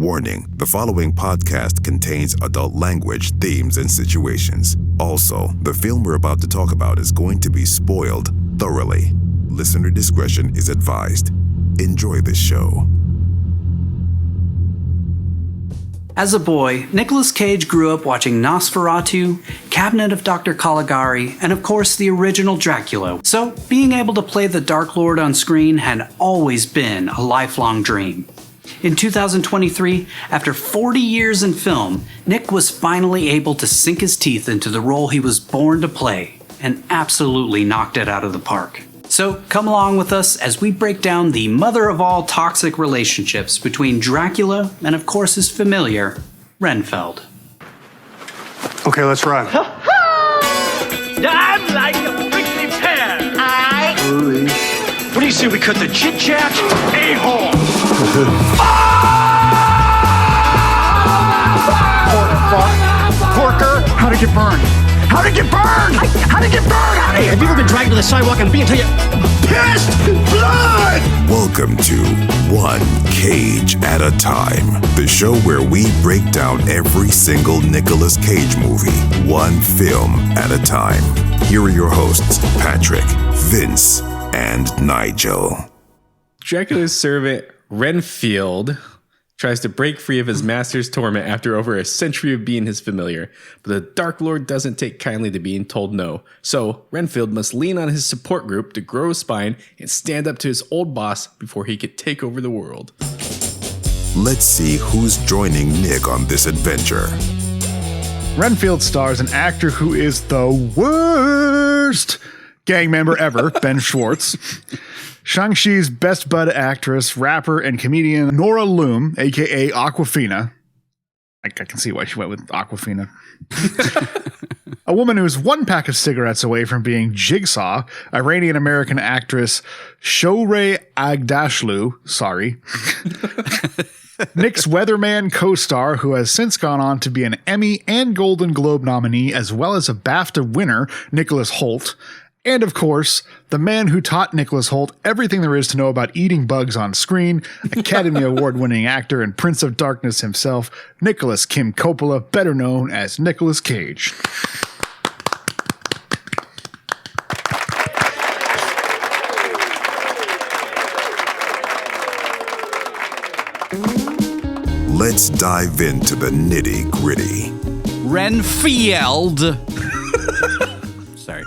Warning, the following podcast contains adult language, themes, and situations. Also, the film we're about to talk about is going to be spoiled thoroughly. Listener discretion is advised. Enjoy the show. As a boy, Nicolas Cage grew up watching Nosferatu, Cabinet of Dr. Caligari, and of course the original Dracula. So, being able to play the Dark Lord on screen had always been a lifelong dream. In 2023, after 40 years in film, Nick was finally able to sink his teeth into the role he was born to play, and absolutely knocked it out of the park. So come along with us as we break down the mother of all toxic relationships between Dracula and of course his familiar, Renfield. Okay, let's run. I'm like a prickly pear. What do you say we cut the chit-chat a-hole? Porker, how'd it get burned? How'd it get burned? How'd it get burned? Hey, have you ever been dragged to the sidewalk and beat until you pissed blood? Welcome to One Cage at a Time, the show where we break down every single Nicolas Cage movie, one film at a time. Here are your hosts, Patrick, Vince, and Nigel. Dracula's servant, Renfield, tries to break free of his master's torment after over a century of being his familiar, but the Dark Lord doesn't take kindly to being told no. So Renfield must lean on his support group to grow a spine and stand up to his old boss before he could take over the world. Let's see who's joining Nick on this adventure. Renfield stars an actor who is the worst gang member ever, Ben Schwartz. Shang-Chi's best bud actress, rapper, and comedian Nora Lum AKA Awkwafina. I can see why she went with Awkwafina. A woman who is one pack of cigarettes away from being Jigsaw, Iranian-American actress Shohreh Aghdashloo. Sorry. Nick's Weatherman co-star, who has since gone on to be an Emmy and Golden Globe nominee, as well as a BAFTA winner, Nicolas Hoult. And of course, the man who taught Nicolas Hoult everything there is to know about eating bugs on screen, Academy Award-winning actor and Prince of Darkness himself, Nicolas Kim Coppola, better known as Nicolas Cage. Let's dive into the nitty-gritty. Renfield! Sorry.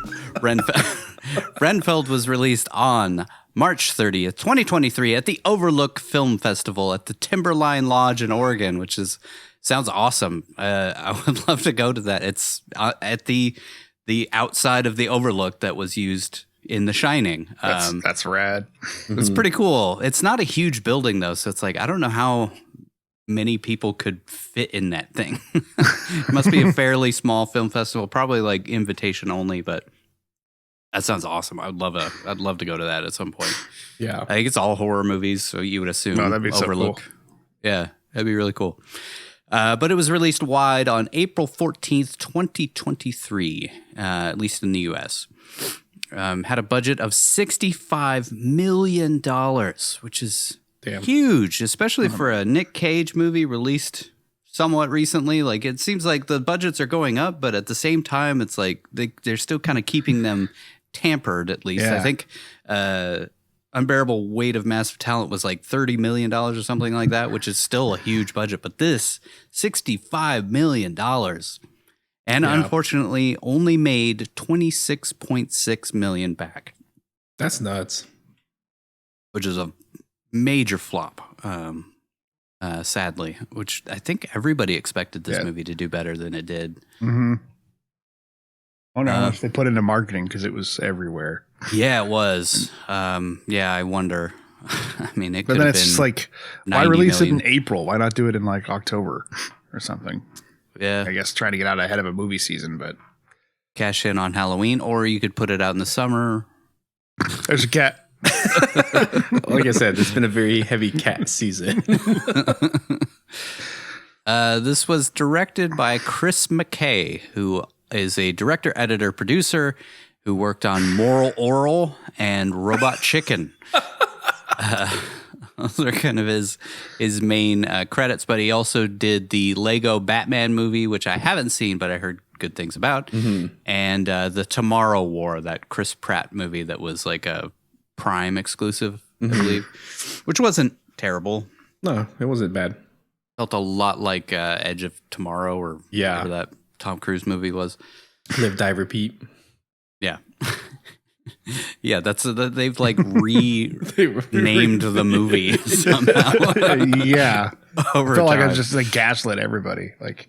Renfield was released on March 30th, 2023 at the Overlook Film Festival at the Timberline Lodge in Oregon, which sounds awesome. I would love to go to that. It's at the outside of the Overlook that was used in The Shining. That's rad. It's pretty cool. It's not a huge building though, so it's like I don't know how many people could fit in that thing. It must be a fairly small film festival, probably like invitation only, but that sounds awesome. I'd love to go to that at some point. Yeah. I think it's all horror movies, so you would assume that'd be Overlook. so cool. Yeah, that'd be really cool. But it was released wide on April 14th, 2023, at least in the US. Had a budget of $65 million, which is huge, especially for a Nick Cage movie released somewhat recently. Like, it seems like the budgets are going up, but at the same time, it's like they're still kind of keeping them tampered, at least. Yeah. I think Unbearable Weight of Massive Talent was like $30 million or something like that, which is still a huge budget. But this, $65 million. And unfortunately, only made $26.6 million back. That's nuts. Which is a major flop, sadly. Which I think everybody expected this movie to do better than it did. Mm-hmm. I wonder how much they put into marketing because it was everywhere. Yeah, it was. I wonder. I mean, it could have been. But then it's just like, why release it in April? Why not do it in like October or something? Yeah. I guess trying to get out ahead of a movie season, but cash in on Halloween, or you could put it out in the summer. There's a cat. Like I said, it's been a very heavy cat season. This was directed by Chris McKay, who is a director, editor, producer who worked on Moral Oral and Robot Chicken. Those are kind of his main credits. But he also did the Lego Batman movie, which I haven't seen, but I heard good things about. And the Tomorrow War, that Chris Pratt movie that was like a Prime exclusive, I believe, which wasn't terrible. No, it wasn't bad. Felt a lot like Edge of Tomorrow or whatever that Tom Cruise movie was. Live, Die, Repeat. Yeah. Yeah, they've like renamed the movie somehow. Yeah. Over I felt like I time. just like gaslit everybody. Like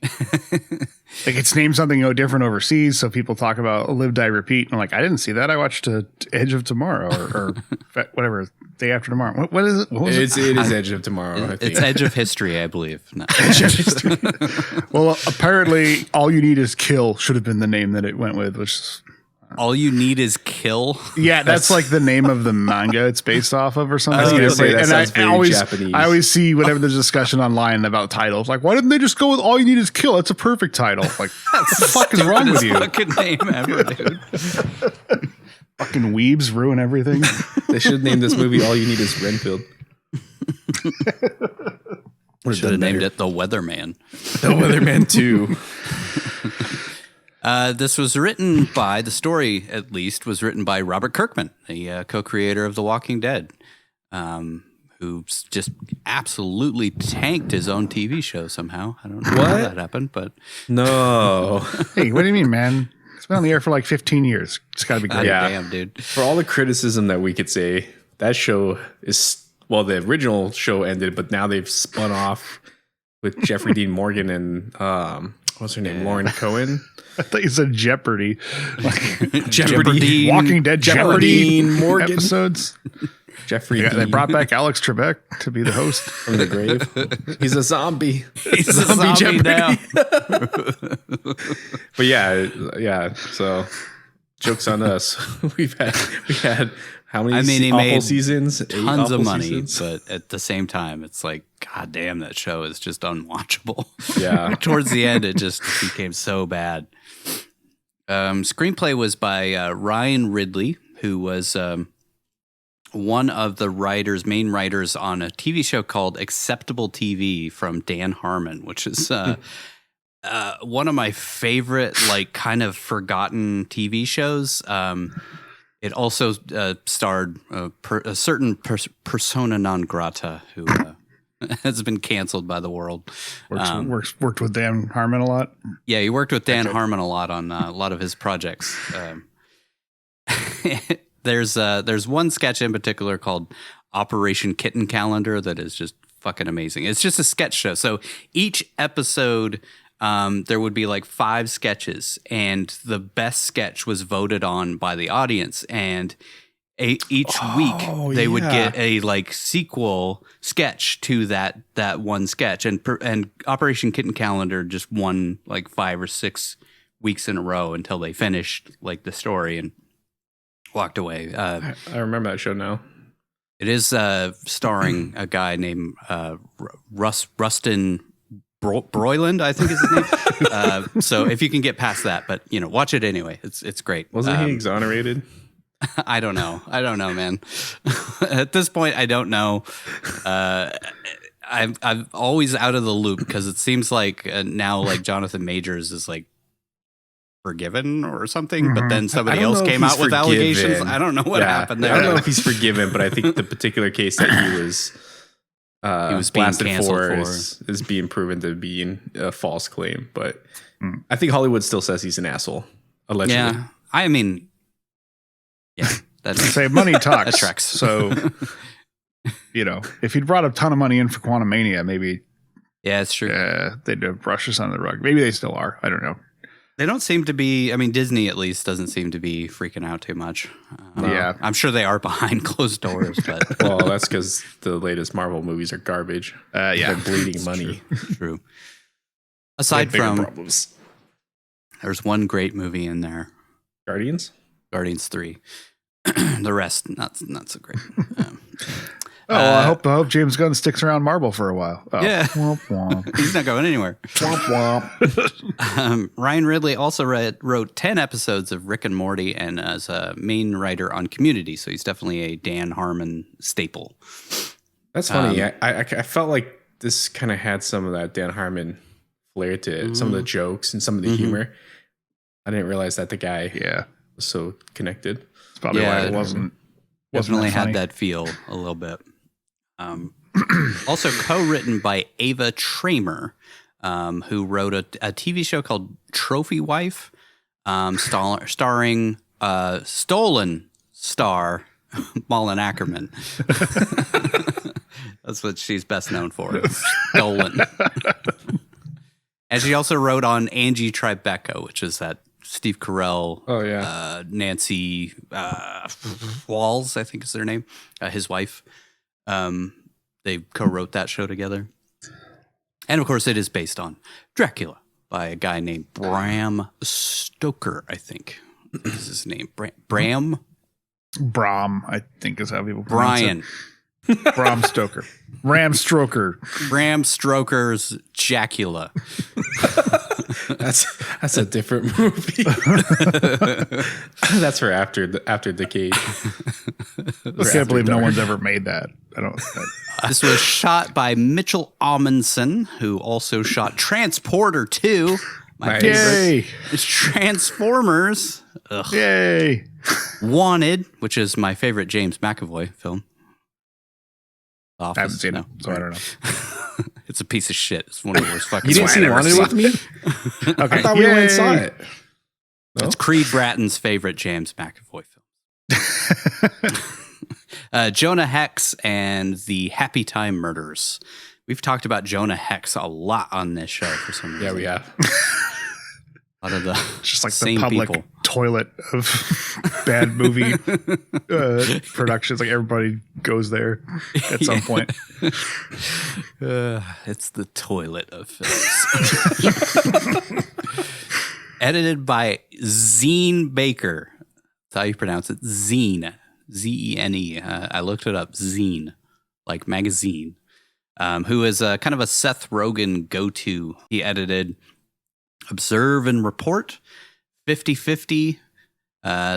it's named something different overseas, so people talk about Live, Die, Repeat. And I'm like, I didn't see that. I watched Edge of Tomorrow or whatever, Day After Tomorrow. What is it? What was It is Edge of Tomorrow. I think. It's Edge of History, I believe. No. Edge of History. Well, apparently, All You Need Is Kill should have been the name that it went with, which is. All You Need Is Kill. Yeah, that's like the name of the manga it's based off of or something. I was gonna say, that sounds very Japanese. I always see whenever there's a discussion online about titles, like, why didn't they just go with All You Need Is Kill? That's a perfect title. Like, what the fuck is wrong with you? Fucking name ever, dude. Fucking weebs ruin everything. They should name this movie All You Need Is Renfield. Should have named it The Weatherman. The Weatherman 2. This was written by, the story at least, was written by Robert Kirkman, the co-creator of The Walking Dead, who just absolutely tanked his own TV show somehow. I don't know how that happened, but... No. Hey, what do you mean, man? It's been on the air for like 15 years. It's got to be great. Yeah. Damn, dude. For all the criticism that we could say, that show is... Well, the original show ended, but now they've spun off with Jeffrey Dean Morgan and... what's her name? Lauren Cohen. I thought you said Jeopardy. Like, Jeopardy. Walking Dead Jeopardy Morgan. episodes. Jeffrey Yeah, Dean they brought back Alex Trebek to be the host. from the grave. He's a zombie. He's a zombie now. But yeah. So jokes on us. We've had how many He awful made seasons? 8 tons of awful money, seasons? but at the same time, it's like, God damn, that show is just unwatchable. Yeah. Towards the end, it just became so bad. Screenplay was by Ryan Ridley, who was one of the main writers on a TV show called Acceptable TV from Dan Harmon, which is one of my favorite, like, kind of forgotten TV shows. It also starred a certain persona non grata who has been canceled by the world. Worked with Dan Harmon a lot. Yeah, he worked with Dan Harmon a lot on a lot of his projects. There's one sketch in particular called Operation Kitten Calendar that is just fucking amazing. It's just a sketch show. So each episode, there would be like 5 sketches, and the best sketch was voted on by the audience. And each week they would get a like sequel sketch to that one sketch. And Operation Kitten Calendar just won like 5 or 6 weeks in a row until they finished like the story and walked away. I remember that show now. It is starring a guy named Rustin Broyland, I think is his name. So if you can get past that, but watch it anyway. It's great. Wasn't he exonerated? I don't know, man. At this point, I don't know. I'm always out of the loop because it seems like now, like Jonathan Majors is like forgiven or something, but then somebody else came out with allegations. I don't know what happened there. I don't know if he's forgiven, but I think the particular case that he was being blasted canceled for is being proven to be a false claim. But I think Hollywood still says he's an asshole, allegedly. Yeah, I mean, yeah, that's Say money talks. That tracks. So, if he'd brought a ton of money in for Quantumania, maybe yeah, it's true. they'd have brushed us under the rug. Maybe they still are. I don't know. They don't seem to be. I mean, Disney at least doesn't seem to be freaking out too much. Yeah, I'm sure they are behind closed doors, but Well, that's because the latest Marvel movies are garbage. They're bleeding money. true. Aside Bigger from problems. there's one great movie in there, Guardians. Guardians 3. The rest not so great. I hope James Gunn sticks around Marvel for a while. Oh. Yeah. Womp womp. He's not going anywhere. Womp womp. Ryan Ridley also wrote 10 episodes of Rick and Morty and as a main writer on Community, so he's definitely a Dan Harmon staple. That's funny. I felt like this kind of had some of that Dan Harmon flair to it, some of the jokes and some of the humor. I didn't realize that the guy was so connected. That's probably why it wasn't Definitely that funny. had that feel a little bit. Also co-written by Ava Tramer, who wrote a TV show called Trophy Wife, starring Stolen star Malin Ackerman. That's what she's best known for. Stolen. And she also wrote on Angie Tribeca, which is that Steve Carell, Nancy Walls, I think is their name, his wife. They co-wrote that show together. And of course, it is based on Dracula by a guy named Bram Stoker, I think is his name. Bram, I think is how people pronounce Brian. it. Bram Stoker. Ram Stroker. Bram Stoker's Dracula. That's a different movie. That's for after the Cage. I can't believe no one's ever made that. This was shot by Mitchell Amundsen, who also shot Transporter 2. My favorite. Yay! It's Transformers. Ugh. Yay! Wanted, which is my favorite James McAvoy film. Office, I haven't seen it, so I don't know. It's a piece of shit. It's one of the worst fucking. You didn't see Wanted with me? Okay. I thought we went and saw it. No? It's Creed Bratton's favorite James McAvoy film. Jonah Hex and the Happy Time Murders. We've talked about Jonah Hex a lot on this show for some reason. Yeah, we have. A lot of the Just like same the public people. toilet of bad movie productions. Like everybody goes there at some point. It's the toilet of films. Edited by Zine Baker. That's how you pronounce it. Zine. Z-E-N-E. I looked it up. Zine. Like magazine. Who is kind of a Seth Rogen go-to. He edited Observe and Report, 50-50,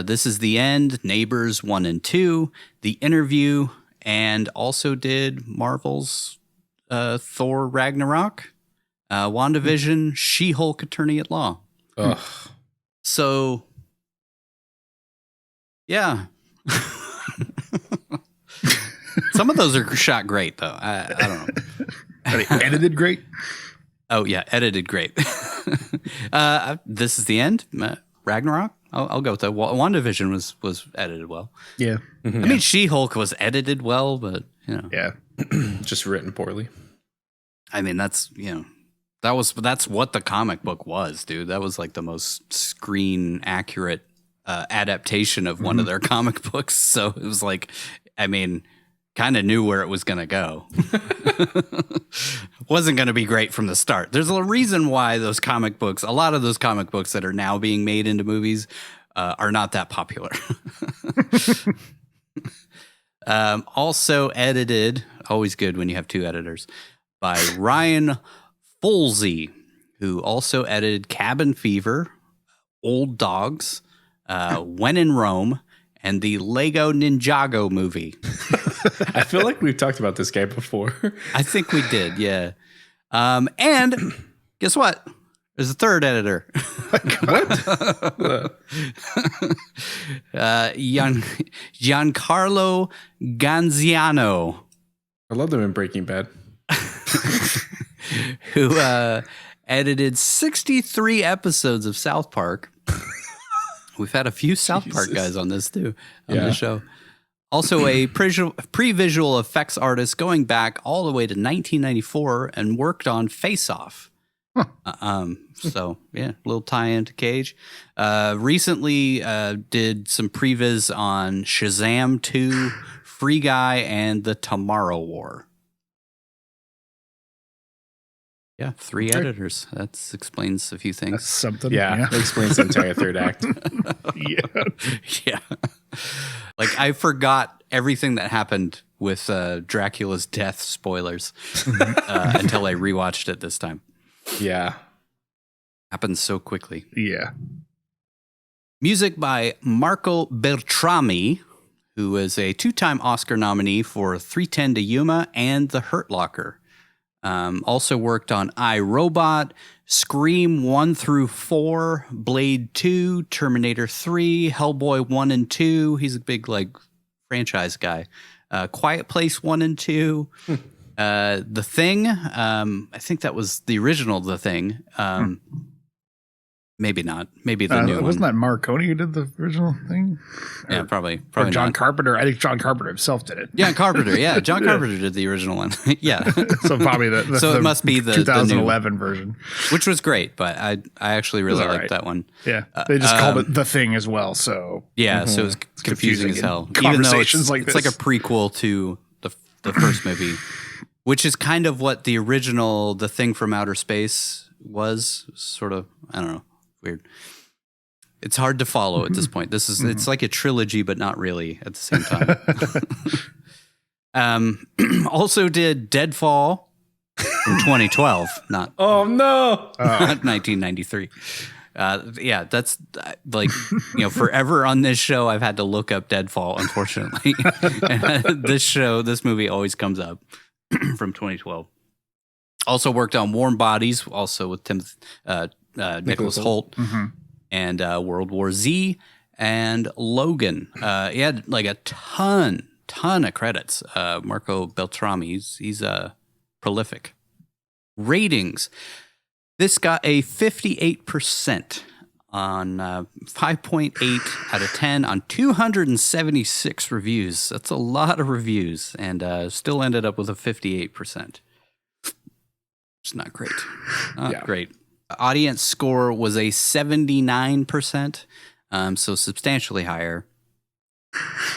This Is the End, Neighbors 1 and 2, The Interview, and also did Marvel's Thor Ragnarok, WandaVision, She-Hulk Attorney at Law. Ugh. So, yeah. Some of those are shot great, though. I don't know. Are they edited great? Oh, yeah, edited great. This Is the End, Ragnarok. I'll go with that. WandaVision was edited well. Yeah. I mean, She-Hulk was edited well, but, Yeah. Just written poorly. I mean, that's what the comic book was, dude. That was like the most screen accurate adaptation of one of their comic books. So it was like, I mean, kind of knew where it was going to go. Wasn't going to be great from the start. There's a reason why a lot of those comic books that are now being made into movies are not that popular. Also edited, always good when you have two editors, by Ryan Folsey, who also edited Cabin Fever, Old Dogs, When in Rome, and the Lego Ninjago movie. I feel like we've talked about this guy before. I think we did, yeah. And guess what? There's a third editor. What? Giancarlo Ganziano, I love them in Breaking Bad. who edited 63 episodes of South Park. We've had a few South Park guys on this too, on the show. Also a pre-visual effects artist going back all the way to 1994 and worked on Face Off. So yeah, a little tie-in to Cage. Recently did some previs on Shazam 2, Free Guy, and The Tomorrow War. Yeah, 3 editors. That explains a few things. That's something. Yeah, that explains the entire third act. Yeah. Like, I forgot everything that happened with Dracula's death spoilers until I rewatched it this time. Yeah. Happened so quickly. Yeah. Music by Marco Beltrami, who is a 2-time Oscar nominee for 3:10 to Yuma and The Hurt Locker. Also worked on I, Robot, Scream 1 through 4, Blade 2, Terminator 3, Hellboy 1 and 2. He's a big franchise guy. Quiet Place 1 and 2. The Thing. I think that was the original The Thing. Maybe not. Maybe the new one. Wasn't that Marconi who did the original Thing? Yeah, probably Or John not. Carpenter. I think John Carpenter himself did it. Yeah, Carpenter. Yeah, John Carpenter did the original one. Yeah. So probably So it must be the 2011 version. Which was great, but I actually really liked right. that one. Yeah, they just called it The Thing as well. So Yeah, so it was confusing as hell. Even though Conversations it's this. like a prequel to the first movie, which is kind of what the original The Thing from Outer Space was. Sort of, I don't know, weird. It's hard to follow at this point. This is it's like a trilogy, but not really at the same time. Also did Deadfall from 2012, not Oh no! not 1993. Yeah, that's forever on this show I've had to look up Deadfall, unfortunately. This movie always comes up from 2012. Also worked on Warm Bodies, also with Nicolas Hoult, and World War Z and Logan. He had a ton of credits. Marco Beltrami, he's prolific. Ratings. This got a 58% on 5.8 out of 10 on 276 reviews. That's a lot of reviews, and still ended up with a 58%. It's not great. Not great. Audience score was a 79%, so substantially higher.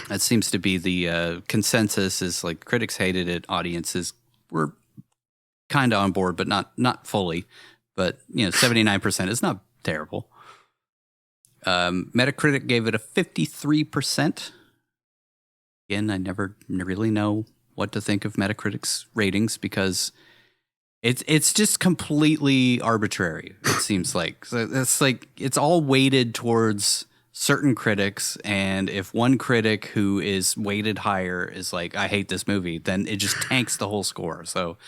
That seems to be the consensus. Is critics hated it, audiences were kind of on board, but not fully. But 79% is not terrible. Metacritic gave it a 53%. Again, I never really know what to think of Metacritic's ratings because it's just completely arbitrary. It seems like so it's all weighted towards certain critics, and if one critic who is weighted higher is like, I hate this movie, then it just tanks the whole score. So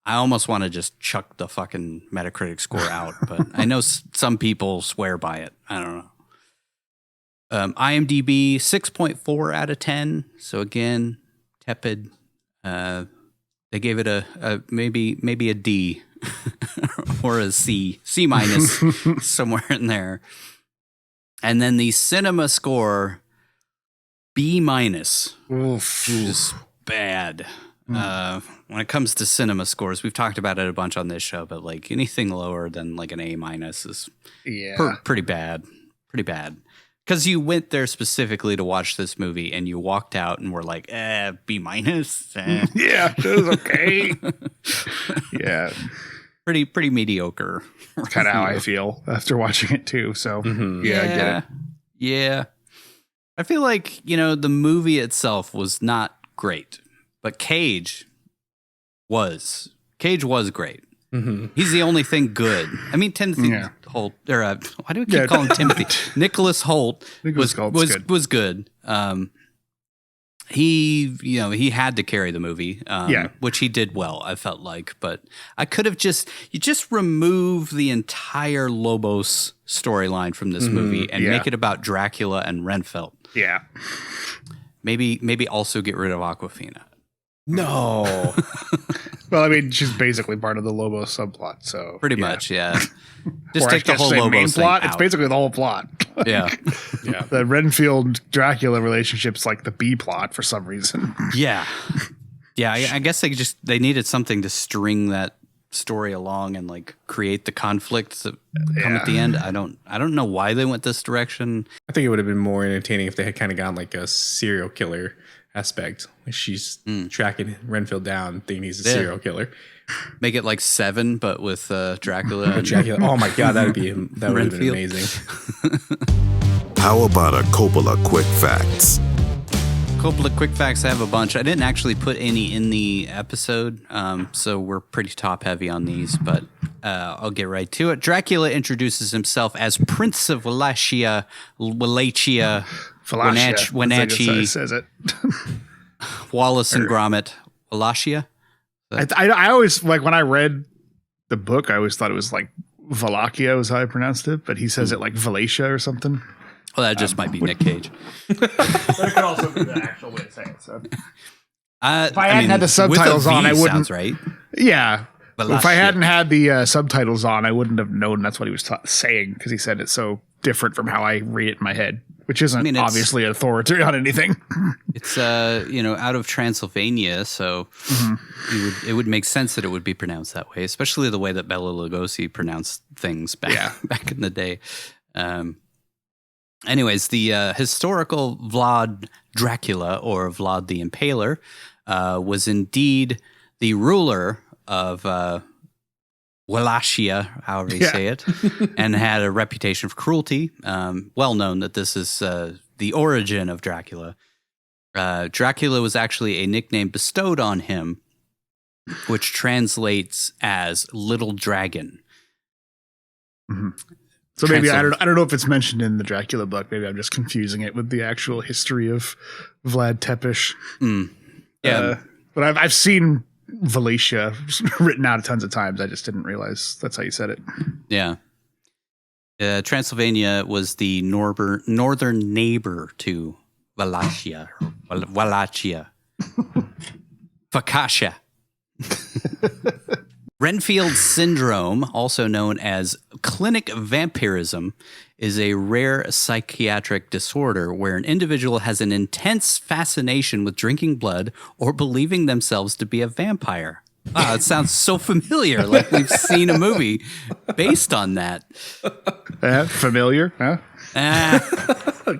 I almost want to just chuck the fucking Metacritic score out, but I know some people swear by it. I don't know. IMDb 6.4 out of 10. So again, tepid. They gave it a maybe a D or a C minus somewhere in there. And then the cinema score B minus, which is bad. When it comes to cinema scores, we've talked about it a bunch on this show, but anything lower than an A minus is pretty bad. Pretty bad. Because you went there specifically to watch this movie and you walked out and were like, B minus. Yeah, it was okay. Yeah. Pretty mediocre. Kind of how I feel after watching it too. So yeah, I get it. Yeah. I feel like, the movie itself was not great, but Cage was great. He's the only thing good. I mean, Timothy Holt, or why do we keep calling him Timothy? Nicolas Hoult was good. He had to carry the movie, which he did well, I felt like. But I could have just remove the entire Lobos storyline from this movie and make it about Dracula and Renfield. Yeah. Maybe also get rid of Awkwafina. No. Well, I mean, she's basically part of the Lobo subplot, so pretty much, yeah. Just or take the whole Lobo main plot. thing It's out. basically the whole plot. Yeah. The Renfield Dracula relationship's like the B plot for some reason. Yeah. I guess they needed something to string that story along and create the conflicts that come at the end. I don't know why they went this direction. I think it would have been more entertaining if they had kind of gone a serial killer aspect. She's tracking Renfield down, thinking he's a serial killer. Make it 7, but with Dracula. And Dracula. Oh my god, that would have been amazing. How about a Coppola quick facts? Coppola quick facts, I have a bunch. I didn't actually put any in the episode, so we're pretty top heavy on these, but I'll get right to it. Dracula introduces himself as Prince of Wallachia, Wenatchee says it. Wallace and Gromit Wallachia. I always, like, when I read the book, I always thought it was like Wallachia was how I pronounced it, but he says it like Wallachia or something. Well, that just might be Nick Cage. But it could also be the actual way of saying it. So. If I hadn't had the subtitles on, I wouldn't. Sounds right. Yeah. Wallachia. If I hadn't had the subtitles on, I wouldn't have known that's what he was saying, because he said it so different from how I read it in my head, which isn't obviously authoritative on anything. It's out of Transylvania, so it would make sense that it would be pronounced that way, especially the way that Bela Lugosi pronounced things back in the day. Anyways, the historical Vlad Dracula, or Vlad the Impaler, was indeed the ruler of Wallachia, however you say it, and had a reputation for cruelty. Well known that this is the origin of Dracula. Dracula was actually a nickname bestowed on him, which translates as Little Dragon. Mm-hmm. So maybe I don't know if it's mentioned in the Dracula book. Maybe I'm just confusing it with the actual history of Vlad Tepes. But I've seen Wallachia written out tons of times. I just didn't realize that's how you said it. Yeah. Transylvania was the northern neighbor to Wallachia. Fakasha. Renfield syndrome, also known as clinic vampirism, is a rare psychiatric disorder where an individual has an intense fascination with drinking blood or believing themselves to be a vampire. Wow, it sounds so familiar, like we've seen a movie based on that. Familiar, huh?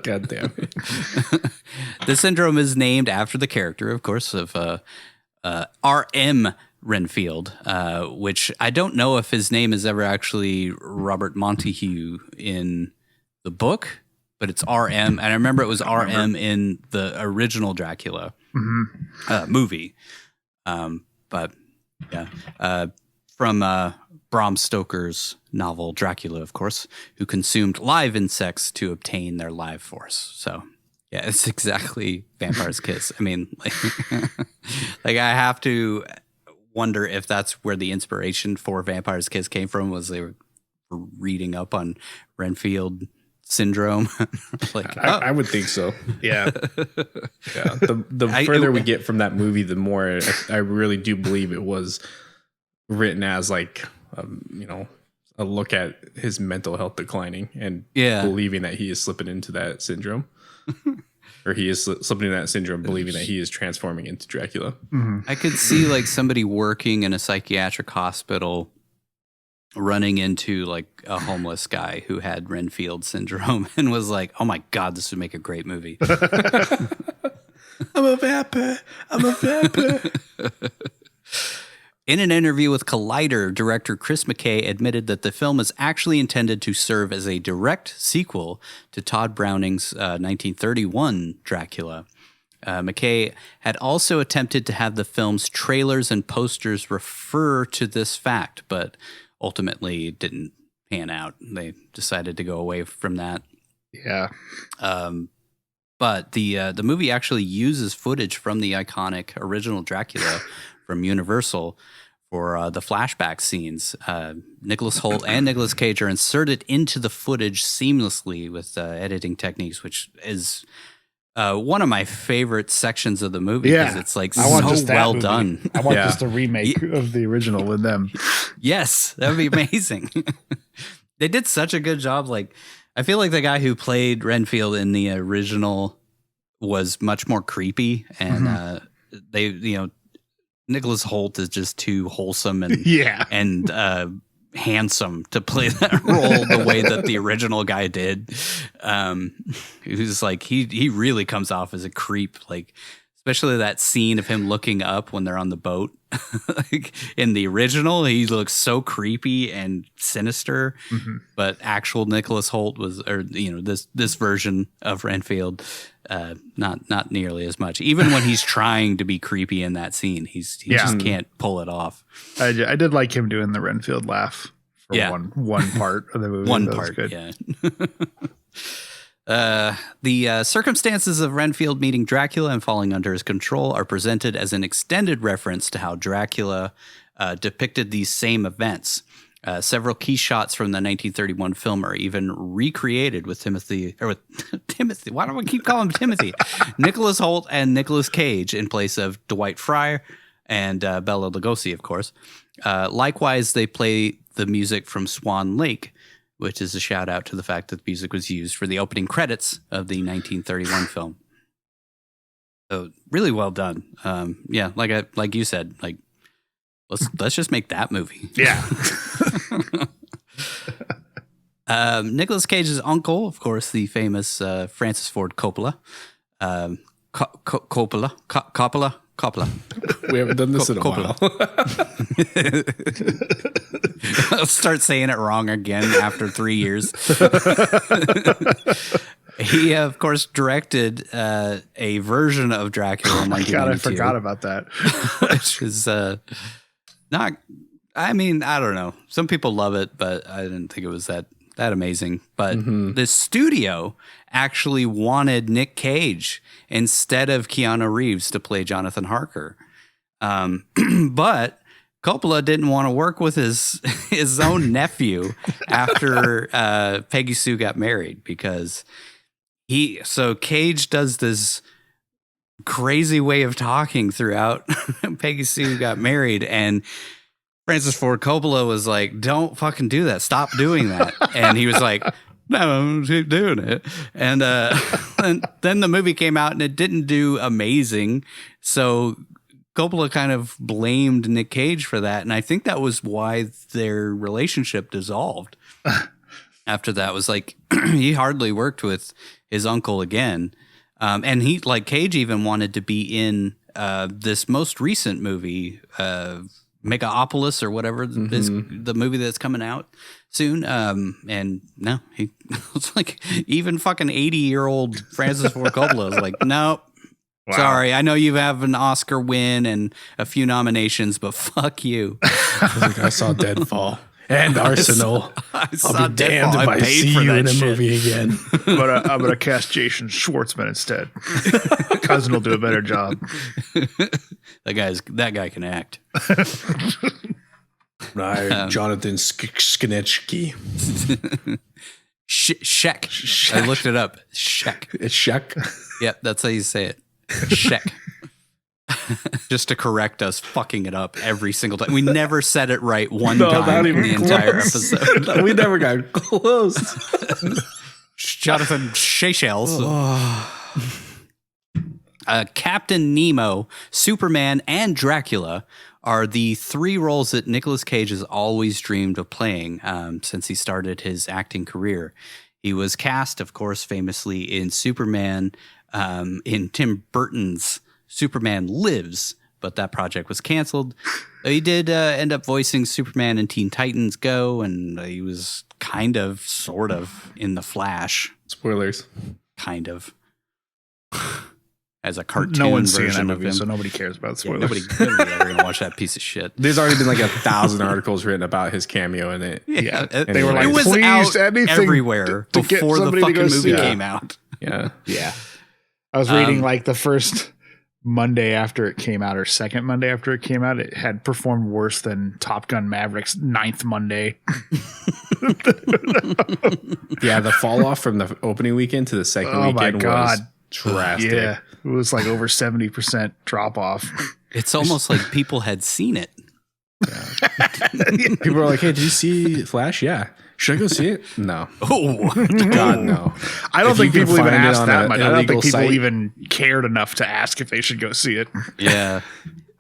God damn it. The syndrome is named after the character, of course, of R.M. Renfield, which I don't know if his name is ever actually Robert Montague in the book, but it's R.M. And I remember it was R.M. in the original Dracula movie. But yeah, from Bram Stoker's novel Dracula, of course, who consumed live insects to obtain their life force. So yeah, it's exactly Vampire's Kiss. I mean, like I have to wonder if that's where the inspiration for Vampire's Kiss came from, was they were reading up on Renfield syndrome. I would think so. Yeah. Yeah. The further we get from that movie, the more I really do believe it was written as like, a look at his mental health declining and believing that he is slipping into that syndrome. Or he is slipping into that syndrome, believing that he is transforming into Dracula. Mm-hmm. I could see like somebody working in a psychiatric hospital running into like a homeless guy who had Renfield syndrome and was like, oh my God, this would make a great movie. I'm a vampire. In an interview with Collider, director Chris McKay admitted that the film is actually intended to serve as a direct sequel to Todd Browning's 1931 Dracula. McKay had also attempted to have the film's trailers and posters refer to this fact, but ultimately didn't pan out. They decided to go away from that. Yeah. But the movie actually uses footage from the iconic original Dracula from Universal for the flashback scenes. Nicolas Hoult and Nicolas Cage are inserted into the footage seamlessly with editing techniques, which is one of my favorite sections of the movie because it's like so well done. I want just a remake of the original with them. Yes, that would be amazing. They did such a good job. Like, I feel like the guy who played Renfield in the original was much more creepy, and Nicolas Hoult is just too wholesome and handsome to play that role the way that the original guy did. Who's like he really comes off as a creep, like especially that scene of him looking up when they're on the boat. Like, in the original, he looks so creepy and sinister, but actual Nicolas Hoult this version of Renfield, not nearly as much. Even when he's trying to be creepy in that scene, he just can't pull it off. I did like him doing the Renfield laugh for one part of the movie. One part, good. Yeah. The circumstances of Renfield meeting Dracula and falling under his control are presented as an extended reference to how Dracula depicted these same events. Several key shots from the 1931 film are even recreated with Timothy. Why do I keep calling him Timothy? Nicolas Hoult and Nicolas Cage in place of Dwight Frye and Bela Lugosi, of course. Likewise, they play the music from Swan Lake, which is a shout out to the fact that the music was used for the opening credits of the 1931 film. So really well done. Yeah, like you said, like let's just make that movie. Yeah. Nicolas Cage's uncle, of course, the famous Francis Ford Coppola. Coppola. We haven't done this in a while. I'll start saying it wrong again after 3 years. He, of course, directed a version of Dracula in 1992. God, I forgot about that. Which is not... I mean, I don't know. Some people love it, but I didn't think it was that amazing. But the studio actually wanted Nick Cage instead of Keanu Reeves to play Jonathan Harker. But Coppola didn't want to work with his own nephew after Peggy Sue got married, because Cage does this crazy way of talking throughout Peggy Sue got married, and Francis Ford Coppola was like, "Don't fucking do that. Stop doing that." And he was like, "No, keep doing it." And then the movie came out and it didn't do amazing. So Coppola kind of blamed Nick Cage for that. And I think that was why their relationship dissolved. After that was like, he hardly worked with his uncle again. And he, like, Cage even wanted to be in this most recent movie, Megapolis or whatever is the movie that's coming out soon. And no, he was like, even fucking 80-year-old Francis Ford Coppola was like, no, sorry. I know you have an Oscar win and a few nominations, but fuck you. I saw Deadfall and Arsenal. I'll be damned if I see you in a movie again. But I'm gonna cast Jason Schwartzman instead. Cousin will do a better job. That guy can act. Jonathan Skinetsky. Sheck. I looked it up. Sheck. It's Sheck. Yep, that's how you say it. Sheck. Just to correct us fucking it up every single time. We never said it right one time in the entire episode. We never got close. Jonathan Seychelles. Captain Nemo, Superman, and Dracula are the three roles that Nicolas Cage has always dreamed of playing since he started his acting career. He was cast, of course, famously in Superman, in Tim Burton's Superman Lives, but that project was canceled. He did end up voicing Superman in Teen Titans Go, and he was sort of in The Flash. Spoilers. Kind of. As a cartoon no one's seen version that of movie, him. so nobody cares about spoilers. Nobody ever gonna watch that piece of shit. There's already been like 1,000 articles written about his cameo in it. Yeah. They were like, it was please, out anything everywhere to get before the somebody to fucking go see movie it. came out. Yeah. Yeah. I was reading like the first Monday after it came out, or second Monday after it came out, it had performed worse than Top Gun Maverick's 9th Monday. Yeah, the fall off from the opening weekend to the second weekend was drastic. Yeah, it was like over 70% drop off. It's almost like people had seen it. People were like, "Hey, did you see Flash?" Yeah. Should I go see it? No. Oh, God, no. I don't think people even asked that much. I don't think people site. even cared enough to ask if they should go see it. yeah.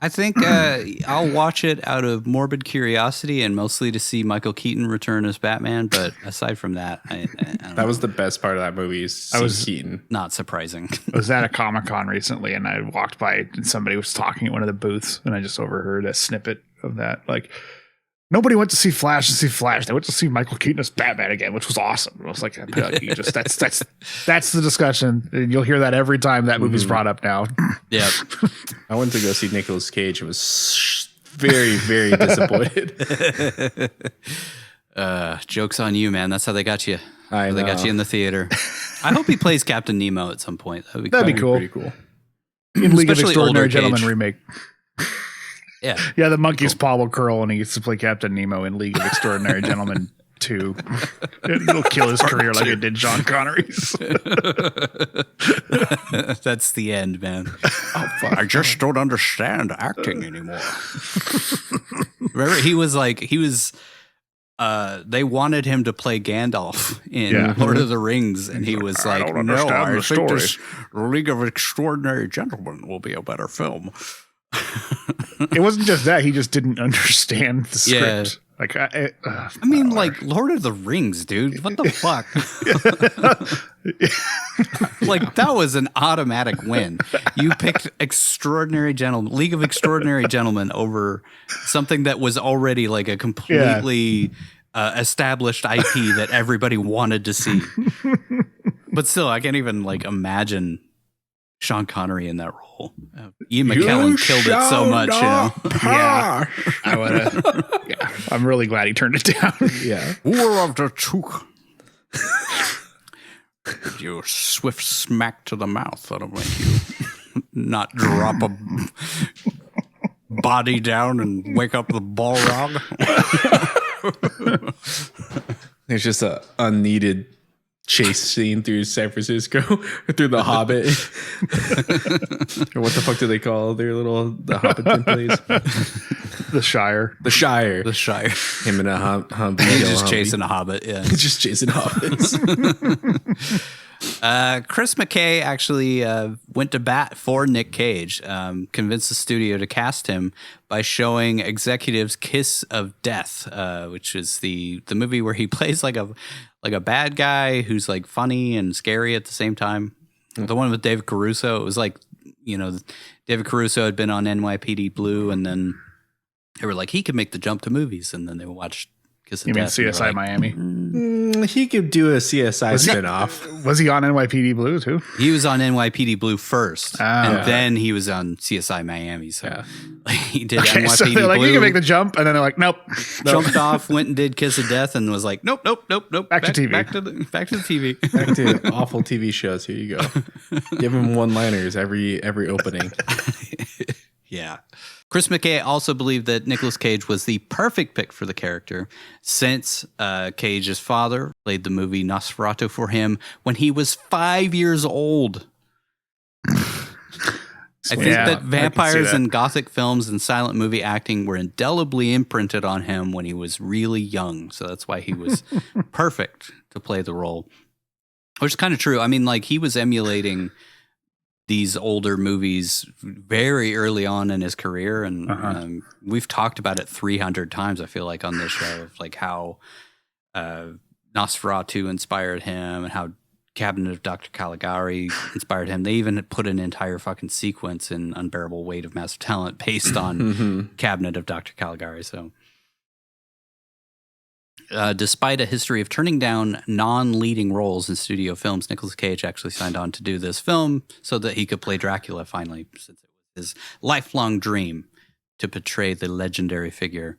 I think I'll watch it out of morbid curiosity and mostly to see Michael Keaton return as Batman. But aside from that, I that was the best part of that movie. Is Keaton. Not surprising. I was at a Comic-Con recently, and I walked by, and somebody was talking at one of the booths, and I just overheard a snippet of that. Like, nobody went to see Flash to see Flash. They went to see Michael Keaton as Batman again, which was awesome. I was like, you just that's the discussion. And you'll hear that every time that movie's brought up now. Yeah. I went to go see Nicolas Cage. It was very, very disappointed. Joke's on you, man. That's how they got you. They got you in the theater. I hope he plays Captain Nemo at some point. That'd be cool. Pretty cool. In League of Especially Extraordinary older Gentlemen Cage. remake. Yeah. Yeah, the monkey's paw will curl and he gets to play Captain Nemo in League of Extraordinary Gentlemen 2. It'll kill his career like it did Sean Connery's. That's the end, man. I just don't understand acting anymore. Remember, they wanted him to play Gandalf in Lord of the Rings, and he was like, no, I think this League of Extraordinary Gentlemen will be a better film. It wasn't just that, he just didn't understand the script. Like, I mean, like, Lord of the Rings, dude. What the fuck? Like, that was an automatic win. You picked League of Extraordinary Gentlemen over something that was already like a completely established IP that everybody wanted to see. But still, I can't even like imagine Sean Connery in that role. Ian McKellen killed it so much, you know. Yeah, I would have. Yeah, I'm really glad he turned it down. Yeah. War of the Chook. You swift smack to the mouth that'll make you not drop a body down and wake up the Balrog. There's just a unneeded chase scene through San Francisco, through the Hobbit. Or what the fuck do they call the Hobbiton place? The Shire. The Shire. The Shire. Him and a Humvee. Just chasing a hobbit, yeah. Just chasing hobbits. Chris McKay actually went to bat for Nick Cage, convinced the studio to cast him by showing executives Kiss of Death, which is the movie where he plays like a bad guy who's like funny and scary at the same time. The one with David Caruso, it was like, you know, David Caruso had been on NYPD Blue, and then they were like, he could make the jump to movies, and then they watched Kiss of Death. You mean CSI Miami? He could do a CSI spinoff. Was he on NYPD Blue too? He was on NYPD Blue first, and then he was on CSI Miami. So he did NYPD so they're like, Blue. you can make the jump, and then they're like, nope. Jumped off, went and did Kiss of Death, and was like, nope. Back to TV. Back to the TV. Back to awful TV shows. Here you go. Give him one-liners every opening. Yeah. Chris McKay also believed that Nicolas Cage was the perfect pick for the character since Cage's father played the movie Nosferatu for him when he was 5 years old. I think that vampires and gothic films and silent movie acting were indelibly imprinted on him when he was really young. So that's why he was perfect to play the role, which is kind of true. I mean, like, he was emulating these older movies very early on in his career. And we've talked about it 300 times, I feel like, on this show, of like how Nosferatu inspired him and how Cabinet of Dr. Caligari inspired him. They even put an entire fucking sequence in Unbearable Weight of Massive Talent based on Cabinet of Dr. Caligari. So despite a history of turning down non-leading roles in studio films, Nicolas Cage actually signed on to do this film so that he could play Dracula finally, since it was his lifelong dream to portray the legendary figure.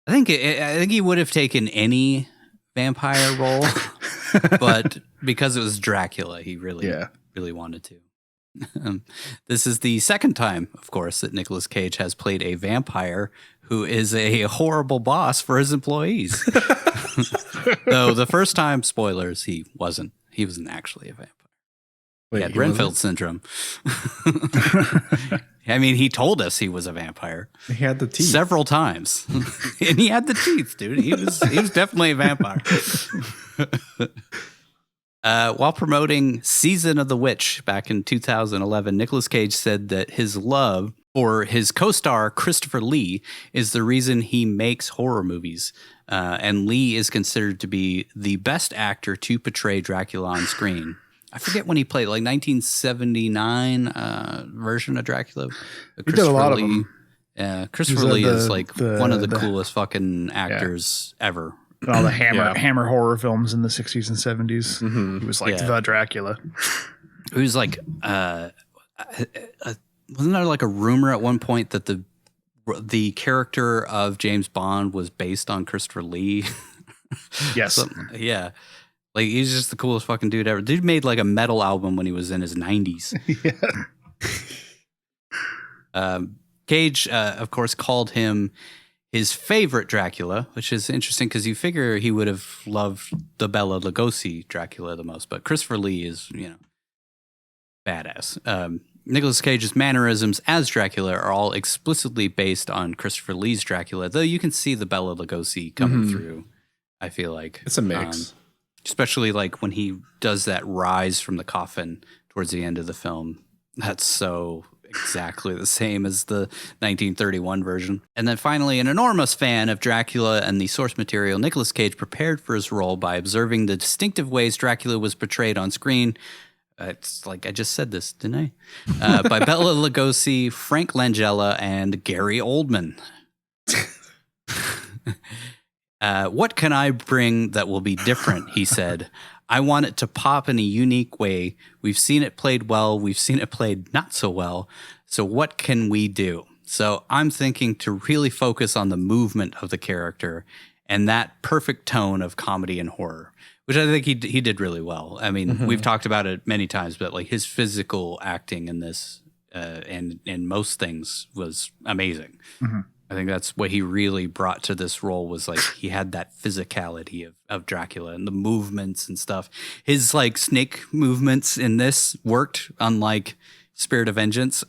I think he would have taken any vampire role, but because it was Dracula, he really wanted to. This is the second time, of course, that Nicolas Cage has played a vampire who is a horrible boss for his employees. Though the first time, spoilers, he wasn't actually a vampire. He had Renfield syndrome. I mean, he told us he was a vampire. He had the teeth several times, and he had the teeth, dude. He was definitely a vampire. While promoting Season of the Witch back in 2011, Nicolas Cage said that his love for his co-star Christopher Lee is the reason he makes horror movies. And Lee is considered to be the best actor to portray Dracula on screen. I forget when he played, like 1979 version of Dracula. He did a lot of them. Yeah, Christopher Lee is like one of the coolest fucking actors ever. All the Hammer horror films in the 60s and 70s. He was like the Dracula. It was like, wasn't there like a rumor at one point that the character of James Bond was based on Christopher Lee? Yes. Yeah. Like, he's just the coolest fucking dude ever. Dude made like a metal album when he was in his 90s. Yeah. Cage, of course, called him his favorite Dracula, which is interesting because you figure he would have loved the Bela Lugosi Dracula the most, but Christopher Lee is, badass. Nicolas Cage's mannerisms as Dracula are all explicitly based on Christopher Lee's Dracula, though you can see the Bela Lugosi coming through, I feel like. It's a mix. Especially like when he does that rise from the coffin towards the end of the film. That's so exactly the same as the 1931 version. And then finally, an enormous fan of Dracula and the source material, Nicolas Cage prepared for his role by observing the distinctive ways Dracula was portrayed on screen. It's like I just said this, didn't I? By Bela Lugosi, Frank Langella, and Gary Oldman. What can I bring that will be different, he said. I want it to pop in a unique way. We've seen it played well. We've seen it played not so well. So what can we do? So I'm thinking to really focus on the movement of the character and that perfect tone of comedy and horror, which I think he did really well. I mean, we've talked about it many times, but like his physical acting in this and in most things was amazing. I think that's what he really brought to this role was like he had that physicality of Dracula and the movements and stuff. His like snake movements in this worked, unlike Spirit of Vengeance.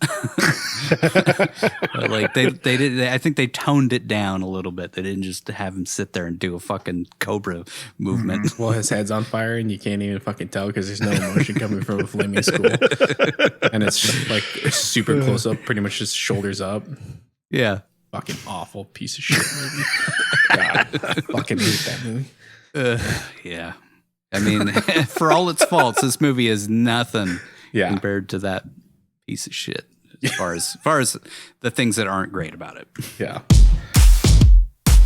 Like they did. I think they toned it down a little bit. They didn't just have him sit there and do a fucking cobra movement. Well, his head's on fire and you can't even fucking tell because there's no emotion coming from a flaming skull, and it's like super close up, pretty much just shoulders up. Yeah. Fucking awful piece of shit movie. God, fucking hate that movie. Yeah. I mean, for all its faults, this movie is nothing Yeah. compared to that piece of shit as far as the things that aren't great about it. Yeah.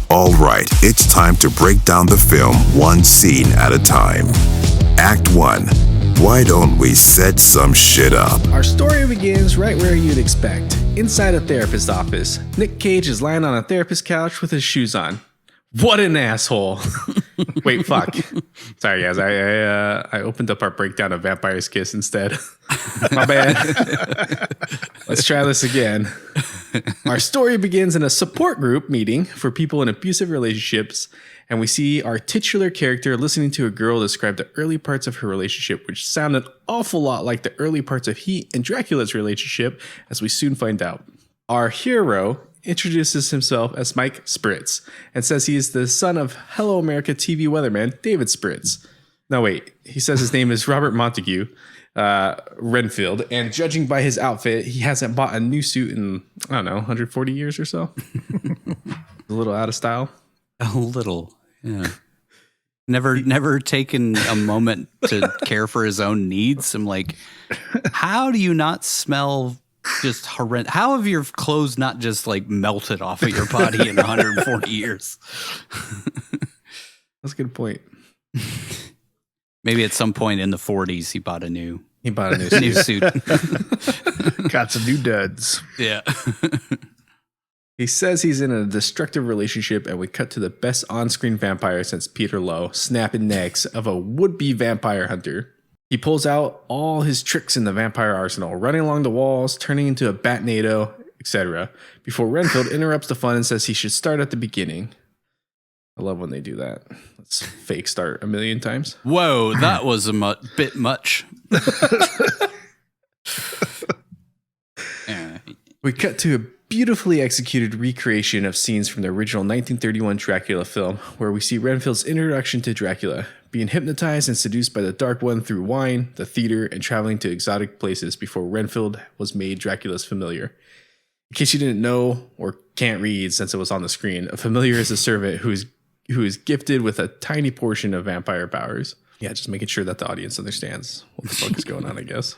All right, it's time to break down the film one scene at a time. Act 1. Why don't we set some shit up? Our story begins right where you'd expect. Inside a therapist's office, Nick Cage is lying on a therapist's couch with his shoes on. What an asshole. Wait, fuck. Sorry, guys. I opened up our breakdown of Vampire's Kiss instead. My bad. Let's try this again. Our story begins in a support group meeting for people in abusive relationships, and we see our titular character listening to a girl describe the early parts of her relationship, which sound an awful lot like the early parts of he and Dracula's relationship, as we soon find out. Our hero introduces himself as Mike Spritz and says he is the son of Hello America TV weatherman David Spritz. No, wait. He says his name is Robert Montague Renfield, and judging by his outfit, he hasn't bought a new suit in, I don't know, 140 years or so. A little out of style. A little, yeah. Never taken a moment to care for his own needs. I'm like, how do you not smell just horrendous? How have your clothes not just like melted off of your body in 140 years? That's a good point. Maybe at some point in the 40s, he bought a new suit. Got some new duds. Yeah. He says he's in a destructive relationship, and we cut to the best on-screen vampire since Peter Lowe, snapping necks of a would-be vampire hunter. He pulls out all his tricks in the vampire arsenal, running along the walls, turning into a Batnado, etc., before Renfield interrupts the fun and says he should start at the beginning. I love when they do that. Let's fake start a million times. Whoa, that was a bit much. Yeah. We cut to a beautifully executed recreation of scenes from the original 1931 Dracula film, where we see Renfield's introduction to Dracula, being hypnotized and seduced by the Dark One through wine, the theater, and traveling to exotic places before Renfield was made Dracula's familiar. In case you didn't know or can't read since it was on the screen, a familiar is a servant who is gifted with a tiny portion of vampire powers. Yeah, just making sure that the audience understands what the fuck is going on, I guess.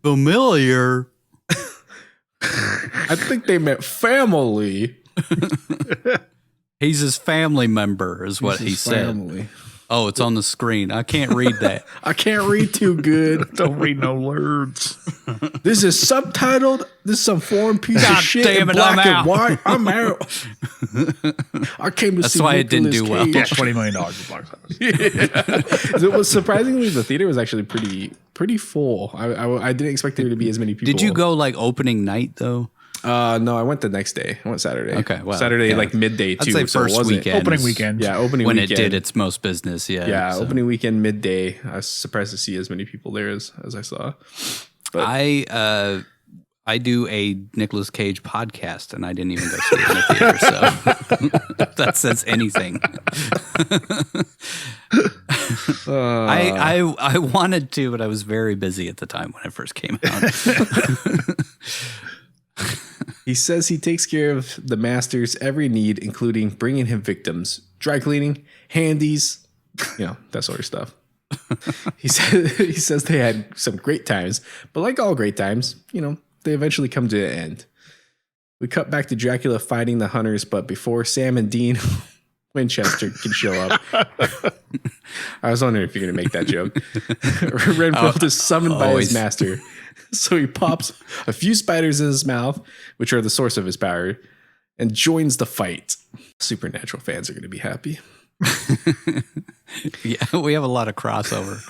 Familiar. I think they meant family. He's his family member, is what he said. Family. Oh, it's on the screen. I can't read that. I can't read too good. Don't read no words. This is subtitled. This is some foreign piece God of shit damn in it, I'm black and out. white. I'm out. I came to That's see why it didn't Nicolas do well. Cage. Yeah, $20 million at box office. It was surprisingly, the theater was actually pretty full. I didn't expect there to be as many people. Did you go like opening night though? No, I went the next day. I went Saturday. Okay, well, Saturday yeah. like midday too. I'd say so it first wasn't- weekend. Opening is weekend. Yeah, opening when weekend. it did its most business. Yeah. Yeah, so. opening weekend midday. I was surprised to see as many people there as I saw. I do a Nicolas Cage podcast, and I didn't even go see it in the theater. So if that says anything. I wanted to, but I was very busy at the time when it first came out. He says he takes care of the master's every need, including bringing him victims, dry cleaning, handies, that sort of stuff. He says they had some great times, but like all great times, they eventually come to an end. We cut back to Dracula fighting the hunters, but before Sam and Dean Winchester can show up, I was wondering if you're going to make that joke. Renfield is summoned by his master. So he pops a few spiders in his mouth, which are the source of his power, and joins the fight. Supernatural fans are going to be happy. Yeah, we have a lot of crossover.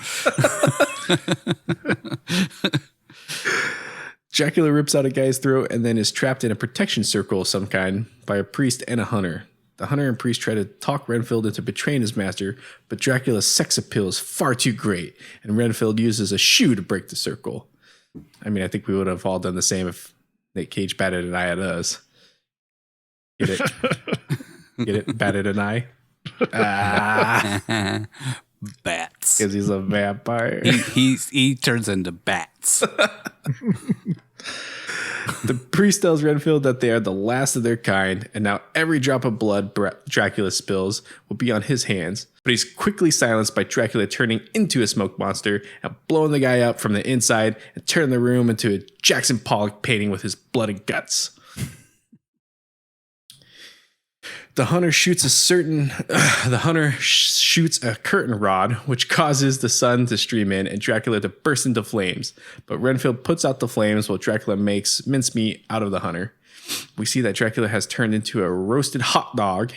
Dracula rips out a guy's throat and then is trapped in a protection circle of some kind by a priest and a hunter. The hunter and priest try to talk Renfield into betraying his master, but Dracula's sex appeal is far too great, and Renfield uses a shoe to break the circle. I mean, I think we would have all done the same if Nick Cage batted an eye at us. Get it? Get it? Batted an eye? Bats. Because he's a vampire. He turns into bats. The priest tells Renfield that they are the last of their kind, and now every drop of blood Dracula spills will be on his hands. But he's quickly silenced by Dracula turning into a smoke monster and blowing the guy up from the inside and turning the room into a Jackson Pollock painting with his blood and guts. The hunter shoots a curtain rod, which causes the sun to stream in and Dracula to burst into flames. But Renfield puts out the flames while Dracula makes mincemeat out of the hunter. We see that Dracula has turned into a roasted hot dog,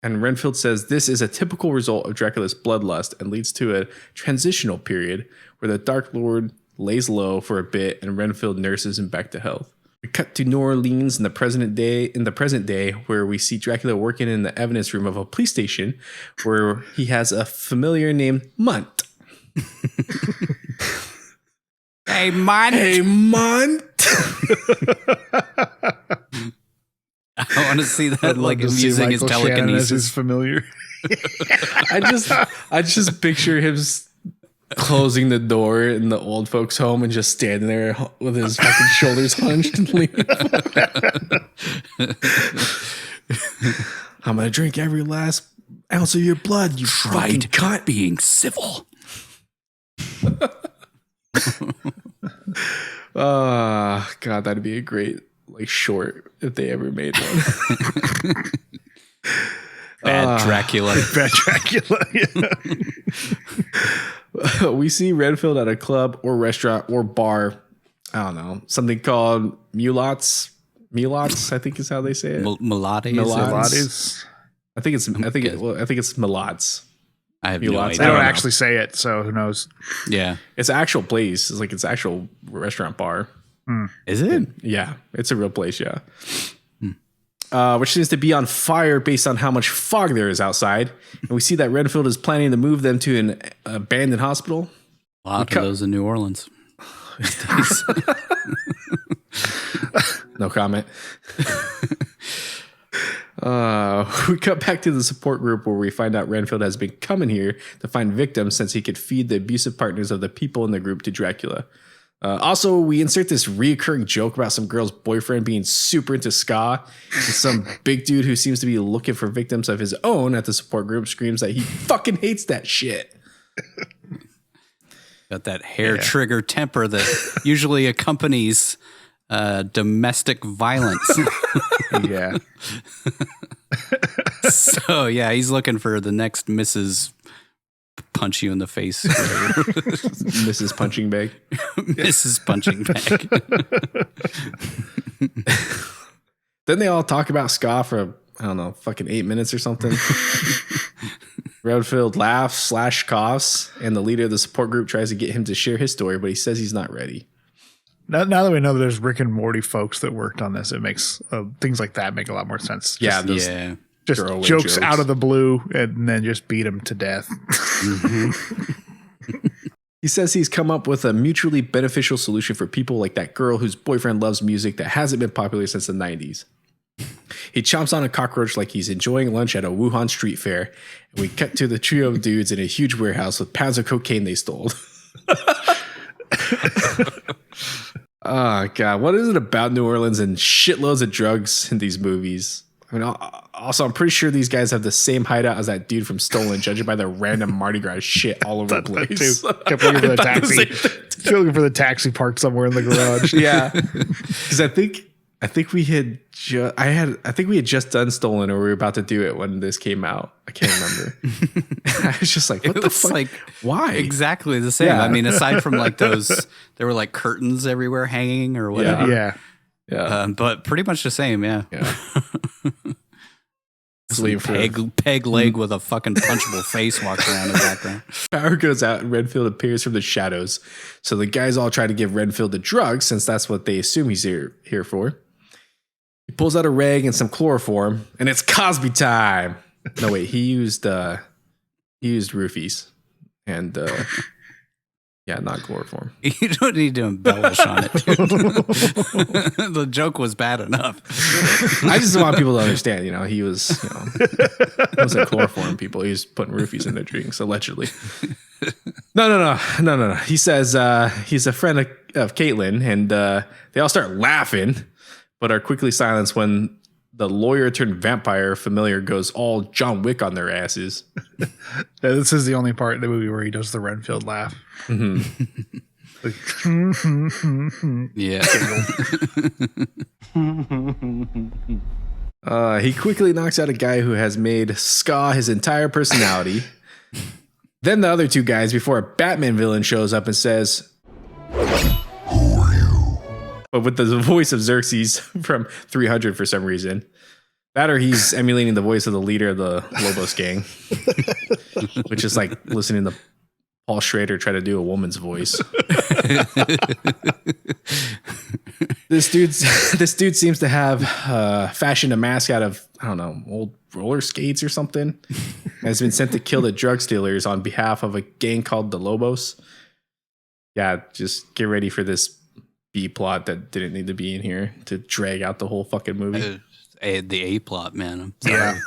and Renfield says this is a typical result of Dracula's bloodlust and leads to a transitional period where the Dark Lord lays low for a bit and Renfield nurses him back to health. We cut to New Orleans in the present day, where we see Dracula working in the evidence room of a police station, where he has a familiar named Munt. Hey, Munt. Hey, Munt. I want to see that, like him using his telekinesis. Familiar. I just picture him closing the door in the old folks' home and just standing there with his fucking shoulders hunched and leaning. I'm gonna drink every last ounce of your blood. You fucking cunt. Being civil. God, that'd be a great short if they ever made one. Bad Dracula. Bad Dracula. Yeah. We see Renfield at a club or restaurant or bar. I don't know, something called Mulots. Mulots, I think is how they say it. Melades. I think it's Mulots. I have no Mulots. idea. They don't know. actually say it, so who knows? Yeah. It's an actual place. It's actual restaurant bar. Is it? Yeah, it's a real place. Yeah. Which seems to be on fire based on how much fog there is outside. And we see that Renfield is planning to move them to an abandoned hospital. A lot of those in New Orleans. No comment. We cut back to the support group where we find out Renfield has been coming here to find victims since he could feed the abusive partners of the people in the group to Dracula. Also, we insert this reoccurring joke about some girl's boyfriend being super into ska. And some big dude who seems to be looking for victims of his own at the support group screams that he fucking hates that shit. Got that hair trigger temper that usually accompanies domestic violence. Yeah. So, yeah, he's looking for the next Mrs. punch you in the face. Mrs. Punching Bag. Mrs. Punching Bag. Then they all talk about ska for, I don't know, fucking 8 minutes or something. Renfield laughs / coughs, and the leader of the support group tries to get him to share his story, but he says he's not ready. Now that we know that there's Rick and Morty folks that worked on this, it makes things like that make a lot more sense. Just jokes out of the blue and then just beat him to death. He says he's come up with a mutually beneficial solution for people like that girl whose boyfriend loves music that hasn't been popular since the 90s. He chomps on a cockroach like he's enjoying lunch at a Wuhan street fair, and we cut to the trio of dudes in a huge warehouse with pounds of cocaine they stole. Oh, God. What is it about New Orleans and shitloads of drugs in these movies? I mean, also, I'm pretty sure these guys have the same hideout as that dude from Stolen, judging by the random Mardi Gras shit all over the place. Kept looking for the taxi. Still looking for the taxi parked somewhere in the garage. Yeah. Because I think we had just done Stolen, or we were about to do it when this came out. I can't remember. I was just like, what the fuck? Like, why? Exactly the same. Yeah. I mean, aside from like those, there were like curtains everywhere hanging or whatever. Yeah. But pretty much the same. Yeah. Peg leg with a fucking punchable face walking around in the background. Power goes out and Renfield appears from the shadows. So the guys all try to give Renfield the drugs, since that's what they assume he's here for. He pulls out a rag and some chloroform, and it's Cosby time. No, wait, he used roofies. And not chloroform. You don't need to embellish on it, dude. The joke was bad enough. I just want people to understand, he was, wasn't chloroform people. He was putting roofies in their drinks, allegedly. No. He says he's a friend of Caitlin, and they all start laughing, but are quickly silenced when the lawyer turned vampire familiar goes all John Wick on their asses. This is the only part in the movie where he does the Renfield laugh. Mm-hmm. Yeah. He quickly knocks out a guy who has made ska his entire personality. Then the other two guys before a Batman villain shows up and says, but with the voice of Xerxes from 300 for some reason. That or he's emulating the voice of the leader of the Lobos gang, which is like listening to Paul Schrader try to do a woman's voice. This dude seems to have fashioned a mask out of, I don't know, old roller skates or something. Has been sent to kill the drug dealers on behalf of a gang called the Lobos. Yeah, just get ready for this B plot that didn't need to be in here to drag out the whole fucking movie. The A plot, man. I'm sorry.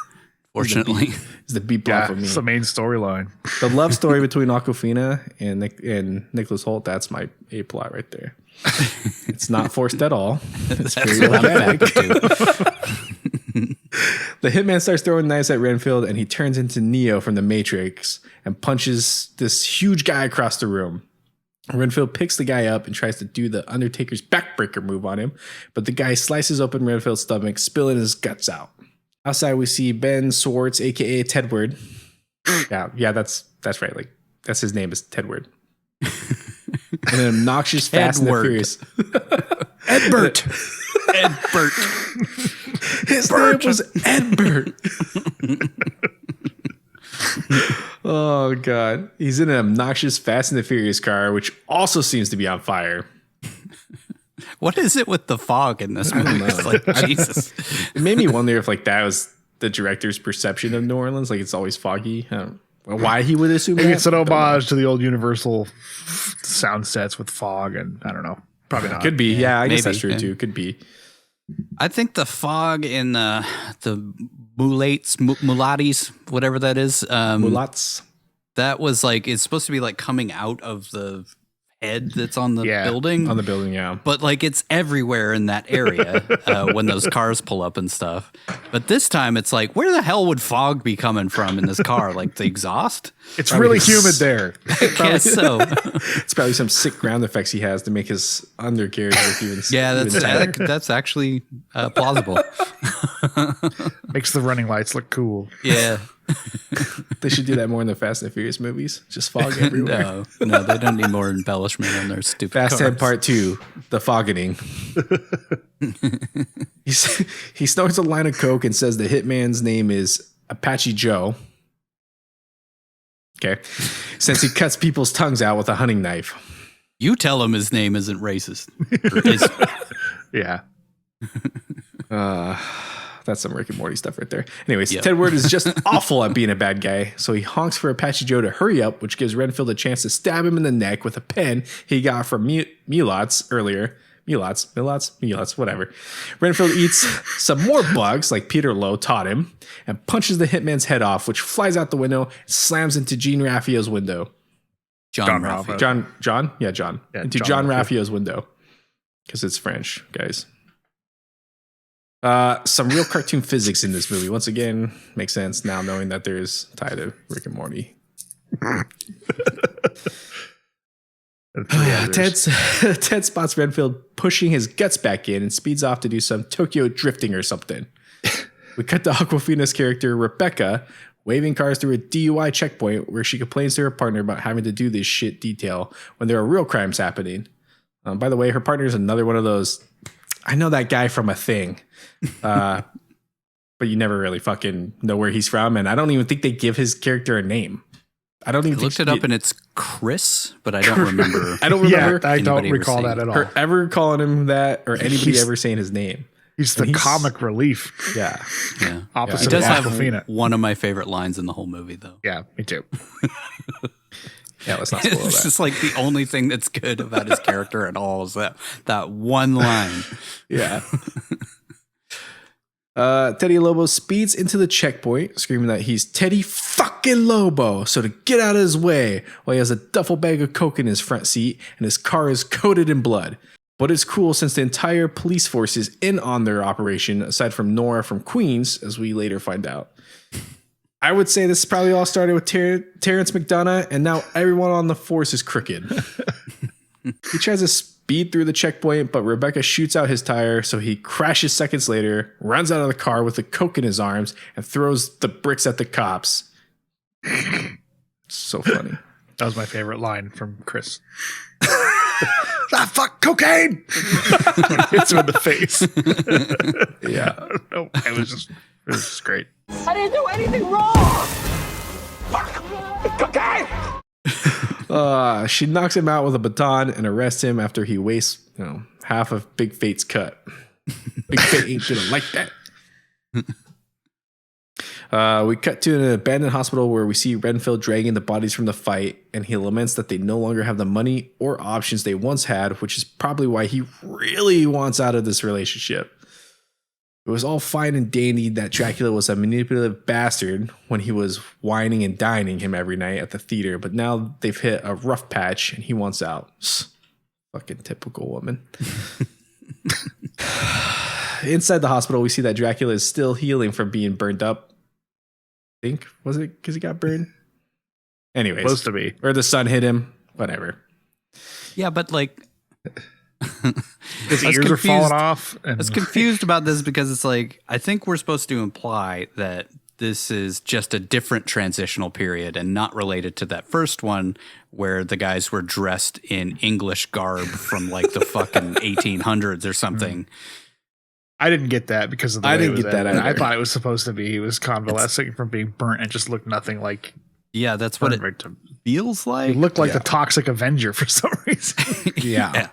Fortunately, it's the B plot for me. It's the main storyline. The love story between Awkwafina and Nicolas Hoult. That's my A plot right there. It's not forced at all. It's very organic. The hitman starts throwing knives at Renfield, and he turns into Neo from the Matrix and punches this huge guy across the room. Renfield picks the guy up and tries to do the Undertaker's backbreaker move on him, but the guy slices open Renfield's stomach, spilling his guts out. Outside, we see Ben Schwartz, aka Tedward. Yeah, that's right. Like that's his name is Tedward. And an obnoxious, Fast and the Furious. Edbert. His name was Edbert. Oh, God. He's in an obnoxious Fast and the Furious car, which also seems to be on fire. What is it with the fog in this movie? It's like, Jesus. It made me wonder if like that was the director's perception of New Orleans. Like it's always foggy. I don't know why he would assume Maybe that. it's an homage to the old Universal sound sets with fog, and I don't know. Probably not. Could be. Yeah, I guess that's maybe, true too. Could be. I think the fog in the mulatties, whatever that is. Mulats. That was like, it's supposed to be like coming out of the head that's on the building. On the building, yeah. But like it's everywhere in that area when those cars pull up and stuff. But this time it's like, where the hell would fog be coming from in this car? Like the exhaust? It's really humid there. I guess so. It's probably some sick ground effects he has to make his undercarriage look even. Yeah, even sadder. that's actually plausible. Makes the running lights look cool. Yeah. They should do that more in the Fast and Furious movies. Just fog everywhere. No, they don't need more embellishment on their stupid Fast cars. 10 Part 2, the foggening. He snorts a line of coke and says the hitman's name is Apache Joe. Okay. Since he cuts people's tongues out with a hunting knife. You tell him his name isn't racist. Or is- Yeah. That's some Rick and Morty stuff right there. Anyways, Yep. Ted Wood is just awful at being a bad guy, so he honks for Apache Joe to hurry up, which gives Renfield a chance to stab him in the neck with a pen he got from Mulots earlier. Mulots, whatever. Renfield eats some more bugs, like Peter Lowe taught him, and punches the hitman's head off, which flies out the window and slams into Jean Raffio's window. John Ralphio. Raffio. John? Yeah, John. Yeah, into John John Raffio. Raffio's window. Because it's French, guys. Some real cartoon physics in this movie. Once again, makes sense now knowing that there's tie to Rick and Morty. Ted spots Renfield pushing his guts back in and speeds off to do some Tokyo drifting or something. We cut to Awkwafina's character, Rebecca, waving cars through a DUI checkpoint where she complains to her partner about having to do this shit detail when there are real crimes happening. By the way, her partner is another one of those, I know that guy from a thing, but you never really fucking know where he's from. And I don't even think they give his character a name. I don't even I looked it up and it's Chris, but I don't remember. I don't remember Yeah, I don't anybody ever recall saying that at all. her ever calling him that or anybody ever saying his name. He's the comic relief. Yeah. Yeah. Opposite He does of have Awkwafina. one of my favorite lines in the whole movie, though. Yeah, me too. Yeah, let's not spoil It's that. just like the only thing that's good about his character at all is that one line. Yeah. Teddy Lobo speeds into the checkpoint, screaming that he's Teddy fucking Lobo, so to get out of his way, while he has a duffel bag of coke in his front seat and his car is coated in blood. But it's cool since the entire police force is in on their operation, aside from Nora from Queens, as we later find out. I would say this probably all started with Terrence McDonough, and now everyone on the force is crooked. He tries to speed through the checkpoint, but Rebecca shoots out his tire, so he crashes seconds later, runs out of the car with the coke in his arms, and throws the bricks at the cops. So funny. That was my favorite line from Chris. Ah, fuck cocaine! Hits him in the face. Yeah. No, it was just great. I didn't do anything wrong! Fuck! Cocaine! She knocks him out with a baton and arrests him after he wastes, half of Big Fate's cut. Big Fate ain't gonna like that. We cut to an abandoned hospital where we see Renfield dragging the bodies from the fight, and he laments that they no longer have the money or options they once had, which is probably why he really wants out of this relationship. It was all fine and dandy that Dracula was a manipulative bastard when he was whining and dining him every night at the theater, but now they've hit a rough patch and he wants out. Fucking typical woman. Inside the hospital, we see that Dracula is still healing from being burned up. I think, was it because he got burned? Anyways. Supposed to be. Or the sun hit him. Whatever. Yeah, but like, His I was ears are falling confused. off. I was confused about this because it's like, I think we're supposed to imply that this is just a different transitional period and not related to that first one where the guys were dressed in English garb from like the fucking 1800s or something. I didn't get that because of the I way didn't it was get that edited. I either. thought it was supposed to be he was convalescing from being burnt and just looked nothing like Yeah, that's what it burnt victim. feels like. He looked like the Toxic Avenger for some reason. Yeah.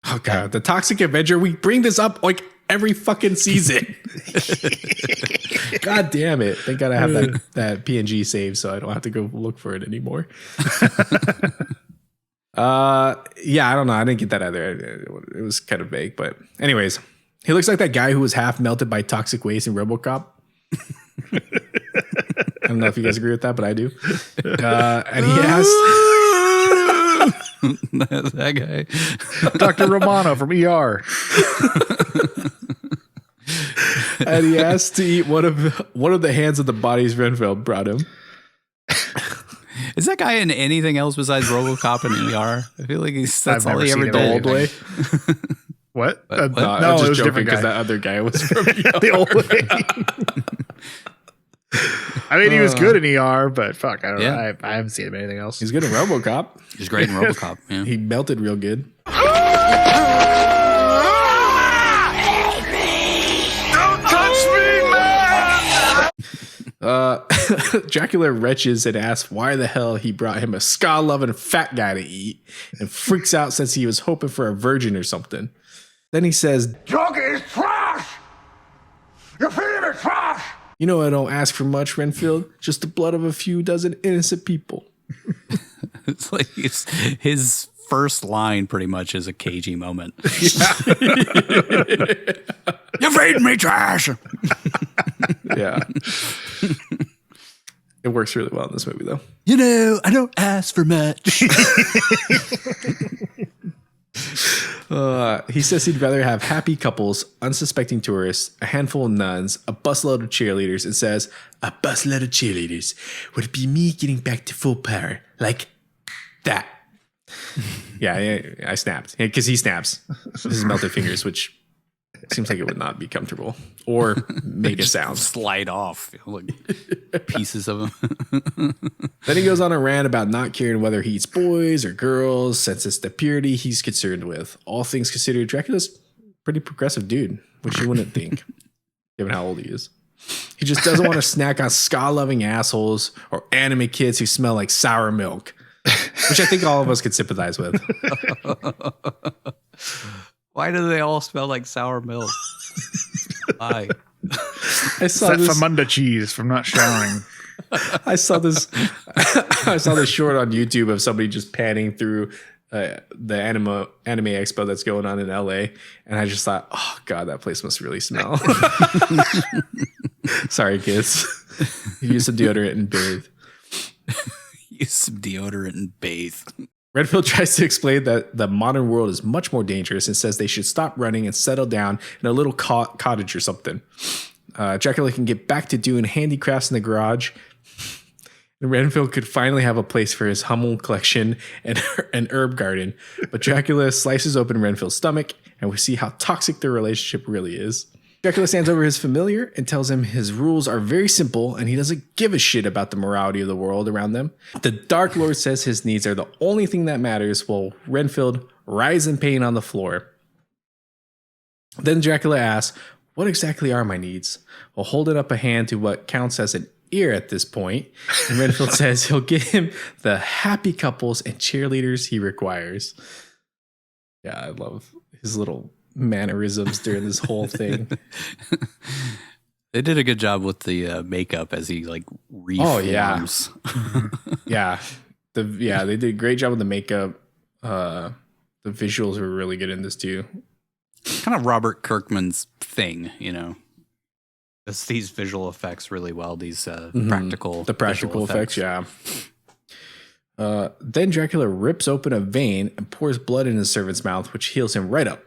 Oh, God. The Toxic Avenger. We bring this up like every fucking season. God damn it. Thank God I have that PNG saved so I don't have to go look for it anymore. Yeah, I don't know. I didn't get that either. It was kind of vague, but anyways, he looks like that guy who was half melted by toxic waste in RoboCop. I don't know if you guys agree with that, but I do. And he asked that guy. Dr. Romano from ER. and he asked to eat one of the hands of the bodies Renfield brought him. Is that guy in anything else besides RoboCop and ER? I feel like that's I've all never he seen ever him did. in Old way. What? What? No, I was it just was a joking different because guy. that other guy was from The old lady. I mean, he was good in ER, but fuck, I don't know. I haven't seen him in anything else. He's good in RoboCop. He's great in RoboCop. Yeah. He melted real good. Don't touch me, man! Dracula retches and asks why the hell he brought him a ska-loving fat guy to eat, and freaks out since he was hoping for a virgin or something. Then he says, Junkie is trash! You feed him is trash! "You know I don't ask for much, Renfield. Just the blood of a few dozen innocent people." It's like his first line pretty much is a cagey moment. You feed me trash. Yeah. It works really well in this movie, though. You know, I don't ask for much. He says he'd rather have happy couples, unsuspecting tourists, a handful of nuns, a busload of cheerleaders, and says, "A busload of cheerleaders would be me getting back to full power. Like that." Yeah, I snapped. Because he snaps with his melted fingers, which seems like it would not be comfortable or make a sound. Slide off like pieces of him. Then he goes on a rant about not caring whether he eats boys or girls, since it's the purity he's concerned with. All things considered, Dracula's a pretty progressive dude, which you wouldn't think, given how old he is. He just doesn't want to snack on ska-loving assholes or anime kids who smell like sour milk, which I think all of us could sympathize with. Why do they all smell like sour milk? Why? I saw That this. Famunda cheese from not showering. I saw this. I saw this short on YouTube of somebody just panning through the anime expo that's going on in LA, and I just thought, oh god, that place must really smell. Sorry, kids. Use some deodorant and bathe. Use some deodorant and bathe. Renfield tries to explain that the modern world is much more dangerous and says they should stop running and settle down in a little cottage or something. Dracula can get back to doing handicrafts in the garage. And Renfield could finally have a place for his Hummel collection and an herb garden. But Dracula slices open Renfield's stomach, and we see how toxic their relationship really is. Dracula stands over his familiar and tells him his rules are very simple and he doesn't give a shit about the morality of the world around them. The Dark Lord says his needs are the only thing that matters, while Renfield writhes in pain on the floor. Then Dracula asks, "What exactly are my needs?" while holding up a hand to what counts as an ear at this point. And Renfield says he'll get him the happy couples and cheerleaders he requires. Yeah, I love his little mannerisms during this whole thing. They did a good job with the makeup as he like reforms. Yeah. They did a great job with the makeup. The visuals were really good in this too. Kind of Robert Kirkman's thing, you know. Does these visual effects really well, these practical practical visual effects, yeah. Then Dracula rips open a vein and pours blood in his servant's mouth, which heals him right up.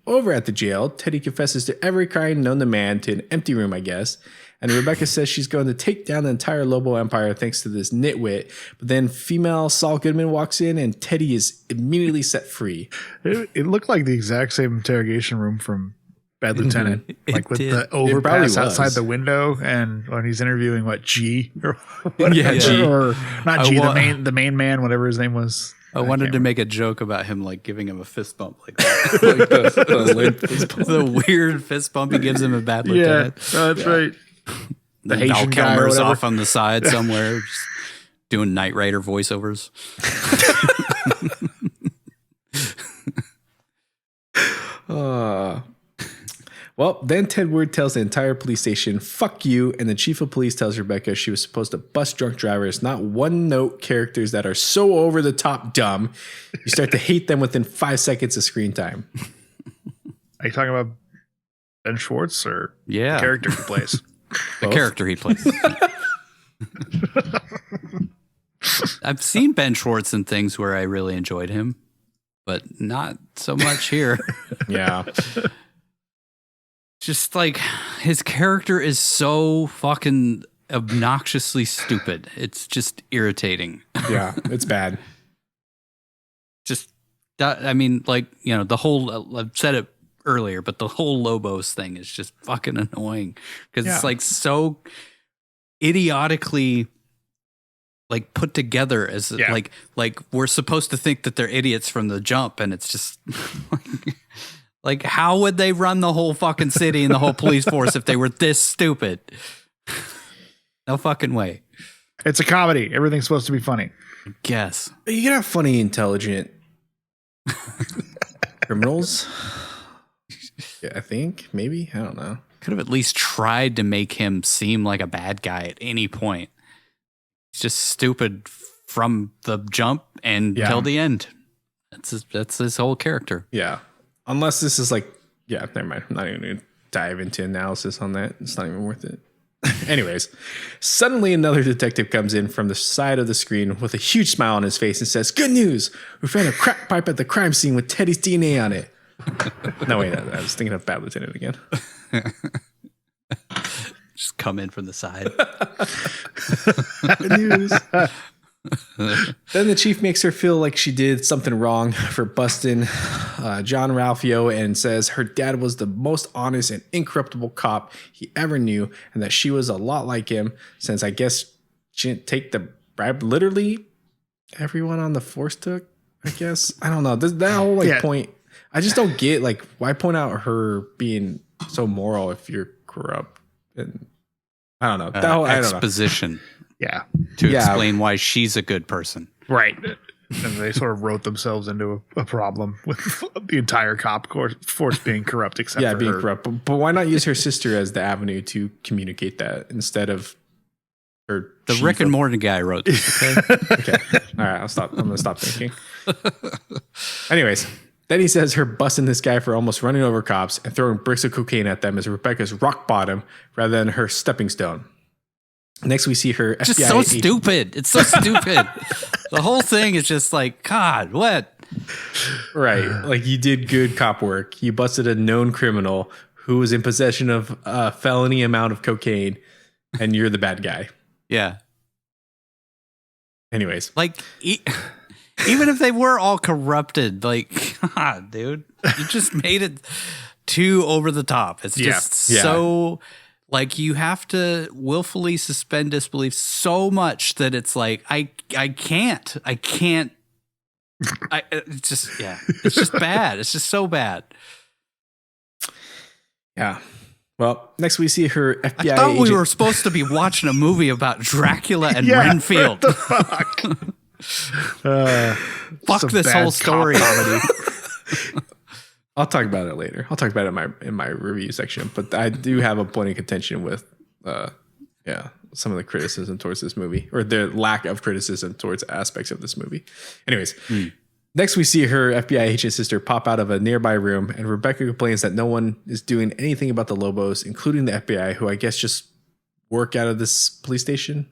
Over at the jail, Teddy confesses to every crime known to man to an empty room, I guess. And Rebecca says she's going to take down the entire Lobo Empire thanks to this nitwit. But then female Saul Goodman walks in and Teddy is immediately set free. It looked like the exact same interrogation room from Bad Lieutenant, like with did. the overpass was. outside the window, and when he's interviewing G or whatever, Yeah, G. or not G, wa- the main man, whatever his name was. I wanted to make a joke about him like giving him a fist bump like that. The weird fist bump he gives him at Bad Yeah, Lieutenant. that's right. The Haitian Val guy or Kilmer's whatever. off on the side somewhere, just doing Knight Rider voiceovers. Well, then Ted Wood tells the entire police station, "Fuck you," and the chief of police tells Rebecca she was supposed to bust drunk drivers, not one-note characters that are so over-the-top dumb, you start to hate them within 5 seconds of screen time. Are you talking about Ben Schwartz or Yeah. the character he plays? The character he plays. I've seen Ben Schwartz in things where I really enjoyed him, but not so much here. Yeah. Just like his character is so fucking obnoxiously stupid. It's just irritating. Yeah, it's bad. Just I mean, like, you know, the whole, I've said it earlier, but the whole Lobos thing is just fucking annoying because it's like so idiotically like put together as like we're supposed to think that they're idiots from the jump, and it's just like how would they run the whole fucking city and the whole police force if they were this stupid? No fucking way. It's a comedy. Everything's supposed to be funny. Guess You can have funny, intelligent criminals. Yeah, I think maybe, I don't know. could have at least tried to make him seem like a bad guy at any point. He's just stupid from the jump and till the end. That's his whole character. Yeah. Unless this is like, yeah, never mind. I'm not even going to dive into analysis on that. It's not even worth it. Anyways, suddenly another detective comes in from the side of the screen with a huge smile on his face and says, "Good news! We found a crack pipe at the crime scene with Teddy's DNA on it." No, wait, I was thinking of Bad Lieutenant again. Just come in from the side. Good news. Then the chief makes her feel like she did something wrong for busting John Ralphio and says her dad was the most honest and incorruptible cop he ever knew, and that she was a lot like him since I guess she didn't take the bribe. Literally everyone on the force took, I guess. I don't know. That whole point, I just don't get, like, why point out her being so moral if you're corrupt? And I don't know. That whole exposition. Yeah. To explain why she's a good person. Right. And they sort of wrote themselves into a problem with the entire cop force being corrupt, except for being her. Corrupt. But why not use her sister as the avenue to communicate that instead of her? The Rick and Morty guy wrote this. Okay. All right. I'm going to stop thinking. Anyways, then he says her busting this guy for almost running over cops and throwing bricks of cocaine at them is Rebecca's rock bottom rather than her stepping stone. Next, we see her FBI. Just so stupid. It's so stupid. The whole thing is just like, God, what? Right. Like, you did good cop work. You busted a known criminal who was in possession of a felony amount of cocaine, and you're the bad guy. Yeah. Anyways. Like, even if they were all corrupted, like, God, dude, you just made it too over the top. It's just so... Like, you have to willfully suspend disbelief so much that it's like, I can't. It's just bad. It's just so bad. Yeah. Well, next we see her FBI I thought agent. we were supposed to be watching a movie about Dracula and Renfield. What the fuck? Fuck this whole story. I'll talk about it later. I'll talk about it in my review section. But I do have a point of contention with, some of the criticism towards this movie, or the lack of criticism towards aspects of this movie. Anyways, next we see her FBI agent sister pop out of a nearby room, and Rebecca complains that no one is doing anything about the Lobos, including the FBI, who I guess just work out of this police station.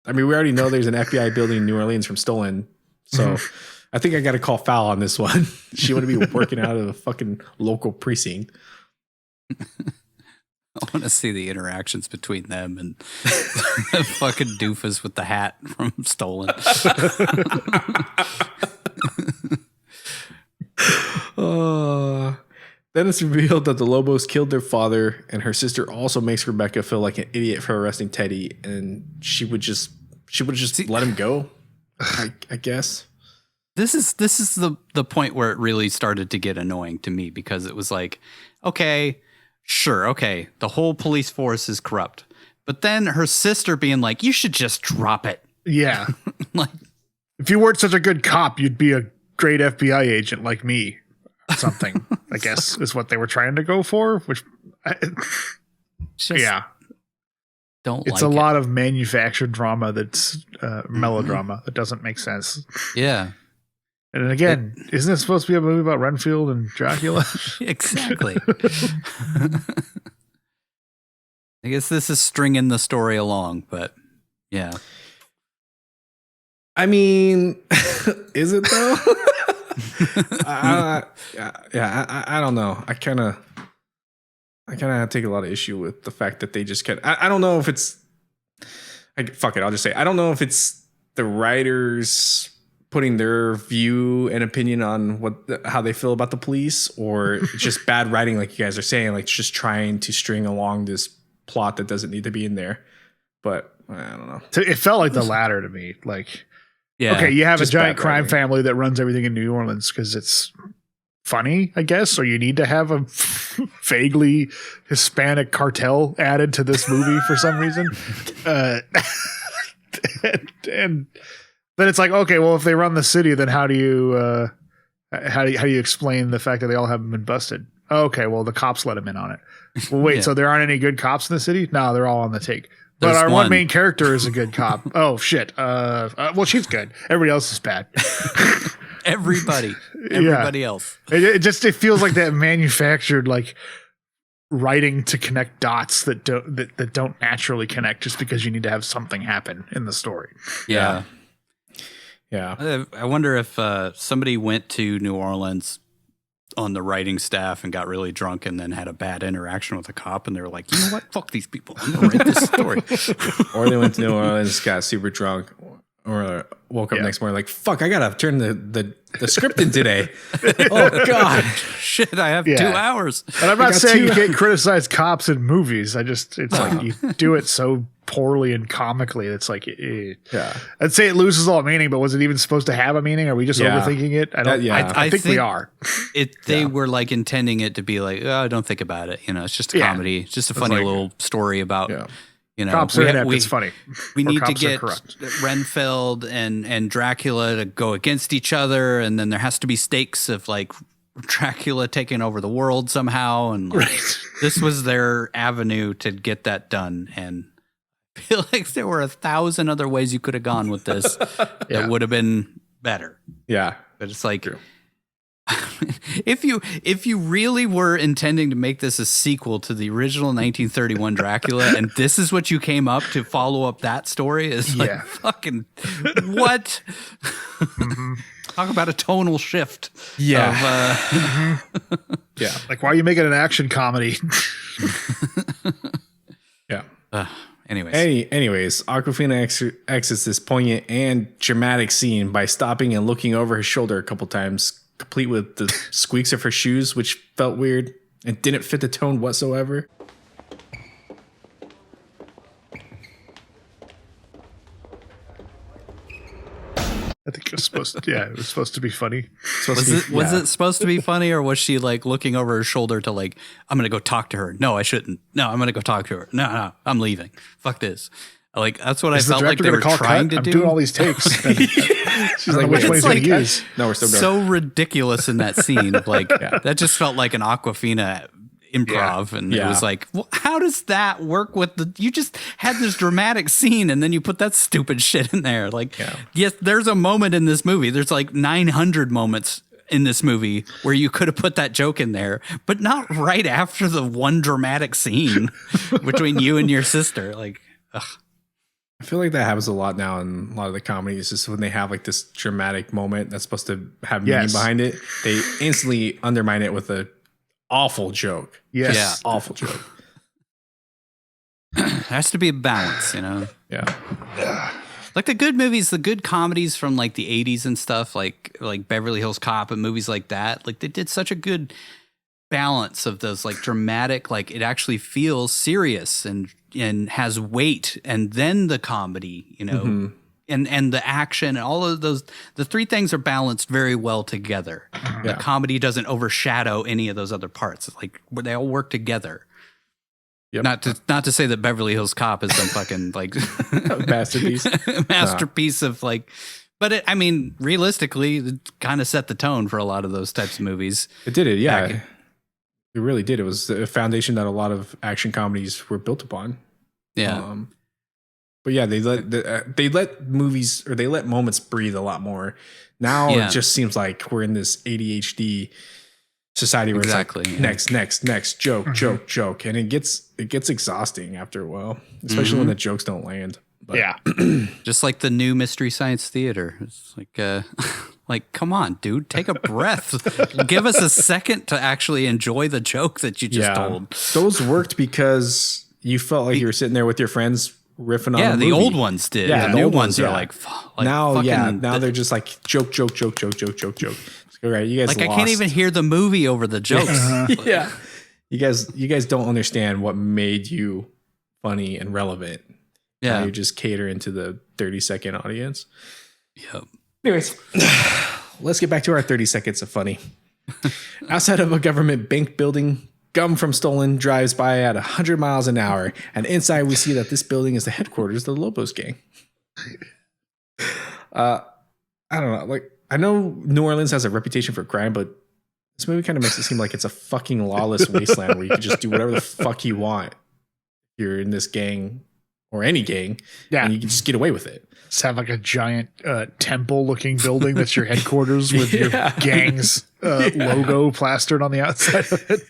I mean, we already know there's an FBI building in New Orleans from stolen, so. I think I got to call foul on this one. She want to be working out of a fucking local precinct. I want to see the interactions between them and the fucking doofus with the hat from Stolen. Then it's revealed that the Lobos killed their father, and her sister also makes Rebecca feel like an idiot for arresting Teddy, and she would just let him go. I guess. This is the point where it really started to get annoying to me, because it was like, okay, sure, okay, the whole police force is corrupt. But then her sister being like, you should just drop it. Yeah. Like, if you weren't such a good cop, you'd be a great FBI agent like me. Something, I guess, is what they were trying to go for, which don't it's like a lot of manufactured drama that's melodrama that doesn't make sense. Yeah. And again, isn't it supposed to be a movie about Renfield and Dracula? Exactly. I guess this is stringing the story along, but yeah. I mean, is it though? I don't know. I kind of take a lot of issue with the fact that they just can't. I don't know if it's. Fuck it. I'll just say I don't know if it's the writers putting their view and opinion on how they feel about the police, or just bad writing, like you guys are saying, like just trying to string along this plot that doesn't need to be in there. But I don't know. It felt like the latter to me. Like, Yeah. okay, you have a just giant bad crime writing. family that runs everything in New Orleans because it's funny, I guess, or you need to have a vaguely Hispanic cartel added to this movie for some reason. And then it's like, okay, well, if they run the city, then how do you explain the fact that they all haven't been busted? Okay, well, the cops let them in on it. Well, wait, so there aren't any good cops in the city? No, they're all on the take. But There's our one one. main character is a good cop. Oh shit. Well, she's good. Everybody else is bad. Everybody else. It feels like that manufactured like writing to connect dots that don't naturally connect just because you need to have something happen in the story. Yeah. Yeah. I wonder if somebody went to New Orleans on the writing staff and got really drunk and then had a bad interaction with a cop, and they were like, you know what? Fuck these people. I'm going to write this story. Or they went to New Orleans, got super drunk, or woke up next morning like, fuck, I gotta turn the script in today. Oh god, Shit, I have 2 hours. And I'm not got saying you 2 can't criticize cops in movies. It's like you do it so poorly and comically. It's like, Yeah. I'd say it loses all meaning, but was it even supposed to have a meaning? Are we just Yeah. overthinking it? I don't. Yeah. I think we are. They were like intending it to be like, oh, don't think about it. You know, it's just a comedy. It's just a funny like- little story about, you know, Cops are inept. It's funny. We Or need to cops are get corrupt. Renfield and Dracula to go against each other, and then there has to be stakes of like Dracula taking over the world somehow, and like, this was their avenue to get that done. And I feel like there were 1,000 other ways you could have gone with this that would have been better. Yeah. But it's like, if you really were intending to make this a sequel to the original 1931 Dracula, and this is what you came up to follow up that story, is like fucking what? Talk about a tonal shift. Yeah. Yeah. Like, why are you making an action comedy? Yeah. Anyways, Awkwafina exits this poignant and dramatic scene by stopping and looking over her shoulder a couple times, complete with the squeaks of her shoes, which felt weird and didn't fit the tone whatsoever. I think it was supposed to. Yeah, it was supposed to be funny. was it supposed to be funny, or was she like looking over her shoulder to like, I'm gonna go talk to her? No, I shouldn't. No, I'm gonna go talk to her. No, I'm leaving. Fuck this. Like, that's what Is I the felt like director they gonna were call trying cut? to I'm do. doing all these takes. She's like, which one he's like going to use? No, we're still going. So ridiculous in that scene. Like, that just felt like an Awkwafina improv, and it was like, well, how does that work with the? You just had this dramatic scene, and then you put that stupid shit in there. Like, yes, there's a moment in this movie. There's like 900 moments in this movie where you could have put that joke in there, but not right after the one dramatic scene between you and your sister. Like, ugh. I feel like that happens a lot now in a lot of the comedies. Just when they have like this dramatic moment that's supposed to have meaning behind it, they instantly undermine it with a awful joke. Yes. Yeah. Awful joke. There has to be a balance, you know? Yeah. Like the good movies, the good comedies from like the 80s and stuff, like Beverly Hills Cop and movies like that, like they did such a good balance of those like dramatic, like it actually feels serious and has weight, and then the comedy, you know, and the action and all of those, the three things are balanced very well together. The comedy doesn't overshadow any of those other parts. It's like they all work together. Yep. Not to say that Beverly Hills Cop is some fucking like masterpiece of like, but it, I mean, realistically, it kind of set the tone for a lot of those types of movies. It did it. Yeah. It really did. It was a foundation that a lot of action comedies were built upon. Yeah. But yeah, they let movies, or they let moments breathe a lot more. Now it just seems like we're in this ADHD society where it's like next joke, and it gets exhausting after a while, especially when the jokes don't land. But Just like the new Mystery Science Theater. It's like like, come on, dude, take a breath. Give us a second to actually enjoy the joke that you just told. Those worked because you felt like you were sitting there with your friends riffing on Yeah, a the movie. old ones did. Yeah, the the new old ones ones, are yeah. like Now, fucking, now they're just like joke. All right, you guys like lost. I can't even hear the movie over the jokes. Yeah, you guys don't understand what made you funny and relevant. Yeah. Now you're just catering to the 30-second audience. Yep. Anyways, let's get back to our 30 seconds of funny. Outside of a government bank building, gum from Stolen drives by at 100 miles an hour, and inside we see that this building is the headquarters of the Lobos gang. I don't know. Like, I know New Orleans has a reputation for crime, but this movie kind of makes it seem like it's a fucking lawless wasteland where you can just do whatever the fuck you want. You're in this gang or any gang, and you can just get away with it. Just have like a giant temple-looking building that's your headquarters with your gang's logo plastered on the outside of it.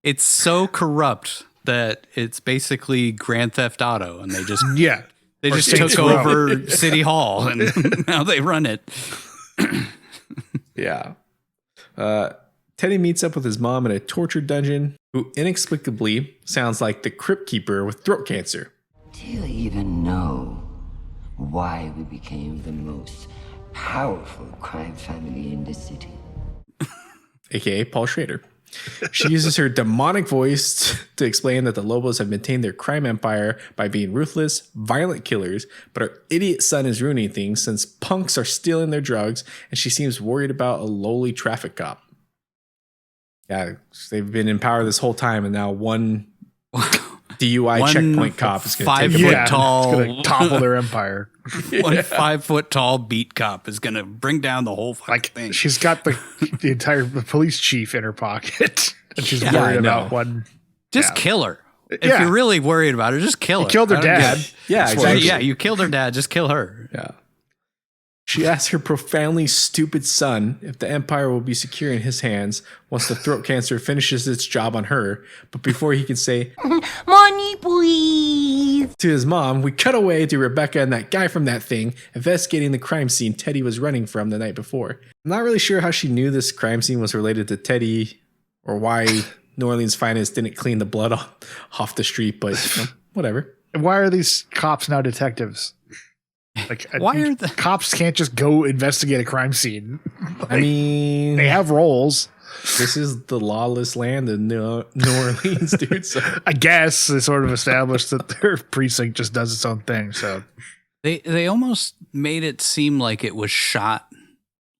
It's so corrupt that it's basically Grand Theft Auto, and they just Or just Saints took Row. over City Hall, and now they run it. Yeah. Teddy meets up with his mom in a torture dungeon, who inexplicably sounds like the crypt keeper with throat cancer. Do you even know why we became the most powerful crime family in the city? AKA Paul Schrader. She uses her demonic voice to explain that the Lobos have maintained their crime empire by being ruthless, violent killers, but her idiot son is ruining things since punks are stealing their drugs, and she seems worried about a lowly traffic cop. Yeah, they've been in power this whole time, and now one DUI checkpoint cop is going to take foot tall, it's going to topple their empire. One 5 foot tall beat cop is going to bring down the whole fucking thing. She's got the entire police chief in her pocket, and she's Yeah, I worried know. about one. Just kill her. If Yeah. you're really worried about her, just kill her. Killed her I don't dad. give- Yeah, That's exactly. Yeah, you killed her dad. Just kill her. Yeah. She asks her profoundly stupid son if the empire will be secure in his hands once the throat cancer finishes its job on her. But before he can say, Money, please. to his mom, we cut away to Rebecca and that guy from that thing investigating the crime scene Teddy was running from the night before. I'm not really sure how she knew this crime scene was related to Teddy or why New Orleans Finest didn't clean the blood off the street, but whatever. Why are these cops now detectives? Like, Why are the cops can't just go investigate a crime scene? I mean, They have roles. this is the lawless land of New Orleans, dude. So. I guess they sort of established that their precinct just does its own thing. So They almost made it seem like it was shot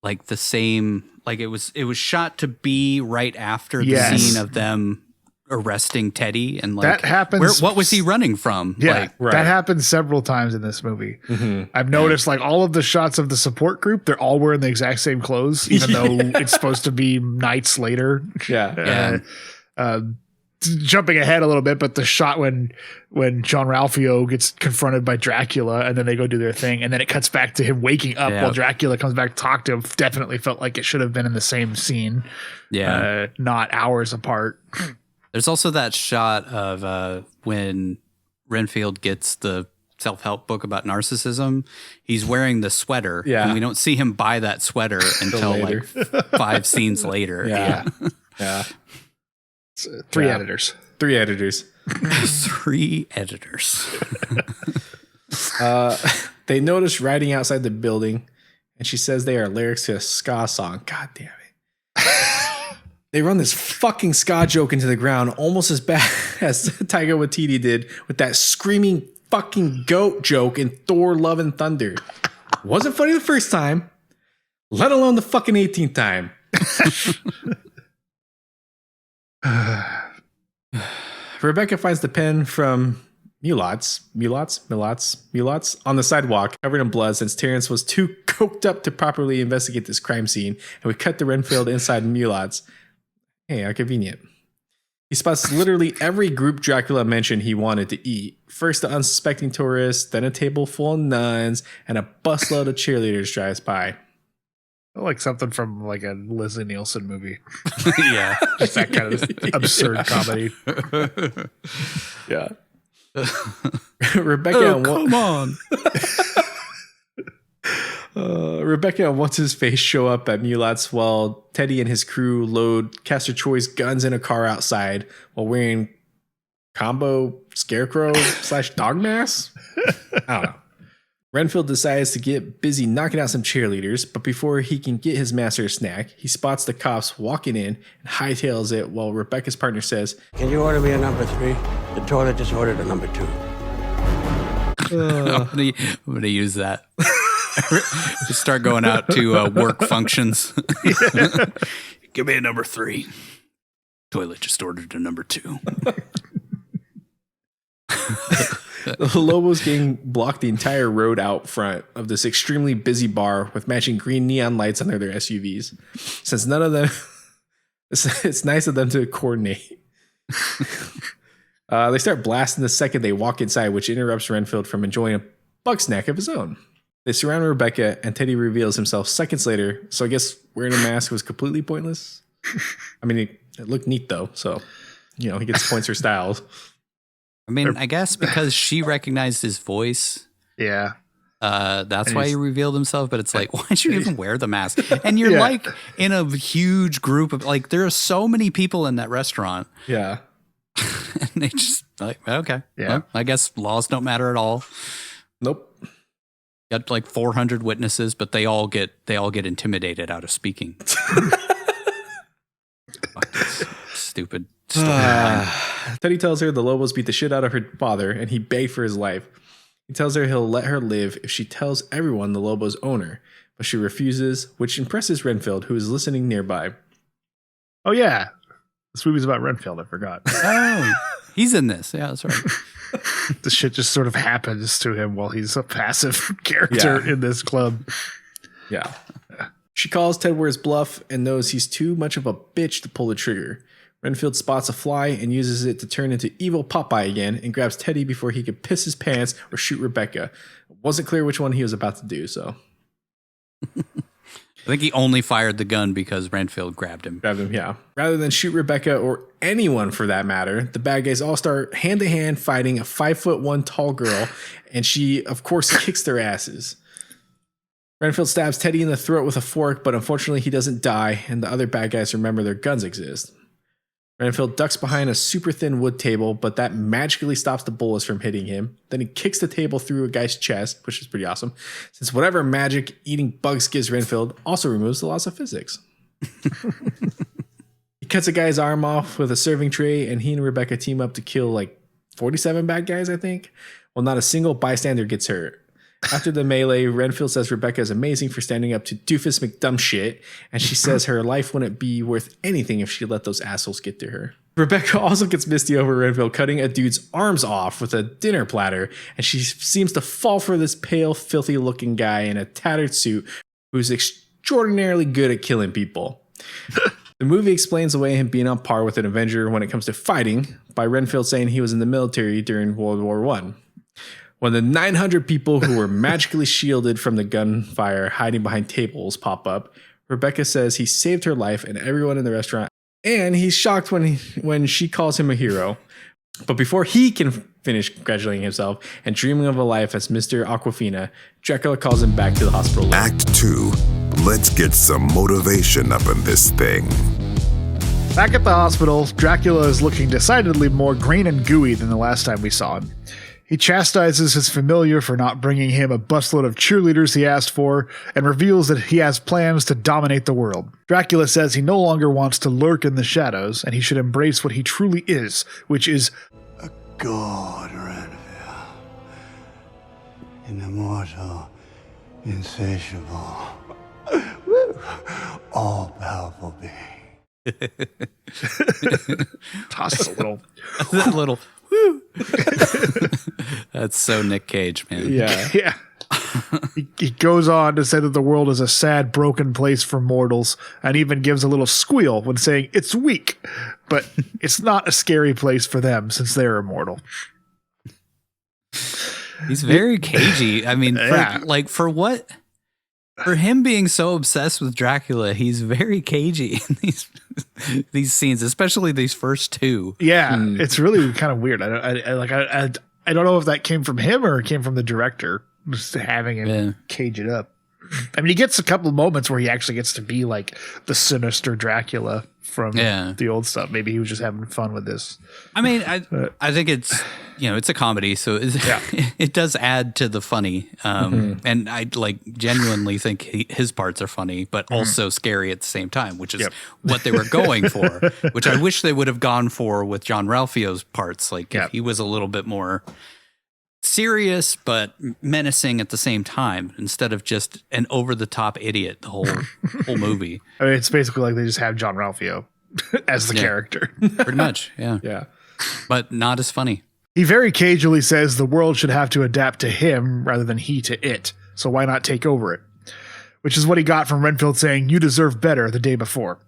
like the same, like it was shot to be right after the Yes. scene of them arresting Teddy, and like That happens- what was he running from? yeah, Like, Right. that happens several times in this movie. Mm-hmm. I've noticed like all of the shots of the support group, they're all wearing the exact same clothes, even though it's supposed to be nights later. Yeah. Jumping ahead a little bit, but the shot when John Ralphio gets confronted by Dracula and then they go do their thing and then it cuts back to him waking up while Dracula comes back to talk to him, definitely felt like it should have been in the same scene, not hours apart. There's also that shot of when Renfield gets the self-help book about narcissism. He's wearing the sweater, and we don't see him buy that sweater until like 5 scenes later. Yeah. Three editors. 3 editors. 3 editors. They notice writing outside the building, and she says they are lyrics to a ska song. God damn it. They run this fucking ska joke into the ground almost as bad as Taika Waititi did with that screaming fucking goat joke in Thor Love and Thunder. Wasn't funny the first time, let alone the fucking 18th time. Rebecca finds the pen from Mulots on the sidewalk, covered in blood since Terrence was too coked up to properly investigate this crime scene, and we cut to Renfield inside Mulots. Hey, how convenient. He spots literally every group Dracula mentioned he wanted to eat. First the unsuspecting tourists, then a table full of nuns, and a busload of cheerleaders drives by. Like something from like a Leslie Nielsen movie. Yeah. Just that kind of absurd comedy. Yeah. Rebecca come on. Rebecca and What's-His-Face show up at Mulat's while Teddy and his crew load Castor Troy's guns in a car outside while wearing combo scarecrow / dog mask. I don't know. Renfield decides to get busy knocking out some cheerleaders, but before he can get his master a snack, he spots the cops walking in and hightails it while Rebecca's partner says, "Can you order me a number 3? The toilet just ordered a number 2. I'm gonna use that. Just start going out to work functions. Give me a number 3. Toilet just ordered a number 2. The Lobos gang blocked the entire road out front of this extremely busy bar with matching green neon lights under their SUVs. Since none of them, it's nice of them to coordinate. They start blasting the second they walk inside, which interrupts Renfield from enjoying a bug snack of his own. They surround Rebecca, and Teddy reveals himself seconds later, so I guess wearing a mask was completely pointless. I mean, it looked neat, though, so, he gets points for styles. I mean, I guess because she recognized his voice. Yeah. That's why he revealed himself, but it's like, why'd you even wear the mask? And you're like in a huge group of, like, there are so many people in that restaurant. Yeah. And they just, like, okay. Yeah. Well, I guess laws don't matter at all. Nope. Got like 400 witnesses, but they all get intimidated out of speaking. Stupid. Teddy tells her the Lobos beat the shit out of her father, and he begged for his life. He tells her he'll let her live if she tells everyone the Lobos own her, but she refuses, which impresses Renfield, who is listening nearby. Oh, yeah. This movie's about Renfield. I forgot. Oh, he's in this. Yeah, that's right. The shit just sort of happens to him while he's a passive character in this club. Yeah. She calls Ted Ware's bluff and knows he's too much of a bitch to pull the trigger. Renfield spots a fly and uses it to turn into evil Popeye again and grabs Teddy before he could piss his pants or shoot Rebecca. It wasn't clear which one he was about to do, so. I think he only fired the gun because Renfield grabbed him. Yeah. Rather than shoot Rebecca or anyone for that matter, the bad guys all start hand-to-hand fighting a 5'1" tall girl, and she, of course, kicks their asses. Renfield stabs Teddy in the throat with a fork, but unfortunately he doesn't die, and the other bad guys remember their guns exist. Renfield ducks behind a super thin wood table, but that magically stops the bullets from hitting him. Then he kicks the table through a guy's chest, which is pretty awesome, since whatever magic eating bugs gives Renfield also removes the laws of physics. He cuts a guy's arm off with a serving tray, and he and Rebecca team up to kill like 47 bad guys, I think. Well, not a single bystander gets hurt. After the melee, Renfield says Rebecca is amazing for standing up to doofus McDumb shit, and she says her life wouldn't be worth anything if she let those assholes get to her. Rebecca also gets misty over Renfield cutting a dude's arms off with a dinner platter, and she seems to fall for this pale, filthy-looking guy in a tattered suit who's extraordinarily good at killing people. The movie explains away him being on par with an Avenger when it comes to fighting by Renfield saying he was in the military during World War I. When the 900 people who were magically shielded from the gunfire hiding behind tables pop up, Rebecca says he saved her life and everyone in the restaurant, and he's shocked when she calls him a hero. But before he can finish congratulating himself and dreaming of a life as Mr. Awkwafina, Dracula calls him back to the hospital. Act 2. Let's get some motivation up in this thing. Back at the hospital, Dracula is looking decidedly more green and gooey than the last time we saw him. He chastises his familiar for not bringing him a busload of cheerleaders he asked for, and reveals that he has plans to dominate the world. Dracula says he no longer wants to lurk in the shadows, and he should embrace what he truly is, which is a god, Renfield. An immortal, insatiable, all-powerful being. Tosses a little. That little... Woo. That's so Nick Cage, man. Yeah. He goes on to say that the world is a sad, broken place for mortals, and even gives a little squeal when saying it's weak, but it's not a scary place for them since they're immortal. He's very cagey. I mean, for him being so obsessed with Dracula, he's very cagey in these scenes, especially these first two. Yeah, it's really kind of weird. I don't know if that came from him or it came from the director, just having him cage it up. I mean, he gets a couple of moments where he actually gets to be like the sinister Dracula from the old stuff. Maybe he was just having fun with this. I mean, I think it's, it's a comedy, so it does add to the funny. And I genuinely think his parts are funny, but also scary at the same time, which is what they were going for, which I wish they would have gone for with John Ralphio's parts. If he was a little bit more serious but menacing at the same time, instead of just an over-the-top idiot the whole movie. I mean, it's basically like they just have John Ralphio as the character. Pretty much, yeah. But not as funny. He very cagily says the world should have to adapt to him rather than he to it, so why not take over it? Which is what he got from Renfield saying, "You deserve better," the day before.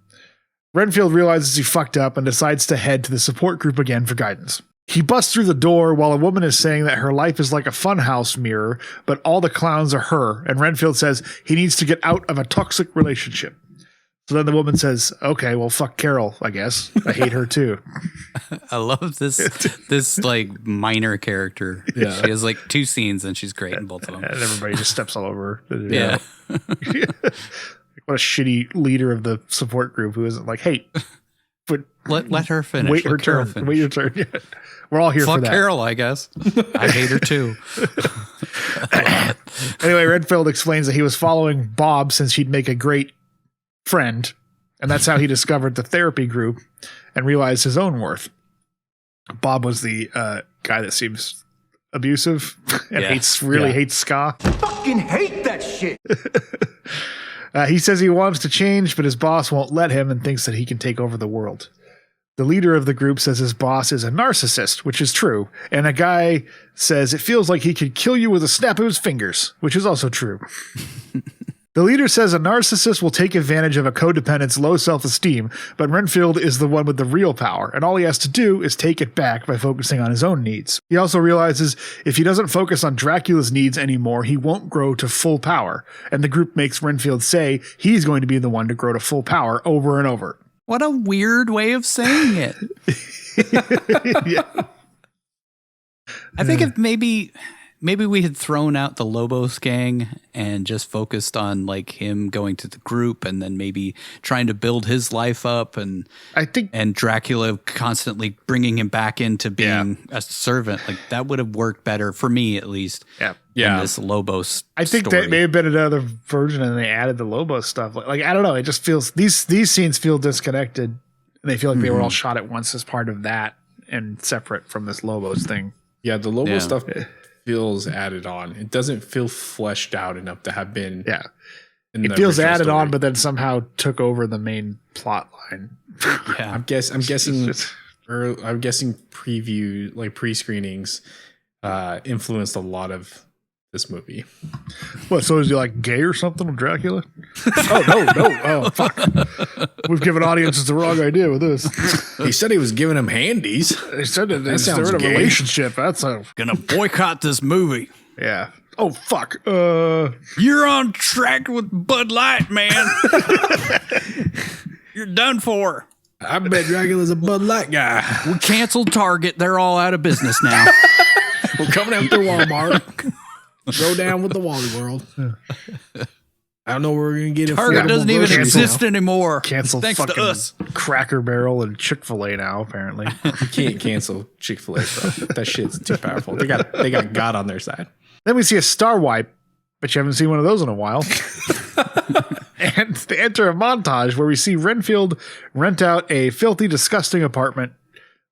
Renfield realizes he fucked up and decides to head to the support group again for guidance. He busts through the door while a woman is saying that her life is like a funhouse mirror, but all the clowns are her, and Renfield says he needs to get out of a toxic relationship. So then the woman says, "Okay, well, fuck Carol, I guess. I hate her too." I love this minor character. Yeah. She has 2 scenes and she's great in both of them. And everybody just steps all over her. Yeah. What a shitty leader of the support group who isn't hey, but let her finish. Wait her turn. Finish. Wait your turn. Yeah. We're all here for that. Fuck Carol, I guess. I hate her too. Anyway, Renfield explains that he was following Bob since she'd make a great friend, and that's how he discovered the therapy group and realized his own worth. Bob was the guy that seems abusive and hates ska. Fucking hate that shit. He says he wants to change, but his boss won't let him and thinks that he can take over the world. The leader of the group says his boss is a narcissist, which is true. And a guy says it feels like he could kill you with a snap of his fingers, which is also true. The leader says a narcissist will take advantage of a codependent's low self-esteem, but Renfield is the one with the real power, and all he has to do is take it back by focusing on his own needs. He also realizes if he doesn't focus on Dracula's needs anymore, he won't grow to full power, and the group makes Renfield say he's going to be the one to grow to full power over and over. What a weird way of saying it. Yeah. I think if maybe we had thrown out the Lobos gang and just focused on him going to the group and then maybe trying to build his life up, and Dracula constantly bringing him back into being a servant, that would have worked better for me, at least. Yeah. This Lobos I think story. that may have been another version and they added the Lobos stuff. I don't know. It just feels, these scenes feel disconnected, and they feel like they were all shot at once as part of that and separate from this Lobos thing. Yeah, the Lobos stuff feels added on. It doesn't feel fleshed out enough to have been. Yeah, it feels added on, but then somehow took over the main plot line. Yeah, I'm guessing preview pre-screenings influenced a lot of this movie. What? So is he gay or something with Dracula? No. Oh, fuck. We've given audiences the wrong idea with this. He said he was giving them handies. He said that they're in a relationship. That's gonna boycott this movie. Yeah. Oh, fuck. You're on track with Bud Light, man. You're done for. I bet Dracula's a Bud Light guy. We canceled Target. They're all out of business now. We're coming after Walmart. Go down with the Wally World. I don't know where we're going to get it. Target doesn't even exist anymore. Cancel thanks fucking to us. Cracker Barrel and Chick-fil-A now, apparently. You can't cancel Chick-fil-A, bro. That shit's too powerful. They got God on their side. Then we see a star wipe, but you haven't seen one of those in a while. And they enter a montage where we see Renfield rent out a filthy, disgusting apartment,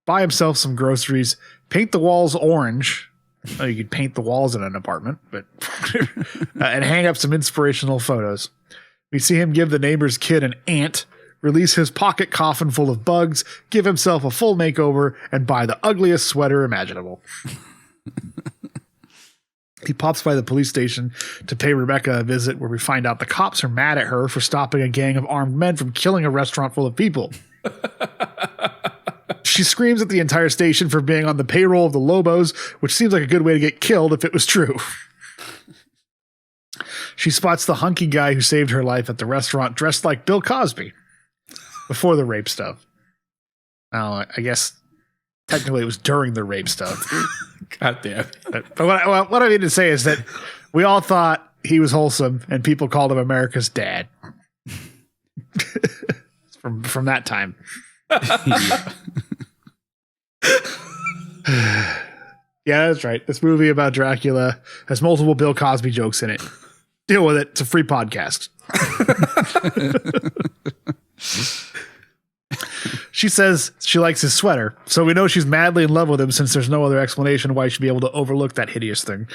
buy himself some groceries, paint the walls orange. Oh, you could paint the walls in an apartment, but and hang up some inspirational photos. We see him give the neighbor's kid an ant, release his pocket coffin full of bugs, give himself a full makeover, and buy the ugliest sweater imaginable. He pops by the police station to pay Rebecca a visit, where we find out the cops are mad at her for stopping a gang of armed men from killing a restaurant full of people. She screams at the entire station for being on the payroll of the Lobos, which seems like a good way to get killed if it was true. She spots the hunky guy who saved her life at the restaurant dressed like Bill Cosby before the rape stuff. Oh, I guess technically it was during the rape stuff. God damn. But what I mean to say is that we all thought he was wholesome and people called him America's dad. from that time. Yeah, that's right. This movie about Dracula has multiple Bill Cosby jokes in it. Deal with it. It's a free podcast. She says she likes his sweater, so we know she's madly in love with him since there's no other explanation why she'd be able to overlook that hideous thing.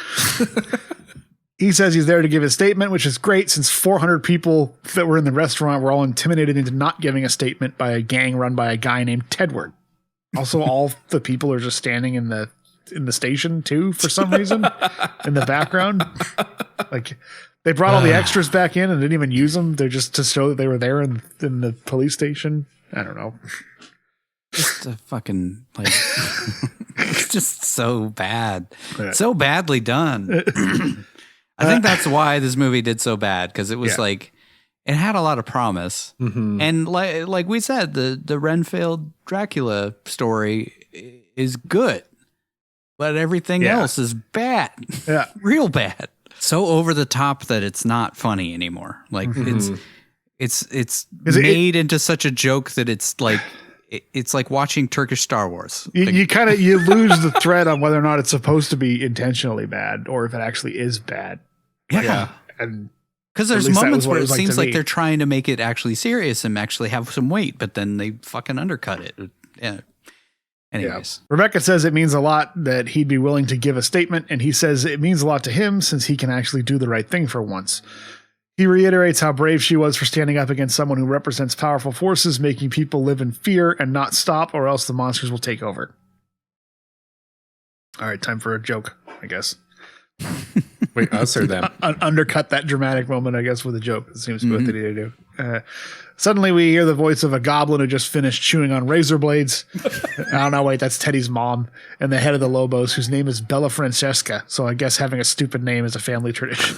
He says he's there to give his statement, which is great since 400 people that were in the restaurant were all intimidated into not giving a statement by a gang run by a guy named Tedward. Also, all the people are just standing in the station too for some reason in the background. Like they brought all the extras back in and didn't even use them. They're just to show that they were there in the police station. I don't know. Just a fucking like it's just so bad. So badly done. I think that's why this movie did so bad, because it was like it had a lot of promise. Mm-hmm. And like we said, the Renfield Dracula story is good. But everything else is bad. Yeah. Real bad. So over the top that it's not funny anymore. Like it's made into such a joke that it's like watching Turkish Star Wars. You lose the thread on whether or not it's supposed to be intentionally bad or if it actually is bad. Yeah. And because there's moments where it seems like they're trying to make it actually serious and actually have some weight, but then they fucking undercut it. Yeah. Anyways. Yeah. Rebecca says it means a lot that he'd be willing to give a statement, and he says it means a lot to him since he can actually do the right thing for once. He reiterates how brave she was for standing up against someone who represents powerful forces, making people live in fear and not stop, or else the monsters will take over. All right, time for a joke, I guess. Wait, I'll serve them. Undercut that dramatic moment, I guess, with a joke. It seems to be what they need to do. Suddenly we hear the voice of a goblin who just finished chewing on razor blades. Oh, no, wait, that's Teddy's mom and the head of the Lobos, whose name is Bella Francesca. So I guess having a stupid name is a family tradition.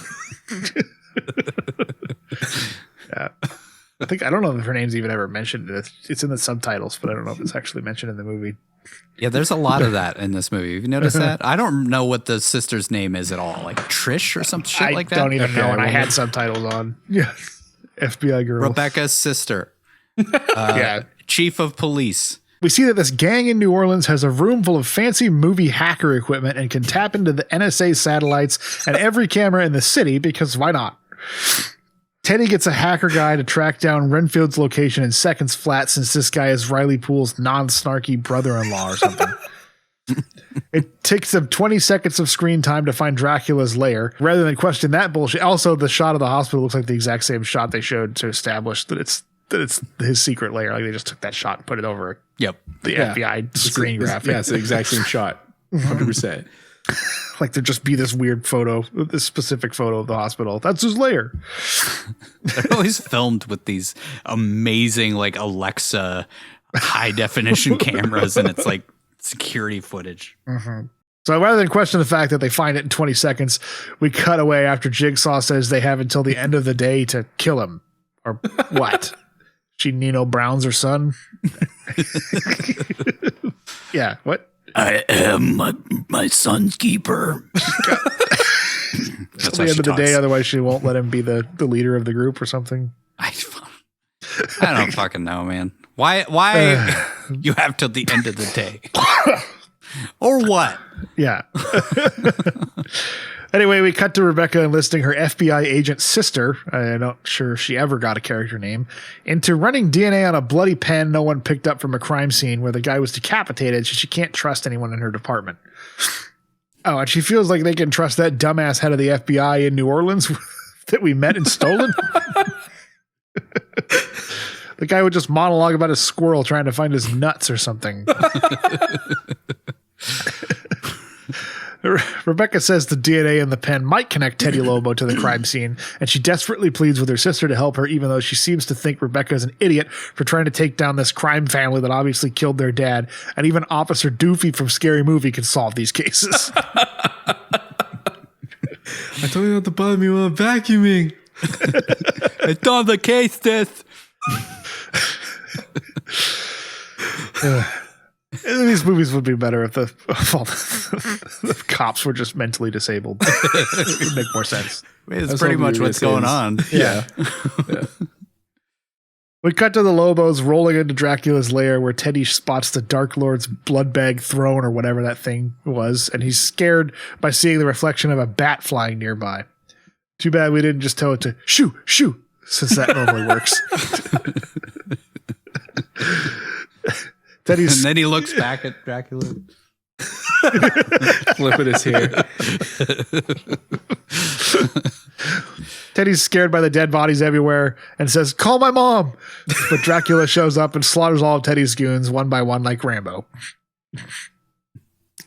Yeah. I don't know if her name's even ever mentioned. It's in the subtitles, but I don't know if it's actually mentioned in the movie. Yeah, there's a lot of that in this movie. Have you noticed that? I don't know what the sister's name is at all. Like Trish or some shit like that? I don't even know, and I had subtitles on. Yeah. FBI girl. Rebecca's sister. Chief of police. We see that this gang in New Orleans has a room full of fancy movie hacker equipment and can tap into the NSA satellites and every camera in the city because why not? Teddy gets a hacker guy to track down Renfield's location in seconds flat since this guy is Riley Poole's non-snarky brother-in-law or something. It takes them 20 seconds of screen time to find Dracula's lair. Rather than question that bullshit. Also, the shot of the hospital looks like the exact same shot they showed to establish that it's his secret lair. Like they just took that shot and put it over the FBI screen graphic. Yeah, it's the exact same shot. 100%. Like there'd just be this weird photo, this specific photo of the hospital. That's his lair. They're always filmed with these amazing like Alexa high definition cameras, and it's like security footage. Mm-hmm. So rather than question the fact that they find it in 20 seconds, we cut away after Jigsaw says they have until the end of the day to kill him. Or what? She Nino Brown's her son? Yeah, what? I am my son's keeper. That's the end of the day, otherwise she won't let him be the leader of the group or something. I don't fucking know, man. Why you have till the end of the day? Or what? Yeah. Anyway, we cut to Rebecca enlisting her FBI agent sister, I'm not sure if she ever got a character name, into running DNA on a bloody pen no one picked up from a crime scene where the guy was decapitated, so she can't trust anyone in her department. Oh, and she feels like they can trust that dumbass head of the FBI in New Orleans that we met and stolen. The guy would just monologue about a squirrel trying to find his nuts or something. Rebecca says the DNA in the pen might connect Teddy Lobo to the crime scene, and she desperately pleads with her sister to help her, even though she seems to think Rebecca is an idiot for trying to take down this crime family that obviously killed their dad, and even Officer Doofy from Scary Movie can solve these cases. I told you not to bother me while I'm vacuuming. It's on the case, this. These movies would be better if the cops were just mentally disabled. It would make more sense. It's pretty much what's going on. Yeah. We cut to the Lobos rolling into Dracula's lair where Teddy spots the Dark Lord's blood bag throne or whatever that thing was, and he's scared by seeing the reflection of a bat flying nearby. Too bad we didn't just tell it to shoo, shoo, since that normally works. And then he looks back at Dracula. Flipping his hair. Teddy's scared by the dead bodies everywhere and says, "Call my mom." But Dracula shows up and slaughters all of Teddy's goons one by one like Rambo.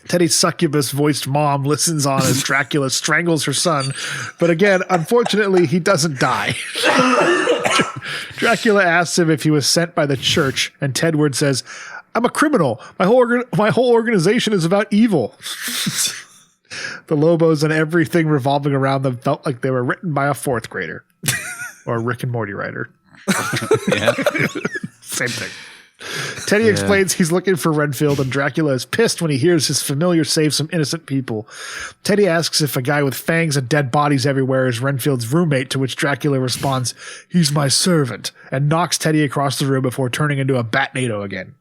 Teddy's succubus-voiced mom listens on as Dracula strangles her son. But again, unfortunately, he doesn't die. Dracula asks him if he was sent by the church, and Tedward says, "I'm a criminal. My whole organization is about evil." The Lobos and everything revolving around them felt like they were written by a fourth grader or a Rick and Morty writer. Yeah. Same thing. Teddy explains he's looking for Renfield, and Dracula is pissed when he hears his familiar save some innocent people. Teddy asks if a guy with fangs and dead bodies everywhere is Renfield's roommate, to which Dracula responds, "He's my servant," and knocks Teddy across the room before turning into a Batnado again.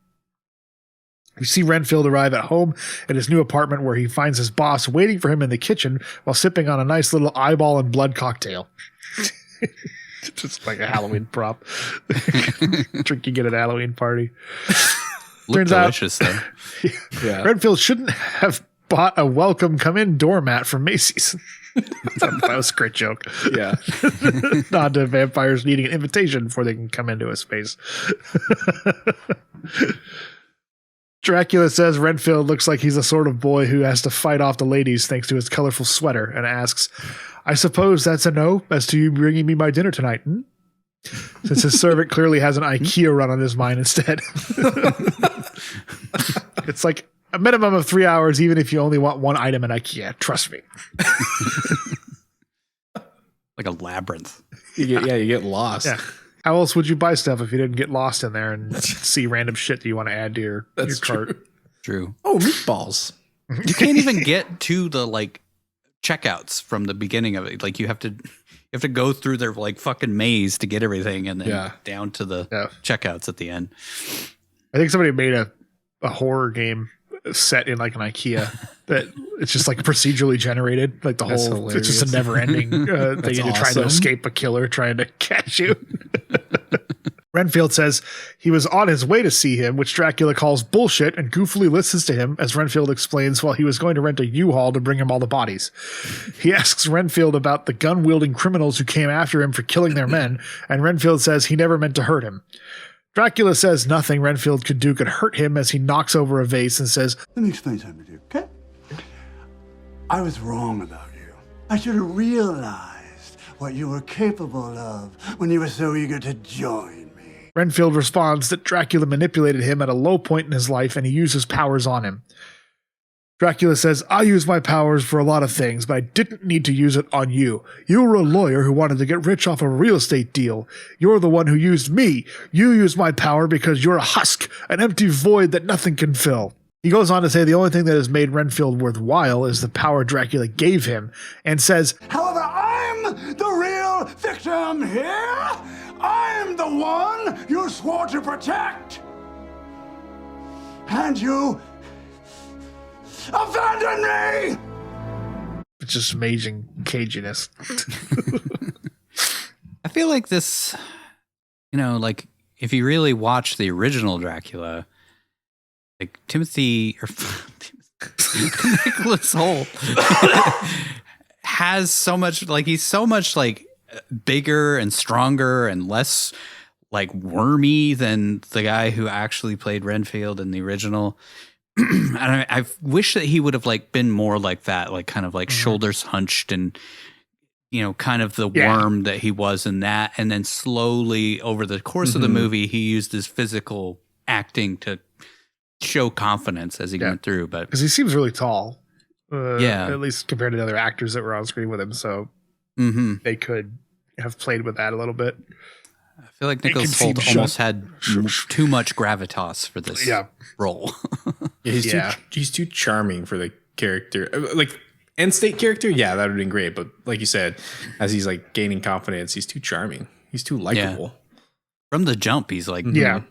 We see Renfield arrive at home at his new apartment where he finds his boss waiting for him in the kitchen while sipping on a nice little eyeball and blood cocktail. Just like a Halloween prop. Drinking at an Halloween party. Turns delicious, though. Yeah. Renfield shouldn't have bought a welcome come in doormat from Macy's. That was a great joke. Yeah. Nod to vampires needing an invitation before they can come into a space. Dracula says Renfield looks like he's the sort of boy who has to fight off the ladies thanks to his colorful sweater, and asks, "I suppose that's a no as to you bringing me my dinner tonight, hmm?" Since his servant clearly has an IKEA run on his mind instead. It's like a minimum of 3 hours, even if you only want one item at IKEA. Trust me. Like a labyrinth. You get lost. Yeah. How else would you buy stuff if you didn't get lost in there and see random shit that you want to add to your cart? True. Oh, meatballs. You can't even get to the like checkouts from the beginning of it. Like you have to go through their like fucking maze to get everything, and then down to the checkouts at the end. I think somebody made a horror game set in like an IKEA that it's just like procedurally generated, like That's whole hilarious. it's just a never ending thing. You're trying to escape a killer trying to catch you. Renfield says he was on his way to see him, which Dracula calls bullshit and goofily listens to him as Renfield explains while he was going to rent a U-Haul to bring him all the bodies. He asks Renfield about the gun-wielding criminals who came after him for killing their men, and Renfield says he never meant to hurt him. Dracula says nothing Renfield could do could hurt him as he knocks over a vase and says, Let me explain something to you, okay? I was wrong about you. I should have realized what you were capable of when you were so eager to join me. Renfield responds that Dracula manipulated him at a low point in his life and he used his powers on him. Dracula says, I use my powers for a lot of things, but I didn't need to use it on you. You were a lawyer who wanted to get rich off a real estate deal. You're the one who used me. You used my power because you're a husk, an empty void that nothing can fill. He goes on to say the only thing that has made Renfield worthwhile is the power Dracula gave him, and says, However, I'm the real victim here. I'm the one you swore to protect. And you abandon me! It's just amazing caginess. I feel like this, like if you really watch the original Dracula, like Nicolas Hoult has so much, like he's so much like bigger and stronger and less like wormy than the guy who actually played Renfield in the original. And I wish that he would have like been more like that, like kind of like shoulders hunched and, kind of the worm that he was in that. And then slowly over the course of the movie, he used his physical acting to show confidence as he went through. But because he seems really tall, at least compared to the other actors that were on screen with him. So they could have played with that a little bit. I feel like Nicolas Hoult almost had too much gravitas for this role. He's too charming for the character. Like end state character, that would have been great. But like you said, as he's like gaining confidence, he's too charming. He's too likable. From the jump, he's like, yeah.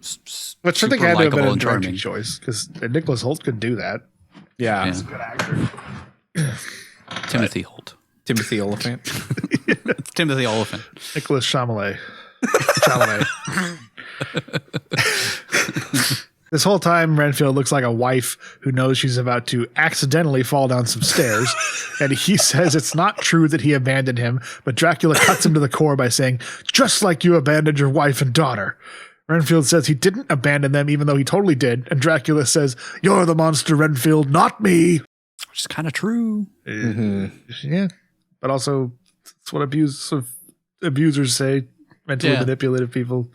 Which I think had to have been a directing charming choice because Nicolas Hoult could do that. Yeah. He's a good actor. Timothy Hoult. Timothy Oliphant. Timothy Oliphant. Nicolas Chalamet. This whole time, Renfield looks like a wife who knows she's about to accidentally fall down some stairs, and he says it's not true that he abandoned him, but Dracula cuts him to the core by saying, just like you abandoned your wife and daughter. Renfield says he didn't abandon them, even though he totally did, and Dracula says, you're the monster, Renfield, not me. Which is kind of true. Yeah, but also it's what abusers say, mentally manipulative people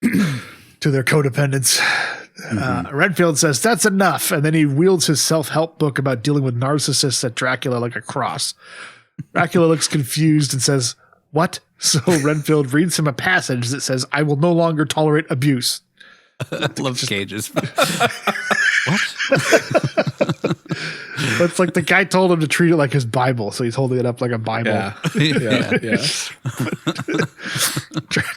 to their codependents. Renfield says, that's enough. And then he wields his self-help book about dealing with narcissists at Dracula like a cross. Dracula looks confused and says, what? So Renfield reads him a passage that says, I will no longer tolerate abuse. I love Cage's. What? It's like the guy told him to treat it like his Bible, so he's holding it up like a Bible. Yeah.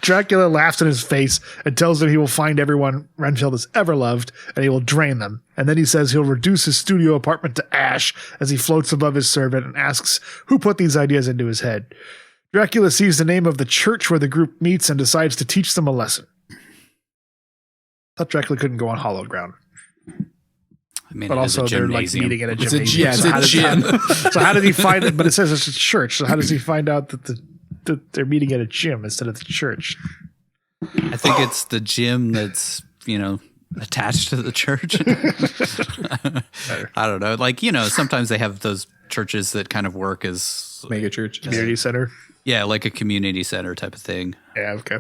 Dracula laughs in his face and tells him he will find everyone Renfield has ever loved, and he will drain them. And then he says he'll reduce his studio apartment to ash as he floats above his servant and asks who put these ideas into his head. Dracula sees the name of the church where the group meets and decides to teach them a lesson. Thought Dracula couldn't go on hallowed ground. I mean, but also they're like meeting at a gymnasium. It's a gym. So how did he find it? But it says it's a church. So how does he find out that they're meeting at a gym instead of the church? I think it's the gym that's, attached to the church. I don't know. Like, sometimes they have those churches that kind of work as mega church, community center. Yeah, like a community center type of thing. Yeah, okay.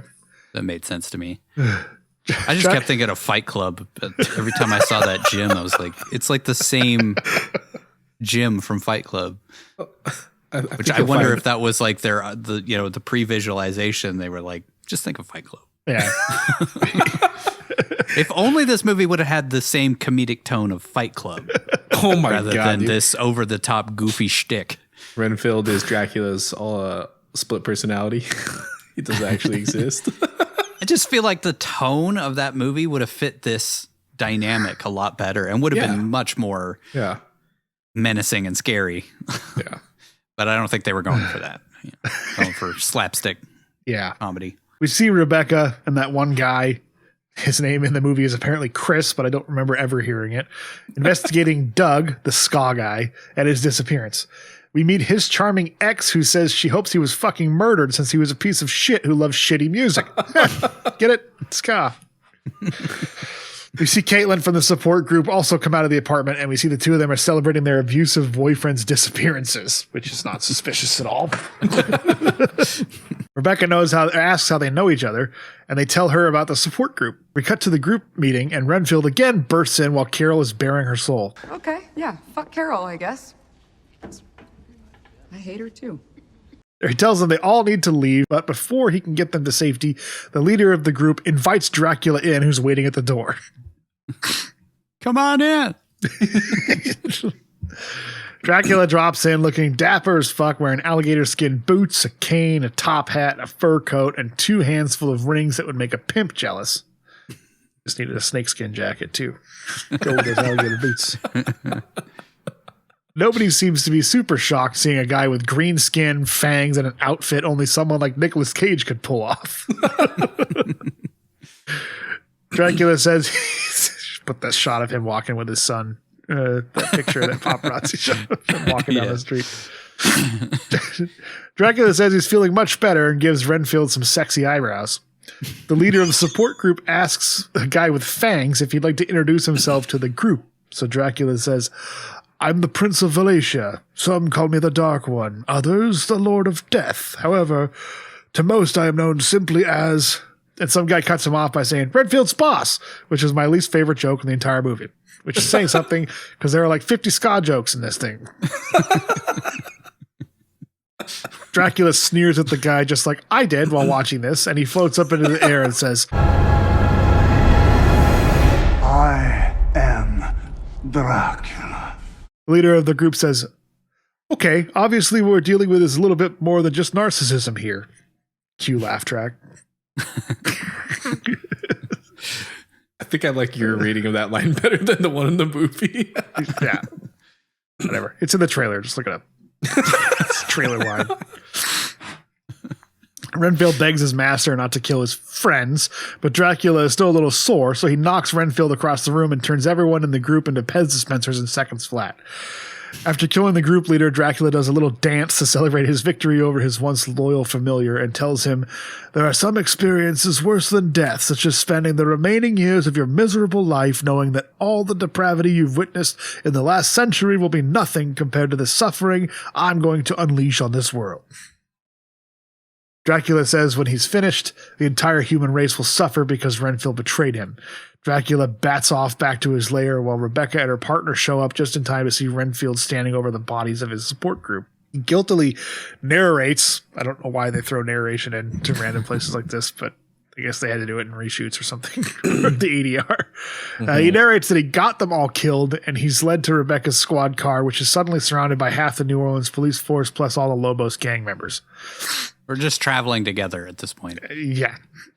That made sense to me. I just kept thinking of Fight Club, but every time I saw that gym, I was like, it's like the same gym from Fight Club. Which I wonder if that was like the pre-visualization. They were like, just think of Fight Club. Yeah. If only this movie would have had the same comedic tone of Fight Club. Oh my rather God. Than this over-the-top goofy shtick. Renfield is Dracula's split personality. He doesn't actually exist. I just feel like the tone of that movie would have fit this dynamic a lot better and would have been much more menacing and scary. Yeah. But I don't think they were going for that. Going for slapstick comedy. We see Rebecca and that one guy. His name in the movie is apparently Chris, but I don't remember ever hearing it. Investigating Doug, the ska guy, and his disappearance. We meet his charming ex who says she hopes he was fucking murdered since he was a piece of shit who loves shitty music. Get it? Ska. We see Caitlin from the support group also come out of the apartment, and we see the two of them are celebrating their abusive boyfriend's disappearances, which is not suspicious at all. Rebecca asks how they know each other, and they tell her about the support group. We cut to the group meeting, and Renfield again bursts in while Carol is bearing her soul. Okay, yeah, fuck Carol, I guess. I hate her too. He tells them they all need to leave, but before he can get them to safety, the leader of the group invites Dracula in, who's waiting at the door. Come on in. Dracula drops in looking dapper as fuck, wearing alligator skin boots, a cane, a top hat, a fur coat, and 2 hands full of rings that would make a pimp jealous. Just needed a snakeskin jacket, too. Go with those alligator boots. Nobody seems to be super shocked seeing a guy with green skin, fangs, and an outfit only someone like Nicolas Cage could pull off. Dracula says, put that shot of him walking with his son. That picture that paparazzi shot of him walking down the street. Dracula says he's feeling much better and gives Renfield some sexy eyebrows. The leader of the support group asks a guy with fangs if he'd like to introduce himself to the group. So Dracula says, I'm the Prince of Valatia. Some call me the Dark One. Others, the Lord of Death. However, to most I am known simply as... And some guy cuts him off by saying, Renfield's boss, which is my least favorite joke in the entire movie. Which is saying something, because there are like 50 ska jokes in this thing. Dracula sneers at the guy just like I did while watching this, and he floats up into the air and says, I am Dracula. The leader of the group says, okay, obviously what we're dealing with is a little bit more than just narcissism here. Cue laugh track. I think I like your reading of that line better than the one in the movie. Yeah. Whatever. It's in the trailer. Just look it up. It's a trailer line. Renfield begs his master not to kill his friends, but Dracula is still a little sore, so he knocks Renfield across the room and turns everyone in the group into Pez dispensers in seconds flat. After killing the group leader, Dracula does a little dance to celebrate his victory over his once loyal familiar and tells him, "There are some experiences worse than death, such as spending the remaining years of your miserable life knowing that all the depravity you've witnessed in the last century will be nothing compared to the suffering I'm going to unleash on this world." Dracula says when he's finished, the entire human race will suffer because Renfield betrayed him. Dracula bats off back to his lair while Rebecca and her partner show up just in time to see Renfield standing over the bodies of his support group. He guiltily narrates. I don't know why they throw narration into random places like this, but I guess they had to do it in reshoots or something. The ADR. He narrates that he got them all killed, and he's led to Rebecca's squad car, which is suddenly surrounded by half the New Orleans police force plus all the Lobos gang members. We're just traveling together at this point. Yeah.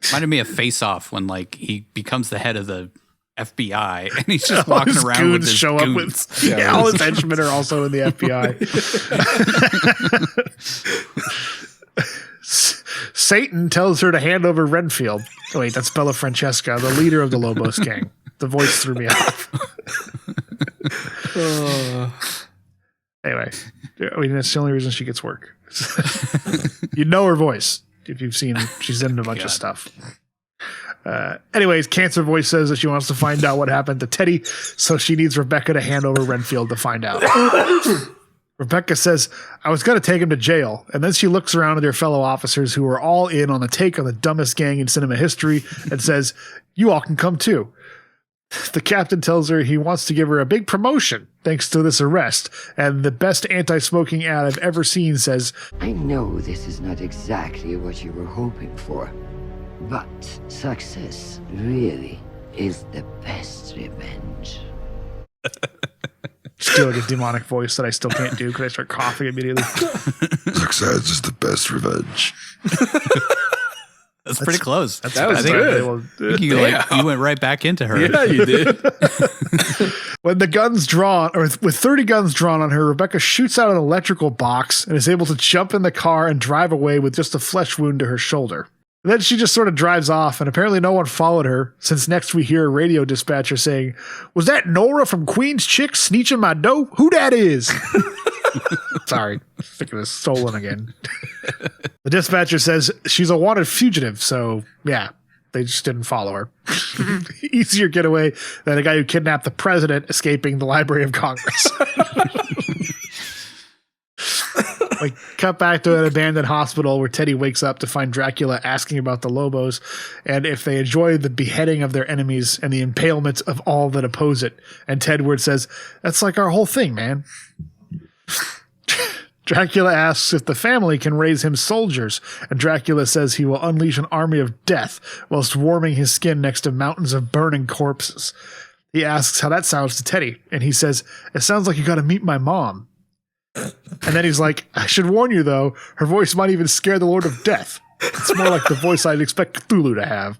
Reminded me of Face Off when like he becomes the head of the FBI and he's just walking around with his show goons. up with all his henchmen are also in the FBI. Satan tells her to hand over Renfield. Oh, wait, that's Bella Francesca, the leader of the Lobos gang. The voice threw me off. Anyway, I mean, that's the only reason she gets work. You know her voice if you've seen she's in a bunch of stuff. Anyways, Cancer Voice says that she wants to find out what happened to Teddy, so she needs Rebecca to hand over Renfield to find out. Rebecca says, "I was going to take him to jail," and then she looks around at her fellow officers who are all in on the take on the dumbest gang in cinema history and says, "You all can come too." The captain tells her he wants to give her a big promotion thanks to this arrest, and the best anti-smoking ad I've ever seen says, "I know this is not exactly what you were hoping for, but success really is the best revenge." Still like a demonic voice that I still can't do because I start coughing immediately. Success is the best revenge. That's pretty close. That was good. You went right back into her. Yeah, you did. When the gun's drawn, or with 30 guns drawn on her, Rebecca shoots out an electrical box and is able to jump in the car and drive away with just a flesh wound to her shoulder. And then she just sort of drives off, and apparently no one followed her, since next we hear a radio dispatcher saying, "Was that Nora from Queen's Chicks sneeching my dough? Who that is?" Sorry, thinking of stolen again. The dispatcher says she's a wanted fugitive, so yeah, they just didn't follow her. Easier getaway than a guy who kidnapped the president escaping the Library of Congress. Like, cut back to an abandoned hospital where Teddy wakes up to find Dracula asking about the Lobos and if they enjoy the beheading of their enemies and the impalement of all that oppose it. And Tedward says, "That's like our whole thing, man." Dracula asks if the family can raise him soldiers, and Dracula says he will unleash an army of death whilst warming his skin next to mountains of burning corpses. He asks how that sounds to Teddy, and he says, "It sounds like you got to meet my mom." And then he's like, "I should warn you, though, her voice might even scare the Lord of Death. It's more like the voice I'd expect Cthulhu to have."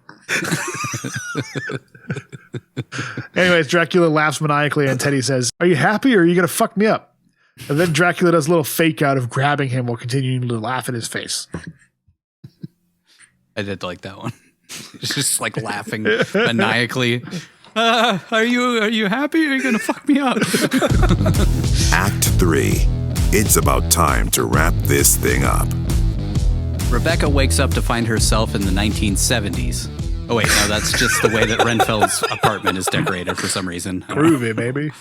Anyways, Dracula laughs maniacally, and Teddy says, "Are you happy, or are you going to fuck me up?" And then Dracula does a little fake out of grabbing him while continuing to laugh in his face. I did like that one. It's just like laughing maniacally. Are you happy, or are you going to fuck me up? Act 3. It's about time to wrap this thing up. Rebecca wakes up to find herself in the 1970s. Oh, wait, no, that's just the way that Renfield's apartment is decorated for some reason. Groovy, baby.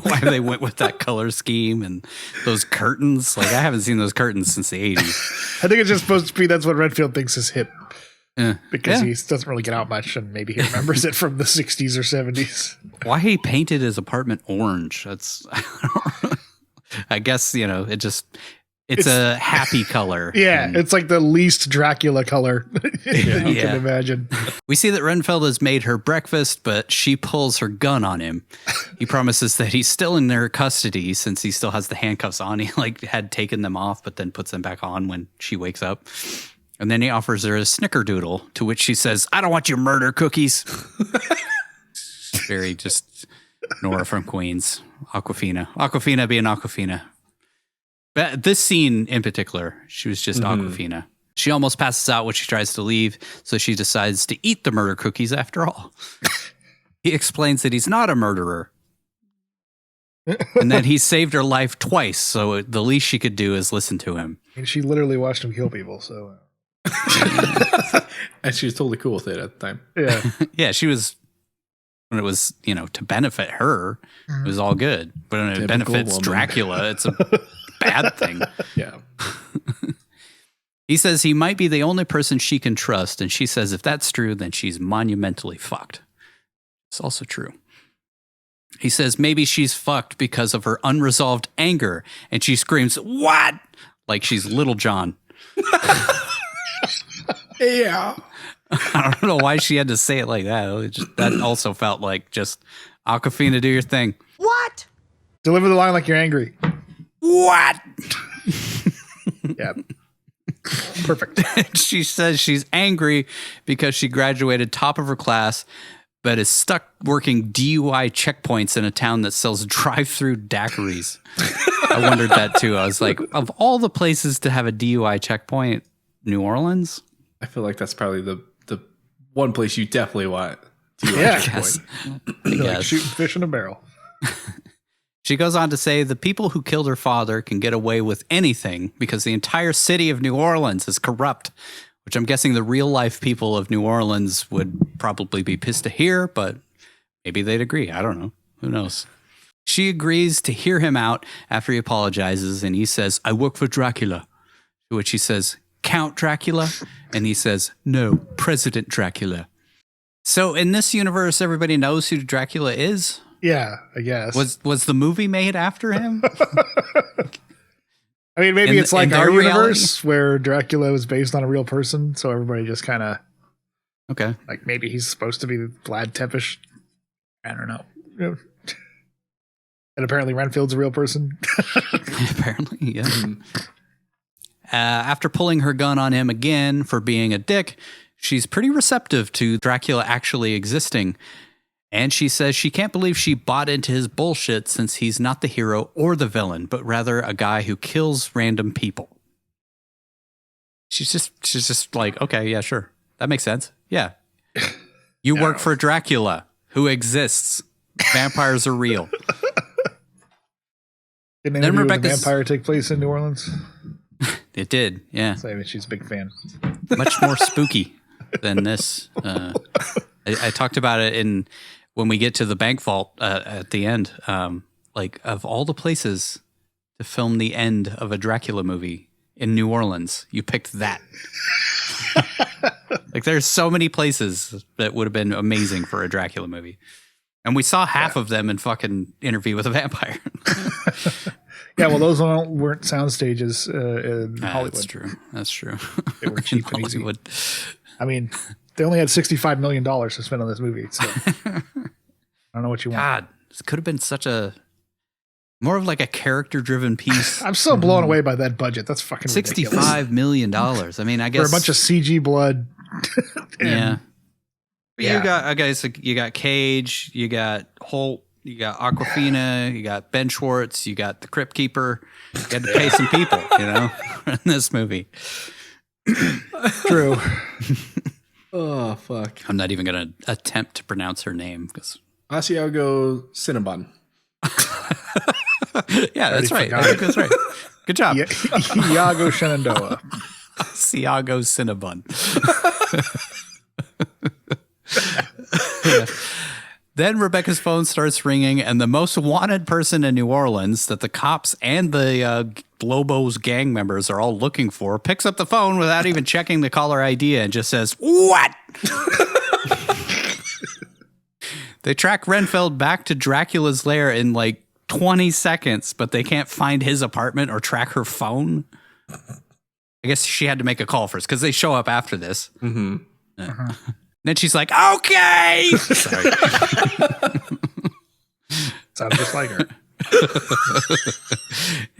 Why they went with that color scheme and those curtains. Like, I haven't seen those curtains since the 80s. I think it's just supposed to be that's what Renfield thinks is hip. Because he doesn't really get out much, and maybe he remembers it from the 60s or 70s. Why he painted his apartment orange? That's, I guess, it's a happy color. Yeah, it's like the least Dracula color you can imagine. We see that Renfield has made her breakfast, but she pulls her gun on him. He promises that he's still in their custody since he still has the handcuffs on. He had taken them off, but then puts them back on when she wakes up. And then he offers her a snickerdoodle, to which she says, I don't want your murder cookies. Very just Nora from Queens. Awkwafina. Awkwafina being Awkwafina. But this scene in particular, she was just Awkwafina. She almost passes out when she tries to leave, so she decides to eat the murder cookies after all. He explains that he's not a murderer. And that he saved her life twice, so the least she could do is listen to him. And she literally watched him kill people, so... And she was totally cool with it at the time. Yeah. Yeah, she was... When it was, to benefit her, it was all good. But when it benefits Dracula, it's a bad thing. Yeah. He says he might be the only person she can trust, and she says if that's true, then she's monumentally fucked. It's also true. He says maybe she's fucked because of her unresolved anger, and she screams, "What?" Like she's Little John. Yeah. I don't know why she had to say it like that. That also felt like just, Awkwafina, do your thing. What? Deliver the line like you're angry. What? Yeah. Perfect. She says she's angry because she graduated top of her class, but is stuck working DUI checkpoints in a town that sells drive-through daiquiris. I wondered that too. I was like, of all the places to have a DUI checkpoint, New Orleans? I feel like that's probably the one place you definitely want. Yeah. I guess. Like shooting fish in a barrel. She goes on to say the people who killed her father can get away with anything because the entire city of New Orleans is corrupt, which I'm guessing the real life people of New Orleans would probably be pissed to hear, but maybe they'd agree. I don't know. Who knows? She agrees to hear him out after he apologizes, and he says, I work for Dracula. To which he says, Count Dracula? And he says, no, President Dracula. So in this universe, everybody knows who Dracula is? Yeah, I guess. Was the movie made after him? I mean, maybe it's like our universe where Dracula was based on a real person, so everybody just kind of... Okay. Like, maybe he's supposed to be Vlad Tepes. I don't know. And apparently Renfield's a real person. Apparently, yeah. After pulling her gun on him again for being a dick, she's pretty receptive to Dracula actually existing. And she says she can't believe she bought into his bullshit since he's not the hero or the villain, but rather a guy who kills random people. She's just like, okay, yeah, sure. That makes sense. Yeah. You work for Dracula, who exists. Vampires are real. Didn't then Rebecca's vampire take place in New Orleans? It did, yeah. So, I mean, she's a big fan. Much more spooky than this. I talked about it when we get to the bank vault at the end. Like, of all the places to film the end of a Dracula movie in New Orleans, you picked that. Like, there's so many places that would have been amazing for a Dracula movie. And we saw half of them in fucking Interview with a Vampire. Yeah, well, those weren't sound stages in Hollywood. That's true. They were cheap in Hollywood. I mean, they only had $65 million to spend on this movie. So I don't know what you want. God, this could have been such a more of like a character-driven piece. I'm so blown away by that budget. That's fucking ridiculous. $65 million. I mean, I guess for a bunch of CG blood. Yeah. You got Cage, you got Hoult, you got Awkwafina, you got Ben Schwartz, you got the Crypt Keeper. You had to pay some people, in this movie. True. Oh, fuck. I'm not even going to attempt to pronounce her name because Asiago Cinnabon. Yeah, that's right. I think that's right. Good job. Iago Shenandoah. Asiago Cinnabon. Then Rebecca's phone starts ringing, and the most wanted person in New Orleans that the cops and the Lobos gang members are all looking for picks up the phone without even checking the caller ID and just says, "What?" They track Renfield back to Dracula's lair in like 20 seconds, but they can't find his apartment or track her phone. I guess she had to make a call first because they show up after this. Mm-hmm. Then she's like, okay. Sorry. Sounds just like her.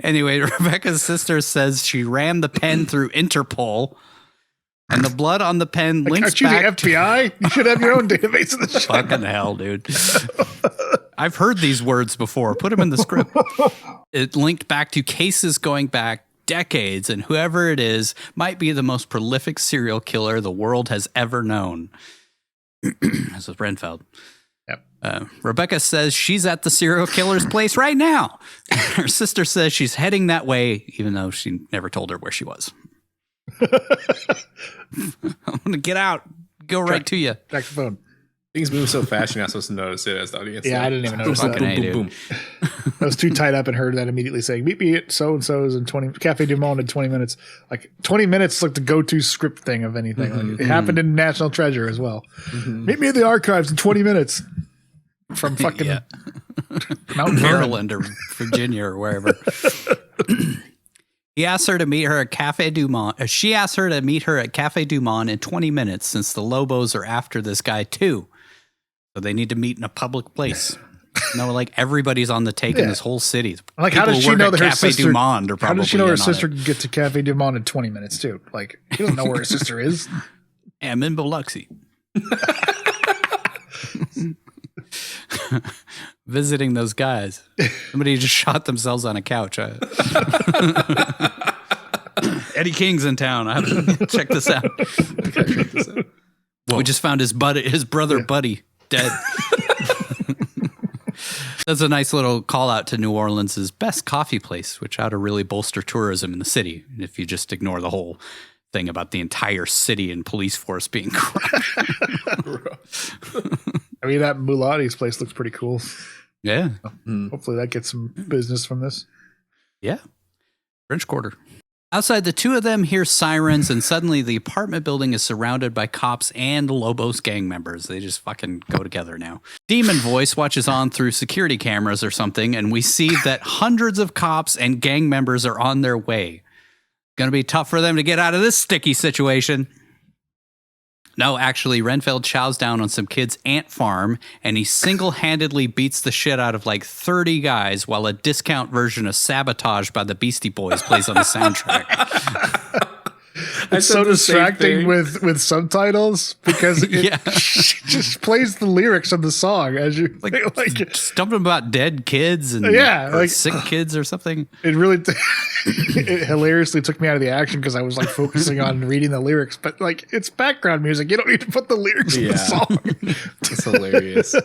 Anyway, Rebecca's sister says she ran the pen through Interpol. And the blood on the pen links aren't you back the FBI? You should have your own database of the show. Fucking hell, dude. I've heard these words before. Put them in the script. It linked back to cases going back decades, and whoever it is might be the most prolific serial killer the world has ever known. This is Renfield. Yep. Rebecca says she's at the serial killer's place right now. Her sister says she's heading that way, even though she never told her where she was. I'm going to get out. Go right to you. Track the phone. Things move so fast, you're not supposed to notice it as the audience. Yeah, I didn't even notice that. Boom. I was too tied up and heard that immediately saying, meet me at so-and-so's in Cafe Du Monde in 20 minutes. Like 20 minutes like the go-to script thing of anything. Like, it happened in National Treasure as well. Meet me at the archives in 20 minutes from fucking Mount Maryland or Virginia or wherever. He asked her to meet her at Cafe Du Monde. She asked her to meet her at Cafe Du Monde in 20 minutes since the Lobos are after this guy too. So they need to meet in a public place. Like everybody's on the take in this whole city. Like, how does she know that her sister? Du Monde are how does she know her sister it. can get to Cafe Du Monde in 20 minutes too? Like, she doesn't know where her sister is. I'm in Biloxi. Visiting those guys. Somebody just shot themselves on a couch. Eddie King's in town. I have to check this out. We just found his brother Buddy dead. That's a nice little call out to New Orleans' best coffee place, which ought to really bolster tourism in the city. If you just ignore the whole thing about the entire city and police force being corrupt. I mean, that Mulati's place looks pretty cool. Yeah. Hopefully that gets some business from this. Yeah. French Quarter. Outside, the two of them hear sirens, and suddenly the apartment building is surrounded by cops and Lobos gang members. They just fucking go together now. Demon Voice watches on through security cameras or something, and we see that hundreds of cops and gang members are on their way. Gonna be tough for them to get out of this sticky situation. No, actually, Renfield chows down on some kid's ant farm, and he single-handedly beats the shit out of like 30 guys while a discount version of Sabotage by the Beastie Boys plays on the soundtrack. It's so distracting with subtitles because it just plays the lyrics of the song as you like something about dead kids and sick kids or something. It really it hilariously took me out of the action because I was like focusing on reading the lyrics, but like it's background music. You don't need to put the lyrics in the song. It's hilarious.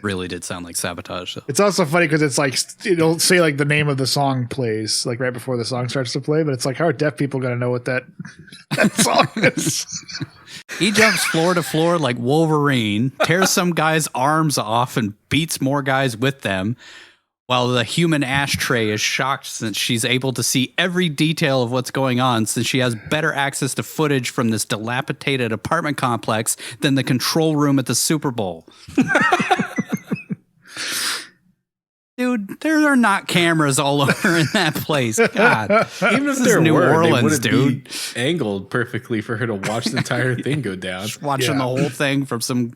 Really did sound like Sabotage, though. It's also funny because it's like it'll say like the name of the song plays like right before the song starts to play, but it's like how are deaf people going to know what that song is? He jumps floor to floor like Wolverine, tears some guy's arms off, and beats more guys with them. While the human ashtray is shocked since she's able to see every detail of what's going on since she has better access to footage from this dilapidated apartment complex than the control room at the Super Bowl. Dude, there are not cameras all over in that place. God, even if there New were, Orleans, they dude, be angled perfectly for her to watch the entire thing go down. Just watching the whole thing from some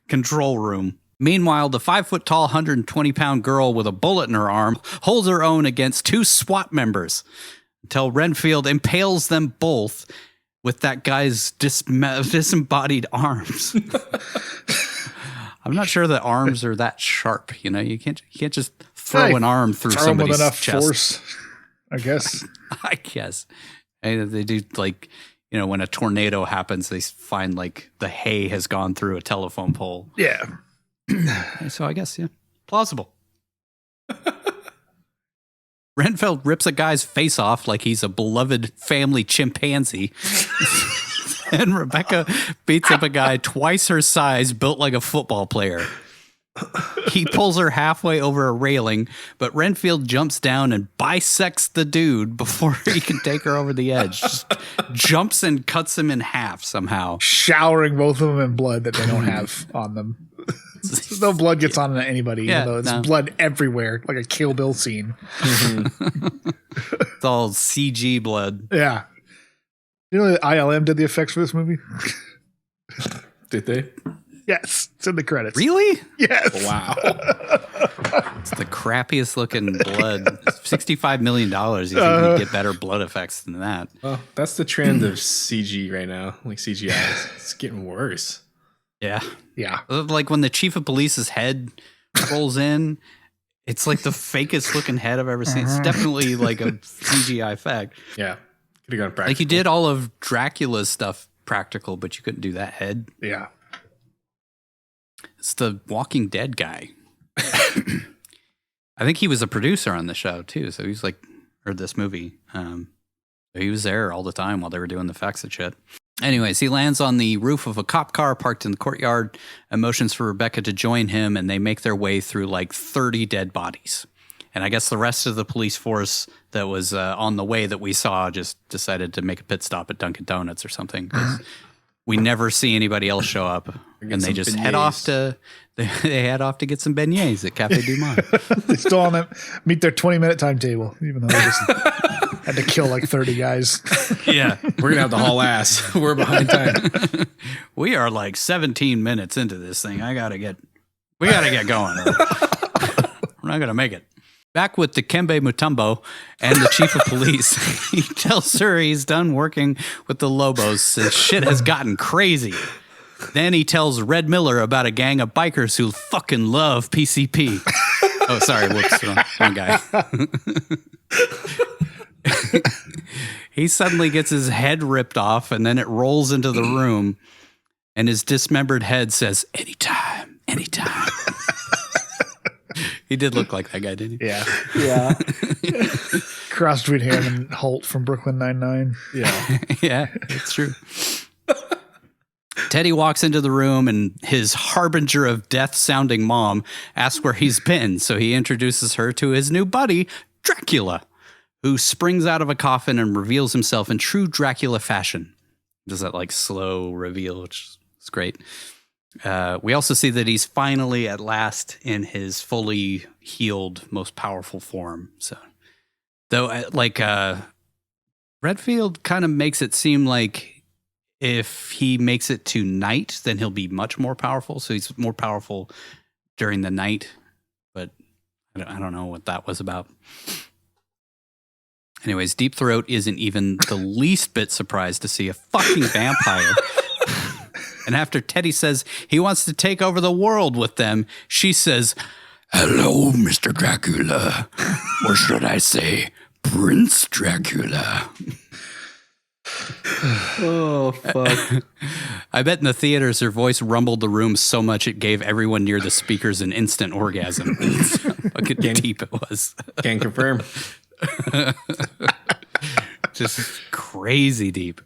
control room. Meanwhile, the 5-foot-tall, 120-pound girl with a bullet in her arm holds her own against two SWAT members until Renfield impales them both with that guy's disembodied arms. I'm not sure that arms are that sharp. You know, you can't just throw an arm through somebody's enough chest. Force, I guess. I guess. And they do like, you know, when a tornado happens, they find like the hay has gone through a telephone pole. Yeah. So I guess, yeah, plausible. Renfield rips a guy's face off like he's a beloved family chimpanzee. And Rebecca beats up a guy twice her size, built like a football player. He pulls her halfway over a railing, but Renfield jumps down and bisects the dude before he can take her over the edge. Just jumps and cuts him in half somehow. Showering both of them in blood that they don't have on them. No blood gets on anybody, even though it's blood everywhere, like a Kill Bill scene. It's all CG blood. Yeah. You know that ILM did the effects for this movie? Did they? Yes, it's in the credits. Really? Yes. Wow. It's the crappiest looking blood. $65 million. You think we'd get better blood effects than that? Well, that's the trend of CG right now. Like CGI. It's getting worse. Yeah. Yeah. Like when the chief of police's head rolls in, it's like the fakest looking head I've ever seen. It's definitely like a CGI effect. Yeah. Could have gone practical. Like you did all of Dracula's stuff practical, but you couldn't do that head. Yeah. It's the Walking Dead guy. I think he was a producer on the show too. So he's like, or this movie. He was there all the time while they were doing the effects and shit. Anyways, he lands on the roof of a cop car parked in the courtyard and motions for Rebecca to join him, and they make their way through like 30 dead bodies. And I guess the rest of the police force that was on the way that we saw just decided to make a pit stop at Dunkin' Donuts or something. 'Cause we never see anybody else show up, and they just head off to they head off to get some beignets at Cafe Du Monde. They still on that meet their 20-minute timetable, even though they just had to kill like 30 guys. Yeah, we're gonna have to haul ass. We're behind time. We are like 17 minutes into this thing. We gotta get going. We're not gonna make it. Back with Dikembe Mutombo and the chief of police, he tells her he's done working with the Lobos since shit has gotten crazy. Then he tells Red Miller about a gang of bikers who fucking love PCP. Oh, sorry, whoops, wrong guy. He suddenly gets his head ripped off, and then it rolls into the room, and his dismembered head says, "Anytime, anytime." He did look like that guy, didn't he? Yeah. Yeah. Cross between him and Holt from Brooklyn Nine-Nine. Yeah. Yeah, it's true. Teddy walks into the room, and his harbinger of death sounding mom asks where he's been. So he introduces her to his new buddy, Dracula, who springs out of a coffin and reveals himself in true Dracula fashion. Does that like slow reveal, which is great. We also see that he's finally at last in his fully healed, most powerful form. So, though, Renfield kind of makes it seem like if he makes it to night, then he'll be much more powerful. So he's more powerful during the night, but I don't know what that was about. Anyways, Deep Throat isn't even the least bit surprised to see a fucking vampire. And after Teddy says he wants to take over the world with them, she says, "Hello, Mr. Dracula." Or should I say, Prince Dracula. Oh, fuck. I bet in the theaters her voice rumbled the room so much it gave everyone near the speakers an instant orgasm. Look how deep it was. Can confirm. Just crazy deep.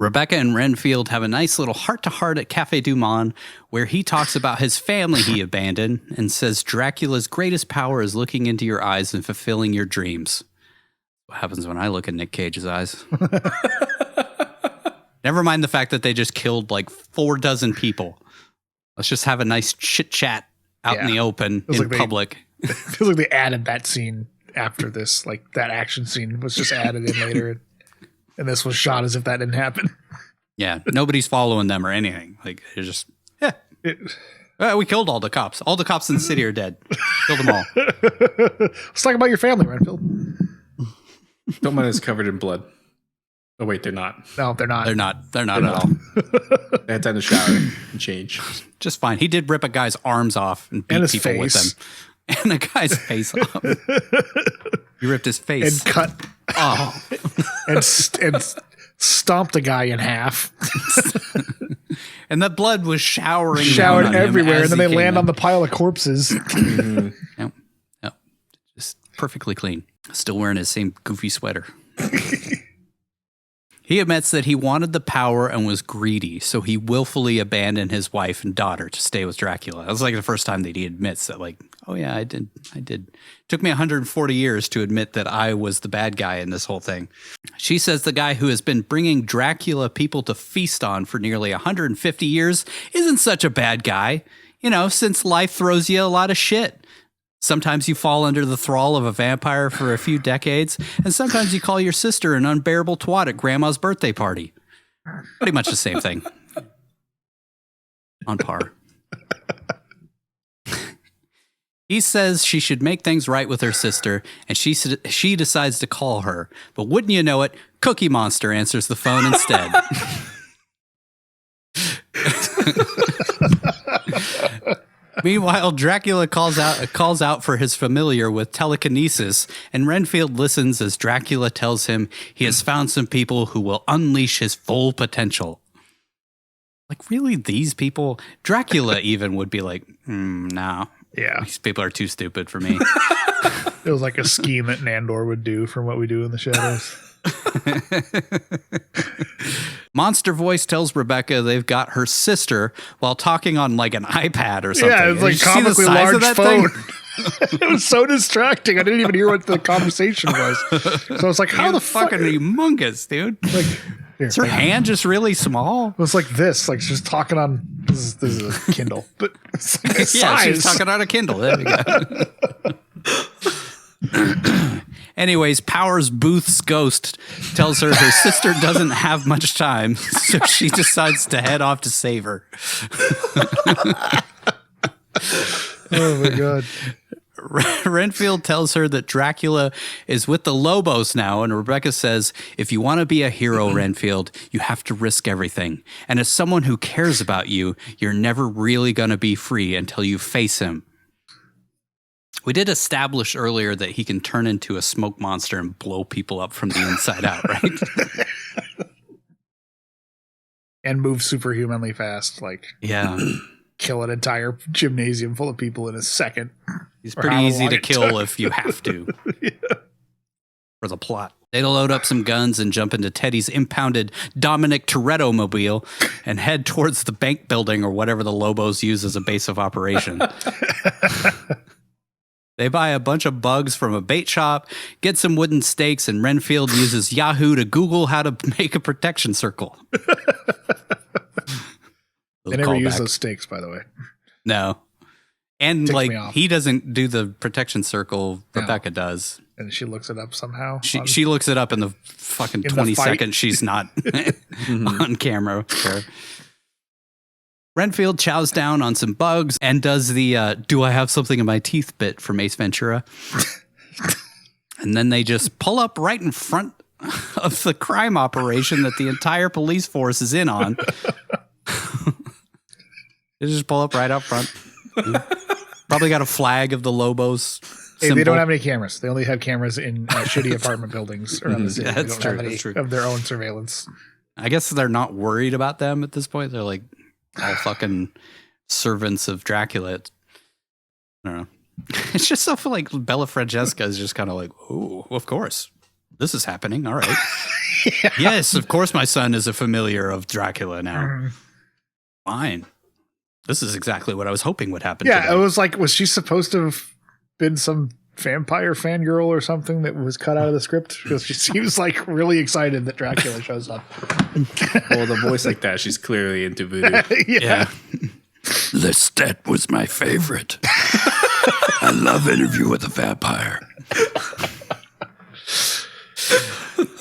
Rebecca and Renfield have a nice little heart-to-heart at Cafe Du Monde where he talks about his family he abandoned and says Dracula's greatest power is looking into your eyes and fulfilling your dreams. What happens when I look at Nick Cage's eyes? Never mind the fact that they just killed like 4 dozen people. Let's just have a nice chit-chat out in the open, in public. It feels like they added that scene after this. Like that action scene was just added in later. And this was shot as if that didn't happen. Yeah, nobody's following them or anything. Like, they're just, we killed all the cops. All the cops in the city are dead. Killed them all. Let's talk about your family, Renfield. Don't mind it's covered in blood. Oh, wait, they're not. No, they're not. They're not at all. They had time to shower and change. Just fine. He did rip a guy's arms off and beat people with them. And a guy's face off. He ripped his face. And cut. Oh. and stomped a guy in half. And the blood was showering everywhere. And then they land on the pile of corpses. Mm-hmm. Yep. Just perfectly clean. Still wearing his same goofy sweater. He admits that he wanted the power and was greedy, so he willfully abandoned his wife and daughter to stay with Dracula. That was like the first time that he admits that, like, oh yeah, I did. It took me 140 years to admit that I was the bad guy in this whole thing. She says the guy who has been bringing Dracula people to feast on for nearly 150 years isn't such a bad guy, since life throws you a lot of shit. Sometimes you fall under the thrall of a vampire for a few decades, and sometimes you call your sister an unbearable twat at grandma's birthday party. Pretty much the same thing. On par. He says she should make things right with her sister, and she decides to call her. But wouldn't you know it, Cookie Monster answers the phone instead. Meanwhile, Dracula calls out for his familiar with telekinesis, and Renfield listens as Dracula tells him he has found some people who will unleash his full potential. Like, really, these people? Dracula even would be like, no. Yeah. These people are too stupid for me. It was like a scheme that Nandor would do from What We Do in the Shadows. Monster Voice tells Rebecca they've got her sister while talking on like an iPad or something. Yeah, it's like comically large phone. It was so distracting. I didn't even hear what the conversation was. So I was like, how the fuck? Fucking humongous, dude. Like, is her hand just really small? It was like this, like she's talking on, this is a Kindle, but it's like a yeah, size. she's talking on a Kindle. There we go. Anyways, Powers Booth's ghost tells her sister doesn't have much time, so she decides to head off to save her. Oh my God. Renfield tells her that Dracula is with the Lobos now, and Rebecca says, if you want to be a hero, Renfield, you have to risk everything. And as someone who cares about you, you're never really going to be free until you face him. We did establish earlier that he can turn into a smoke monster and blow people up from the inside out, right? And move superhumanly fast, like kill an entire gymnasium full of people in a second. He's pretty easy to kill if you have to. Yeah. For the plot. They load up some guns and jump into Teddy's impounded Dominic Toretto mobile and head towards the bank building or whatever the Lobos use as a base of operation. They buy a bunch of bugs from a bait shop, get some wooden stakes, and Renfield uses Yahoo to Google how to make a protection circle. They never use those stakes, by the way. No. And Ticks like me off. he doesn't do the protection circle, Rebecca does. And she looks it up somehow. She looks it up in the fucking 20 seconds she's not on camera. Sure. Renfield chows down on some bugs and does the do I have something in my teeth bit from Ace Ventura. And then they just pull up right in front of the crime operation that the entire police force is in on. They just pull up right up front. Probably got a flag of the Lobos. Hey, they don't have any cameras. They only have cameras in shitty apartment buildings around the city. They don't have any of their own surveillance. I guess they're not worried about them at this point. They're like all fucking servants of Dracula. I don't know. It's just so like Bella Francesca is just kind of like, oh, of course. This is happening. All right. Yeah. Yes, of course my son is a familiar of Dracula now. Fine. This is exactly what I was hoping would happen. Yeah, today. it was like, was she supposed to have been some vampire fangirl or something that was cut out of the script? Because she seems like really excited that Dracula shows up. Well, the voice like that, she's clearly into voodoo. Yeah. Lestat was my favorite. I love Interview with a Vampire.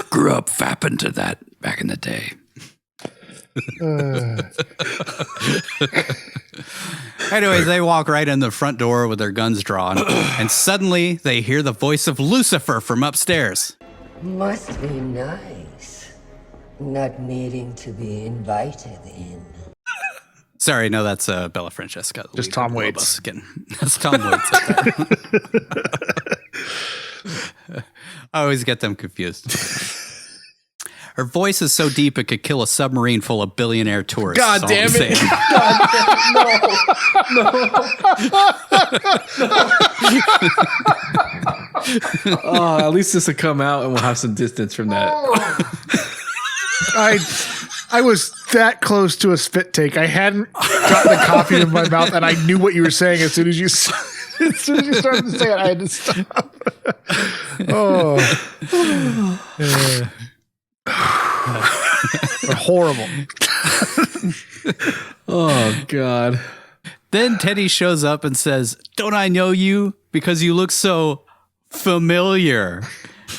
Grew up fapping to that back in the day. Anyways, they walk right in the front door with their guns drawn, and suddenly they hear the voice of Lucifer from upstairs. Must be nice, not needing to be invited in. Sorry, no, that's Bella Francesca. Just Tom Waits. That's Tom Waits. I always get them confused. Her voice is so deep it could kill a submarine full of billionaire tourists. God damn it. Oh, at least this will come out and we'll have some distance from that. I was that close to a spit take. I hadn't gotten the coffee in my mouth, and I knew what you were saying as soon as you started to say it. I had to stop. Oh, but horrible. Oh God. Then Teddy shows up and says, "Don't I know you? Because you look so familiar."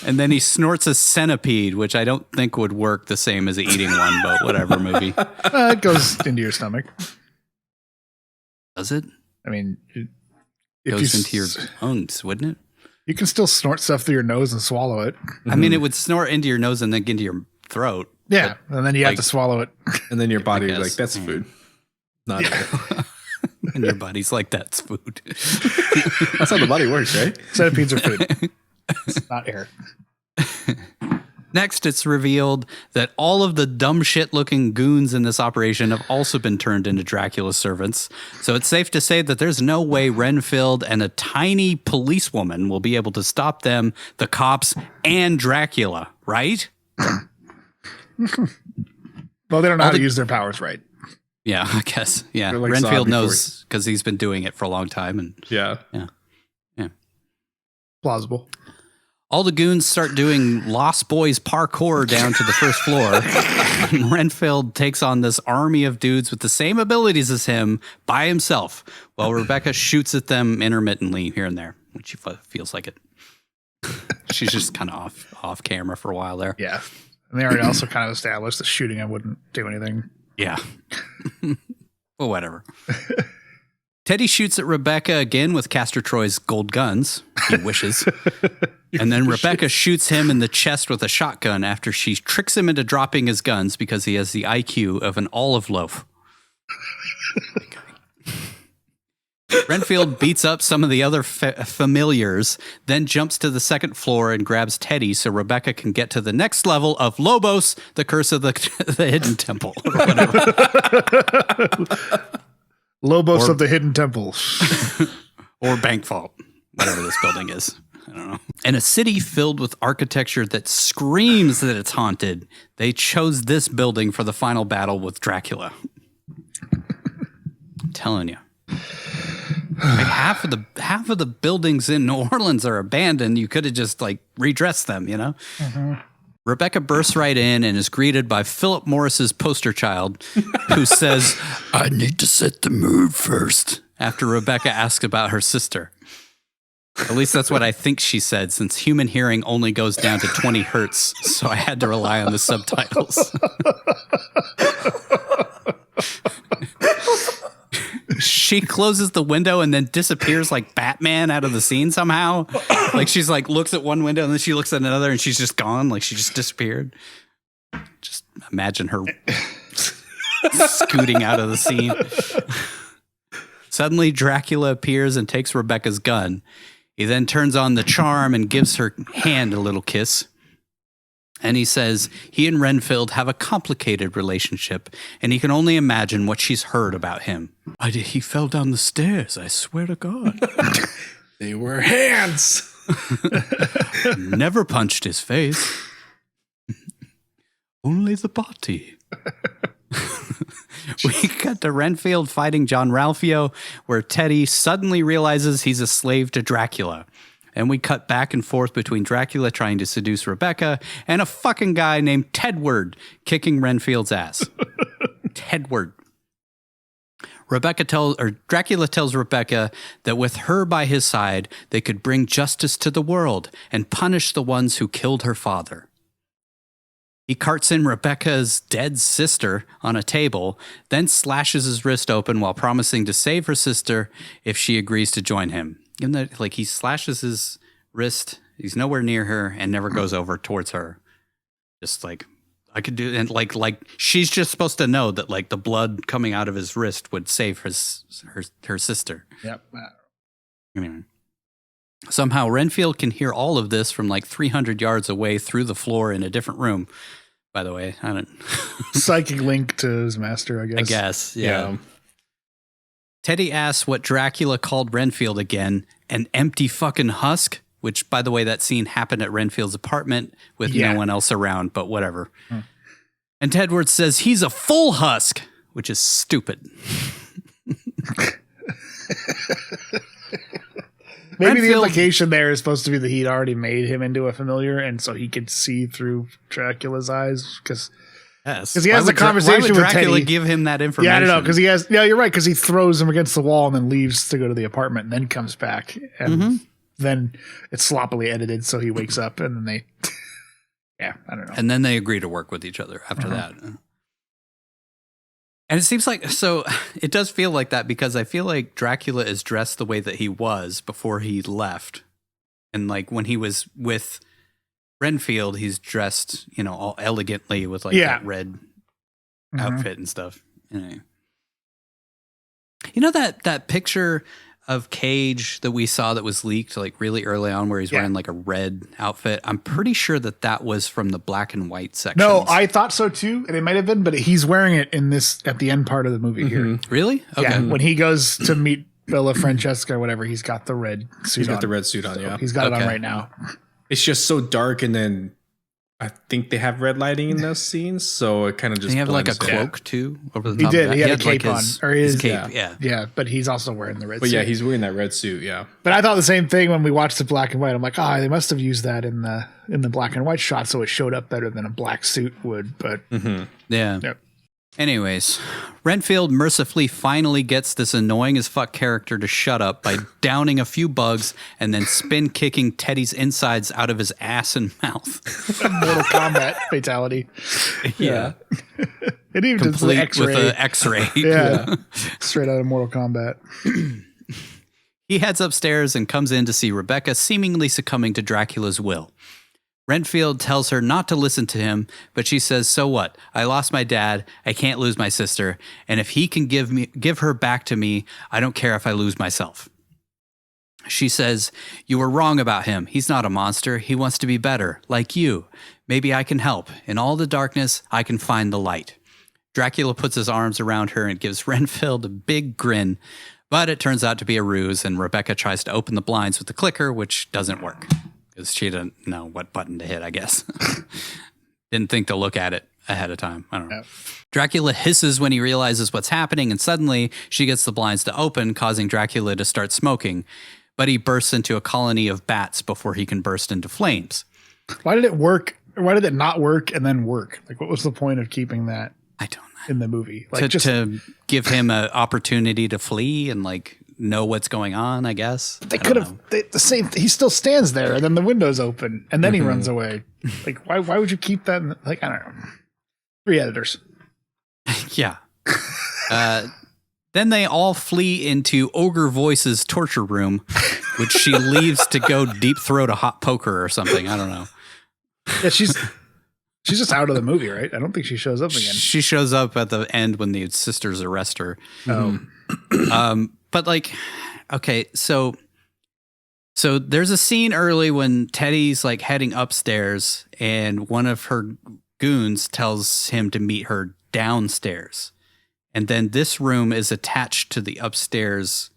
And then he snorts a centipede, which I don't think would work the same as eating one, but whatever movie. It goes into your stomach. Does it? I mean, It goes into your lungs, wouldn't it? You can still snort stuff through your nose and swallow it. I mean, it would snort into your nose and then get into your throat. Yeah, and then you have to swallow it. And then your body is like, that's food. Not and your body's like, that's food. That's how the body works, right? Centipedes are food. It's not air. Next, it's revealed that all of the dumb shit looking goons in this operation have also been turned into Dracula's servants. So it's safe to say that there's no way Renfield and a tiny policewoman will be able to stop them, the cops, and Dracula, right? Well, they don't know how to use their powers right. Yeah, I guess. Yeah. Like Renfield knows because he's been doing it for a long time. And yeah. Plausible. All the goons start doing Lost Boys parkour down to the first floor. And Renfield takes on this army of dudes with the same abilities as him by himself, while Rebecca shoots at them intermittently here and there, when she feels like it. She's just kind of off camera for a while there. Yeah. And they already also kind of established that shooting him wouldn't do anything. Yeah. Well, whatever. Teddy shoots at Rebecca again with Castor Troy's gold guns. He wishes. And then Rebecca shoots him in the chest with a shotgun after she tricks him into dropping his guns because he has the IQ of an olive loaf. Renfield beats up some of the other familiars, then jumps to the second floor and grabs Teddy so Rebecca can get to the next level of Lobos, the curse of the hidden temple. Or whatever. Lobos of the Hidden Temple. Or Bank Vault, whatever this building is. I don't know. In a city filled with architecture that screams that it's haunted, they chose this building for the final battle with Dracula. I'm telling you. Like half of the buildings in New Orleans are abandoned. You could have just like redressed them, you know? Mm-hmm. Rebecca bursts right in and is greeted by Philip Morris's poster child, who says, I need to set the mood first. After Rebecca asks about her sister. At least that's what I think she said, since human hearing only goes down to 20 hertz, so I had to rely on the subtitles. She closes the window and then disappears like Batman out of the scene somehow. Like she's like looks at one window and then she looks at another and she's just gone. Like she just disappeared. Just imagine her scooting out of the scene. Suddenly Dracula appears and takes Rebecca's gun. He then turns on the charm and gives her hand a little kiss. And he says he and Renfield have a complicated relationship, and he can only imagine what she's heard about him. He fell down the stairs, I swear to God. They were hands. Never punched his face. Only the body. We cut to Renfield fighting John Ralphio, where Teddy suddenly realizes he's a slave to Dracula. And we cut back and forth between Dracula trying to seduce Rebecca and a fucking guy named Tedward kicking Renfield's ass. Tedward. Dracula tells Rebecca that with her by his side, they could bring justice to the world and punish the ones who killed her father. He carts in Rebecca's dead sister on a table, then slashes his wrist open while promising to save her sister if she agrees to join him. Even though, like, he slashes his wrist, he's nowhere near her and never goes over towards her. Just like, I could do, and like she's just supposed to know that like the blood coming out of his wrist would save her sister. Yep. Anyway. Somehow Renfield can hear all of this from like 300 yards away through the floor in a different room. By the way, I don't. Psychic link to his master, I guess. I guess, yeah. Teddy asks what Dracula called Renfield again, an empty fucking husk, which, by the way, that scene happened at Renfield's apartment with no one else around, but whatever. And Tedward says he's a full husk, which is stupid. Maybe the implication there is supposed to be that he'd already made him into a familiar, and so he could see through Dracula's eyes, because he has a conversation with Teddy. Why would Dracula give him that information? Yeah, I don't know, because he has. Yeah, you're right, because he throws him against the wall and then leaves to go to the apartment, and then comes back, and then it's sloppily edited, so he wakes up, and then they. Yeah, I don't know. And then they agree to work with each other after that. And it seems like, so it does feel like that because I feel like Dracula is dressed the way that he was before he left. And like when he was with Renfield, he's dressed, all elegantly with like that red outfit and stuff. Anyway. You know that picture of Cage that we saw that was leaked like really early on where he's wearing like a red outfit? I'm pretty sure that was from the black and white section. No, I thought so too, and it might have been, but he's wearing it in this at the end part of the movie here. Really? Okay. Yeah, when he goes to meet Bella Francesca or whatever, he's got the red suit on. He's got the red suit on, So he's got it on right now. It's just so dark, and then I think they have red lighting in those scenes, so it kind of just. He have like a blends in. cloak too over the He top. did. Of that. He had a cape like on, or his cape. Yeah, but he's also wearing the red But suit. yeah, he's wearing that red suit. Yeah. But I thought the same thing when we watched the black and white. I'm like, they must have used that in the black and white shot, so it showed up better than a black suit would. But Yeah. Yep. Anyways, Renfield mercifully finally gets this annoying as fuck character to shut up by downing a few bugs and then spin kicking Teddy's insides out of his ass and mouth. Mortal Kombat fatality. Yeah. It even does the Complete X-ray. with an X-ray. Yeah. Straight out of Mortal Kombat. He heads upstairs and comes in to see Rebecca seemingly succumbing to Dracula's will. Renfield tells her not to listen to him, but she says, so what? I lost my dad. I can't lose my sister. And if he can give her back to me, I don't care if I lose myself. She says, you were wrong about him. He's not a monster. He wants to be better, like you. Maybe I can help. In all the darkness, I can find the light. Dracula puts his arms around her and gives Renfield a big grin, but it turns out to be a ruse, and Rebecca tries to open the blinds with the clicker, which doesn't work. Because she didn't know what button to hit, I guess. Didn't think to look at it ahead of time. I don't know. Dracula hisses when he realizes what's happening, and suddenly she gets the blinds to open, causing Dracula to start smoking. But he bursts into a colony of bats before he can burst into flames. Why did it work? Why did it not work and then work? Like, what was the point of keeping that? I don't know. In the movie, like to give him an opportunity to flee and like know what's going on, I guess. They could have the same. He still stands there, and then the window's open, and then he runs away. Like, why would you keep that? I don't know. 3 editors. Yeah. Then they all flee into Ogre Voice's torture room, which she leaves to go deep throat a hot poker or something. I don't know. Yeah, she's just out of the movie, right? I don't think she shows up again. She shows up at the end when the sisters arrest her. But like, okay, so there's a scene early when Teddy's like heading upstairs, and one of her goons tells him to meet her downstairs. And then this room is attached to the upstairs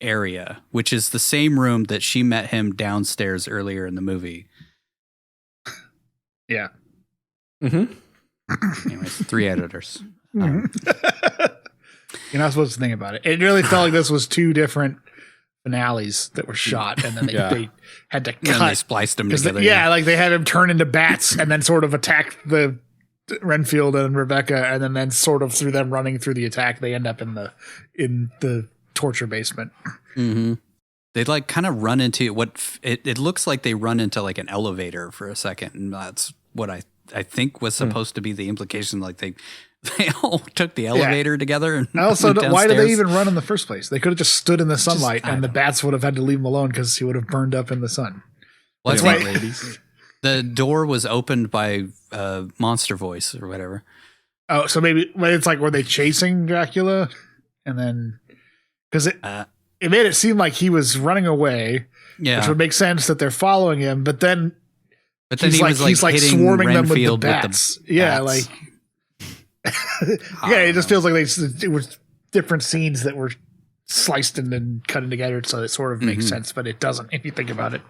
area, which is the same room that she met him downstairs earlier in the movie. Yeah. Anyways, 3 editors. You're not supposed to think about it. It really felt like this was 2 different finales that were shot, and then they had to cut. And they spliced them together. Like they had him turn into bats and then sort of attack the Renfield and Rebecca, and then sort of through them running through the attack, they end up in the torture basement. Mm-hmm. They like kind of run into what it looks like. They run into like an elevator for a second, and that's what I think was supposed to be the implication. Like they all took the elevator together. And also, why did they even run in the first place? They could have just stood in the sunlight, and the bats would have had to leave him alone because he would have burned up in the sun. Well, that's right, ladies. The door was opened by Monster Voice or whatever. Oh, so maybe it's like, were they chasing Dracula? And then, because it made it seem like he was running away, which would make sense that they're following him. But then he's like swarming them with the bats. Yeah, like it just feels like it was different scenes that were sliced and then cut together, so it sort of makes sense, but it doesn't if you think about it.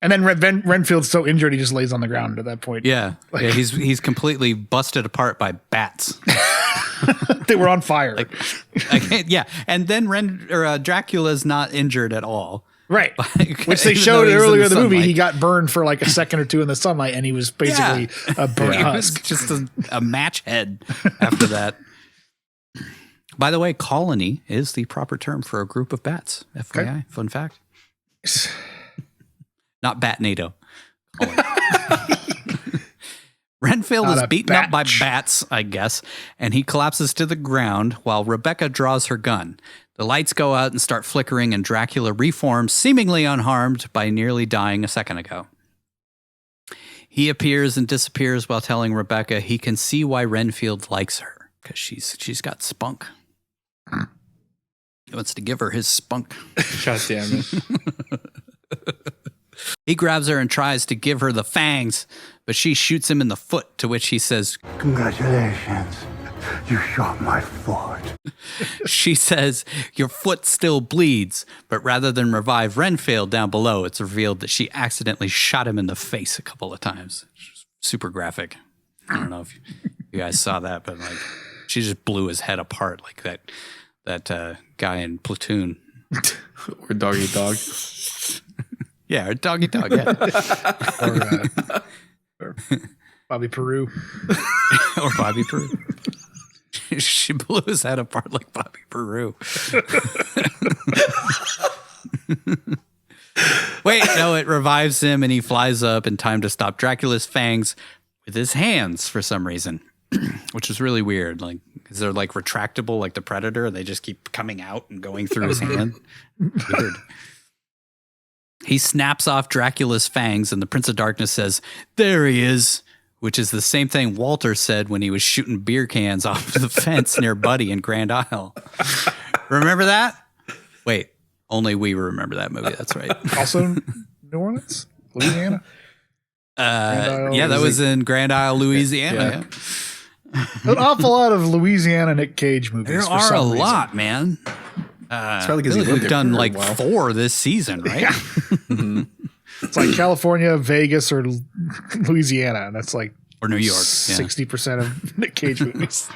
And then Renfield's so injured he just lays on the ground at that point. Yeah, he's completely busted apart by bats. They were on fire. And then Dracula's not injured at all. Right. Which they showed earlier in the movie. He got burned for like a second or 2 in the sunlight, and he was basically a burnt husk. He was just a match head after that. By the way, colony is the proper term for a group of bats. FYI, okay. Fun fact. Not bat NATO. Renfield Not is a beaten up by batch. bats, I guess, and he collapses to the ground while Rebecca draws her gun. The lights go out and start flickering, and Dracula reforms, seemingly unharmed by nearly dying a second ago. He appears and disappears while telling Rebecca he can see why Renfield likes her, because she's got spunk. He wants to give her his spunk. God damn it. He grabs her and tries to give her the fangs, but she shoots him in the foot, to which he says, Congratulations. You shot my foot. she says, your foot still bleeds. But rather than revive Renfield down below, it's revealed that she accidentally shot him in the face a couple of times. Super graphic. I don't know if you guys saw that, but like she just blew his head apart like that guy in Platoon. Or Doggy Dog. Yeah, or Doggy Dog, yeah. or Bobby Peru. Or Bobby Peru. She blew his head apart like Bobby Peru. Wait, no, it revives him and he flies up in time to stop Dracula's fangs with his hands for some reason, which is really weird. Like, is they're like retractable like the Predator? They just keep coming out and going through his hand. Weird. He snaps off Dracula's fangs and the Prince of Darkness says, there he is, which is the same thing Walter said when he was shooting beer cans off the fence near Buddy in Grand Isle. Remember that? Wait, only we remember that movie. That's right. Also New Orleans? Louisiana? Yeah, that was in Grand Isle, Louisiana. Yeah. An awful lot of Louisiana Nick Cage movies. There for are some a reason. lot, man. It's probably because We've done like 4 this season, right? Mm-hmm. It's like California, Vegas, or Louisiana. And that's like or New York. 60% of Nick Cage movies.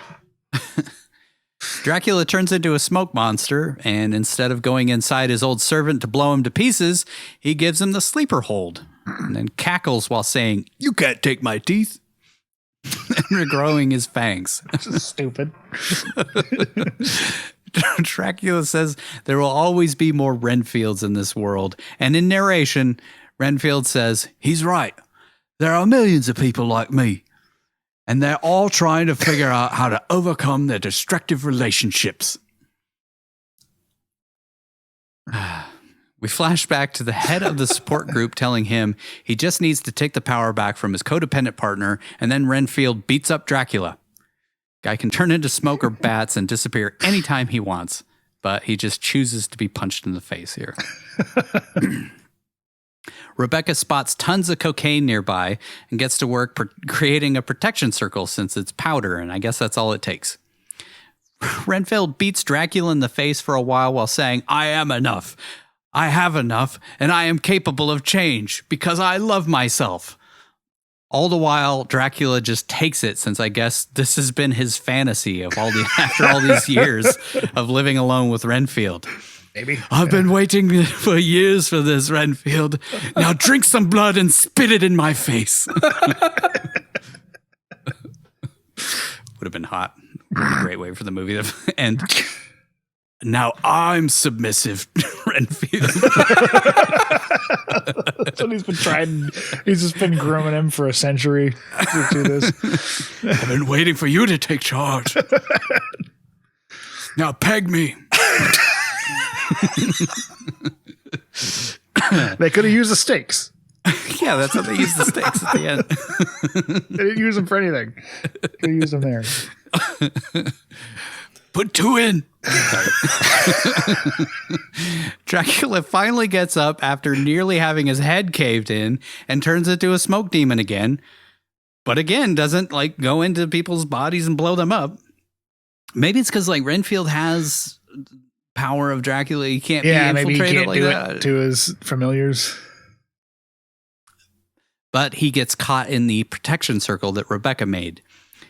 Dracula turns into a smoke monster, and instead of going inside his old servant to blow him to pieces, he gives him the sleeper hold and then cackles while saying, you can't take my teeth, and regrowing his fangs. This is stupid. Dracula says there will always be more Renfields in this world. And in narration, Renfield says, he's right. There are millions of people like me. And they're all trying to figure out how to overcome their destructive relationships. We flash back to the head of the support group telling him he just needs to take the power back from his codependent partner, and then Renfield beats up Dracula. Guy can turn into smoke or bats and disappear anytime he wants, but he just chooses to be punched in the face here. Rebecca spots tons of cocaine nearby and gets to work creating a protection circle since it's powder, and I guess that's all it takes. Renfield beats Dracula in the face for a while saying, I am enough. I have enough, and I am capable of change because I love myself. All the while, Dracula just takes it, since I guess this has been his fantasy of after all these years of living alone with Renfield. Maybe. I've been waiting for years for this, Renfield. Now drink some blood and spit it in my face. Would have been hot. A great way for the movie to end. Now I'm submissive, Renfield. That's what he's been trying. He's just been grooming him for a century to do this. I've been waiting for you to take charge. Now peg me. They could have used the stakes. Yeah, that's how they used the stakes at the end. They didn't use them for anything. They used them there. Put 2 in. Dracula finally gets up after nearly having his head caved in and turns into a smoke demon again. But again, doesn't like go into people's bodies and blow them up. Maybe it's because like Renfield has power of Dracula. He can't be infiltrated maybe he can't like do that. it to his familiars. But he gets caught in the protection circle that Rebecca made.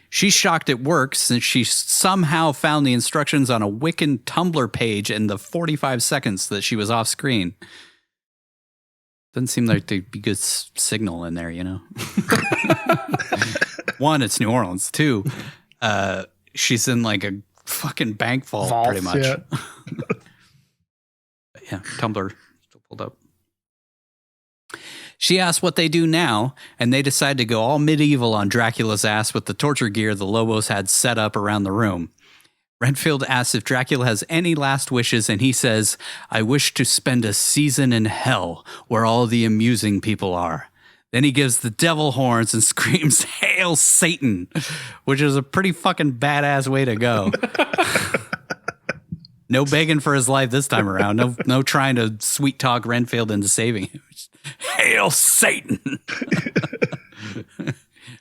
She's shocked it works since she somehow found the instructions on a Wiccan Tumblr page in the 45 seconds that she was off screen. Doesn't seem like there'd be good signal in there, you know? 1, it's New Orleans. 2, she's in like a fucking bank vault pretty much. Yeah. Yeah, Tumblr still pulled up. She asks what they do now, and they decide to go all medieval on Dracula's ass with the torture gear the Lobos had set up around the room. Renfield asks if Dracula has any last wishes, and he says, "I wish to spend a season in hell where all the amusing people are." Then he gives the devil horns and screams, "Hail Satan," which is a pretty fucking badass way to go. No begging for his life this time around. No trying to sweet talk Renfield into saving him. Hail Satan!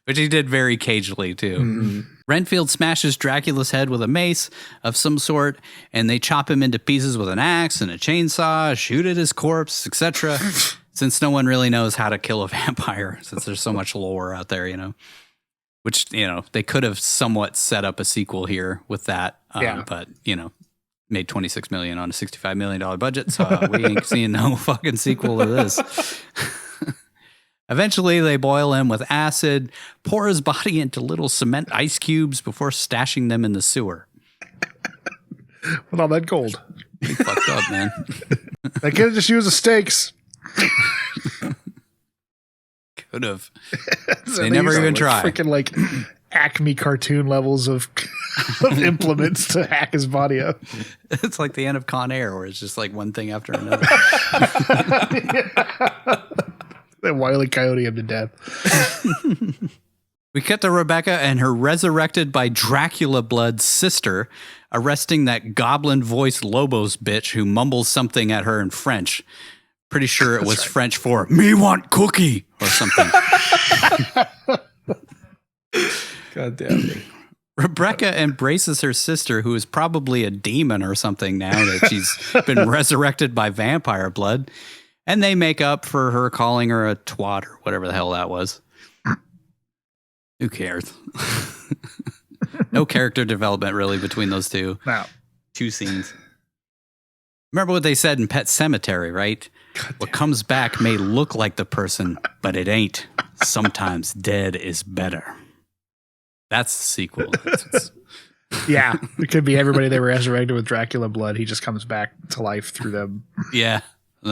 Which he did very cagily, too. Mm-hmm. Renfield smashes Dracula's head with a mace of some sort, and they chop him into pieces with an axe and a chainsaw, shoot at his corpse, etc. Since no one really knows how to kill a vampire, since there's so much lore out there, Which, they could have somewhat set up a sequel here with that. But, made $26 million on a $65 million budget, so we ain't seeing no fucking sequel to this. Eventually, they boil him with acid, pour his body into little cement ice cubes before stashing them in the sewer. With all that gold. They fucked up, man. They could have just used the stakes. Could have. They never even tried. Freaking Acme cartoon levels of implements to hack his body up. It's like the end of Con Air, where it's just like one thing after another. That Wile E. Coyote him to death. We cut to Rebecca and her resurrected by Dracula blood sister arresting that goblin-voiced Lobos bitch who mumbles something at her in French. Pretty sure it was French for "me want cookie" or something. God damn it. Rebecca embraces her sister, who is probably a demon or something now that she's been resurrected by vampire blood. And they make up for her calling her a twat or whatever the hell that was. Who cares? No character development really between those two. No. Two scenes. Remember what they said in Pet Sematary, right? What comes back may look like the person, but it ain't. Sometimes dead is better. That's the sequel. Yeah, it could be everybody they were resurrected with Dracula blood. He just comes back to life through them. Yeah, and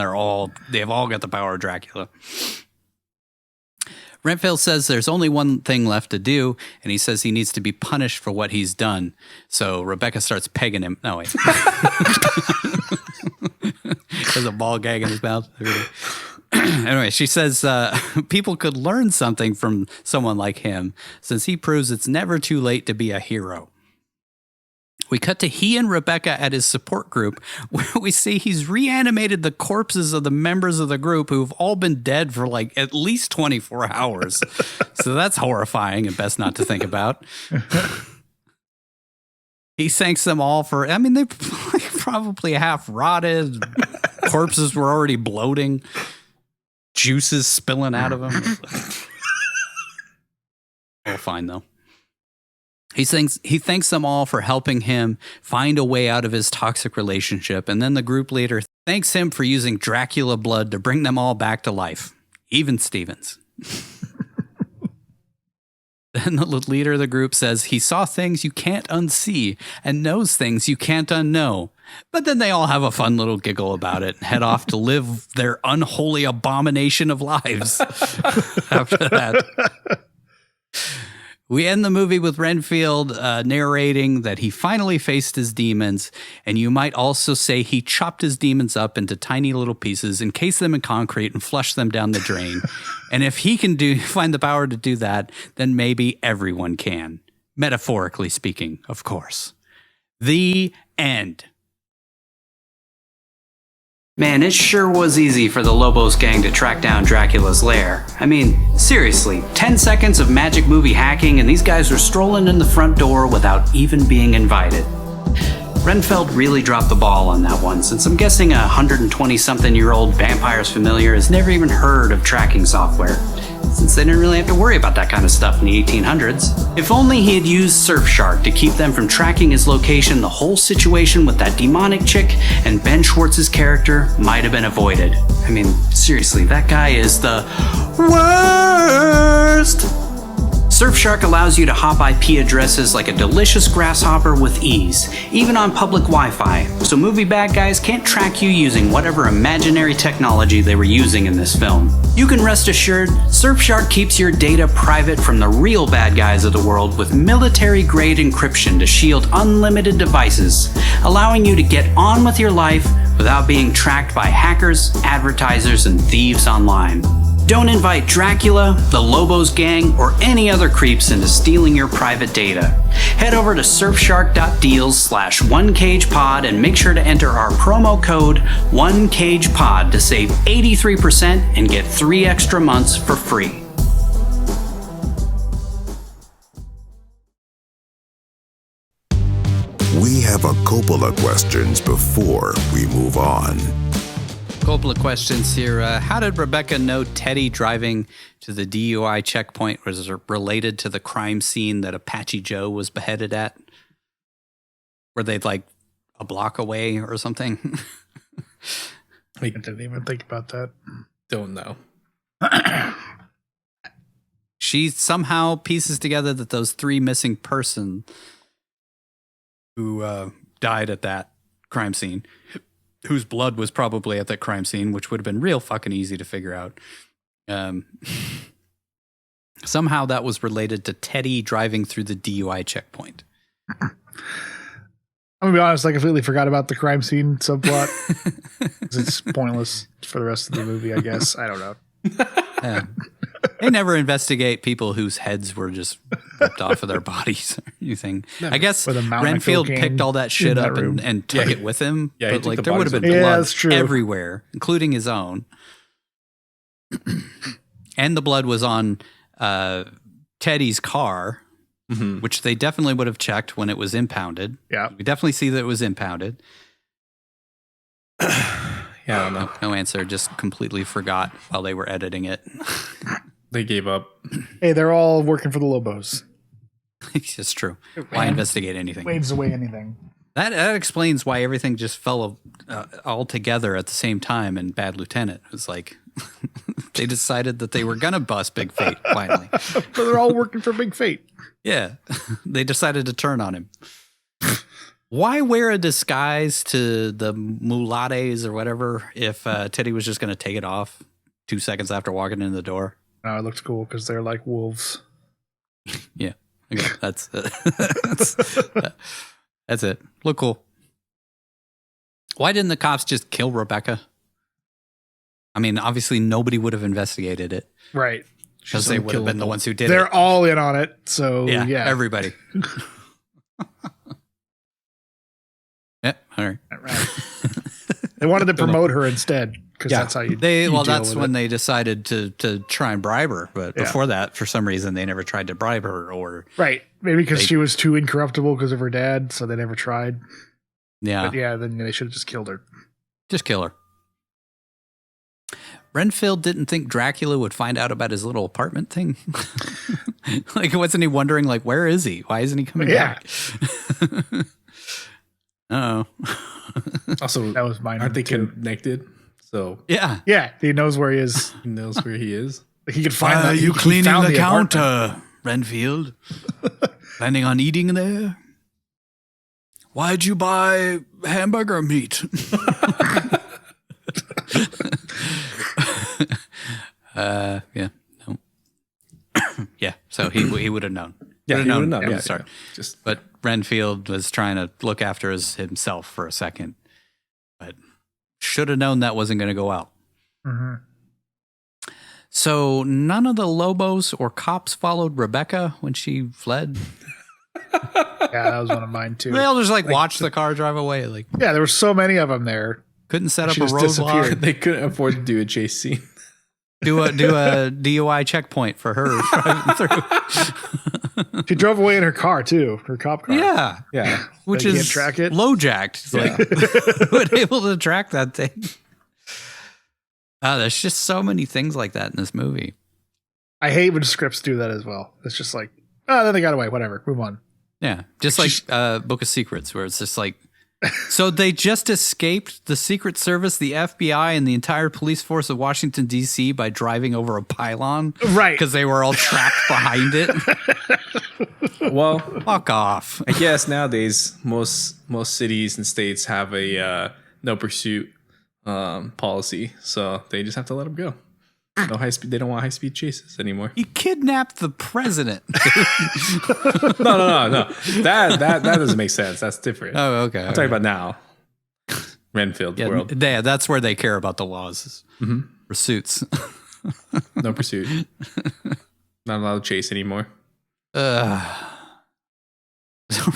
they've all got the power of Dracula. Renfield says there's only one thing left to do, and he says he needs to be punished for what he's done. So Rebecca starts pegging him. No, wait. There's a ball gag in his mouth. Anyway, she says people could learn something from someone like him, since he proves it's never too late to be a hero. We cut to he and Rebecca at his support group, where we see he's reanimated the corpses of the members of the group who've all been dead for at least 24 hours. So that's horrifying and best not to think about. He thanks them all for, they probably half rotted. Corpses were already bloating. Juices spilling out of them. All fine, though. He thanks them all for helping him find a way out of his toxic relationship, and then the group leader thanks him for using Dracula blood to bring them all back to life, even Stevens. Then the leader of the group says he saw things you can't unsee and knows things you can't unknow. But then they all have a fun little giggle about it and head off to live their unholy abomination of lives after that. We end the movie with Renfield narrating that he finally faced his demons, and you might also say he chopped his demons up into tiny little pieces, encased them in concrete, and flushed them down the drain. And if he can find the power to do that, then maybe everyone can. Metaphorically speaking, of course. The end. Man, it sure was easy for the Lobos gang to track down Dracula's lair. Seriously, 10 seconds of magic movie hacking and these guys were strolling in the front door without even being invited. Renfield really dropped the ball on that one, since I'm guessing a 120-something-year-old vampire's familiar has never even heard of tracking software, since they didn't really have to worry about that kind of stuff in the 1800s. If only he had used Surfshark to keep them from tracking his location, the whole situation with that demonic chick and Ben Schwartz's character might have been avoided. Seriously, that guy is the worst! Surfshark allows you to hop IP addresses like a delicious grasshopper with ease, even on public Wi-Fi, so movie bad guys can't track you using whatever imaginary technology they were using in this film. You can rest assured, Surfshark keeps your data private from the real bad guys of the world with military-grade encryption to shield unlimited devices, allowing you to get on with your life without being tracked by hackers, advertisers, and thieves online. Don't invite Dracula, the Lobos gang, or any other creeps into stealing your private data. Head over to surfshark.deals/onecagepod and make sure to enter our promo code OneCagePod to save 83% and get 3 extra months for free. We have a Coppola questions before we move on. Coppola questions here. How did Rebecca know Teddy driving to the DUI checkpoint was related to the crime scene that Apache Joe was beheaded at? Were they like a block away or something? I didn't even think about that. Don't know. She somehow pieces together that those 3 missing person who died at that crime scene, whose blood was probably at that crime scene, which would have been real fucking easy to figure out. Somehow that was related to Teddy driving through the DUI checkpoint. I'm gonna be honest, I completely forgot about the crime scene subplot. 'Cause it's pointless for the rest of the movie, I guess. I don't know. They never investigate people whose heads were just ripped off of their bodies or anything. Never. I guess With a mountain of Renfield cocaine picked all that shit in that up room. and took it with him. Yeah, he but took like the there would have bodies been with him. blood that's true. everywhere, including his own. And the blood was on Teddy's car, which they definitely would have checked when it was impounded. Yeah. We definitely see that it was impounded. Yeah, I don't know. No answer. Just completely forgot while they were editing it. They gave up. Hey, they're all working for the Lobos. It's true. Why investigate anything? Waves away anything. That explains why everything just fell all together at the same time in Bad Lieutenant. It was like they decided that they were going to bust Big Fate finally. But they're all working for Big Fate. Yeah. They decided to turn on him. Why wear a disguise to the mulattes or whatever if Teddy was just going to take it off 2 seconds after walking in the door? No, it looks cool because they're like wolves. Yeah. Okay, that's it. Look cool. Why didn't the cops just kill Rebecca? I mean, obviously nobody would have investigated it. Right. Because they would have been the ones who did They're it. all in on it. So, yeah. Everybody. Yeah, all right. They wanted to promote her instead because Yeah. that's how you. That's when they decided to try and bribe her. But before that, for some reason, they never tried to bribe her or. Right. Maybe because she was too incorruptible because of her dad. So they never tried. Yeah. But yeah, then they should have just killed her. Just kill her. Renfield didn't think Dracula would find out about his little apartment thing. Like, wasn't he wondering, like, where is he? Why isn't he coming back? Uh-oh. Also, that was mine. Aren't they connected? So yeah, he knows where he is. He knows where he is. He could find. Why that. are you He cleaning found the apartment. counter, Renfield? Planning on eating there? Why'd you buy hamburger meat? Yeah, no. Yeah, so he would have known. Yeah, he would have known. Yeah, Yeah, sorry. yeah. But Renfield was trying to look after himself for a second, but should have known that wasn't going to go out. Mm-hmm. So none of the Lobos or cops followed Rebecca when she fled. Yeah, that was one of mine too. They all just like watched the car drive away. Like, yeah, there were so many of them there. Couldn't set up She a just roadblock. disappeared. They couldn't afford to do a chase scene. Do a DUI checkpoint for her driving through. She drove away in her car too, her cop car. Yeah, Yeah. which They can't is track it? low jacked. It's like who able to track that thing? There's just so many things like that in this movie. I hate when scripts do that as well. It's just like, oh, then they got away. Whatever, move on. Yeah, just like Book of Secrets, where it's just like So they just escaped the Secret Service, the FBI, and the entire police force of Washington, D.C. by driving over a pylon? Right. Because they were all trapped behind it? Well, fuck off. I guess nowadays most cities and states have a no pursuit policy, so they just have to let them go. No high speed. They don't want high speed chases anymore. He kidnapped the president. No. That doesn't make sense. That's different. Oh, okay. I'm talking about now. Renfield world. Yeah, that's where they care about the laws. Mm-hmm. Pursuits. No pursuit. Not allowed to chase anymore.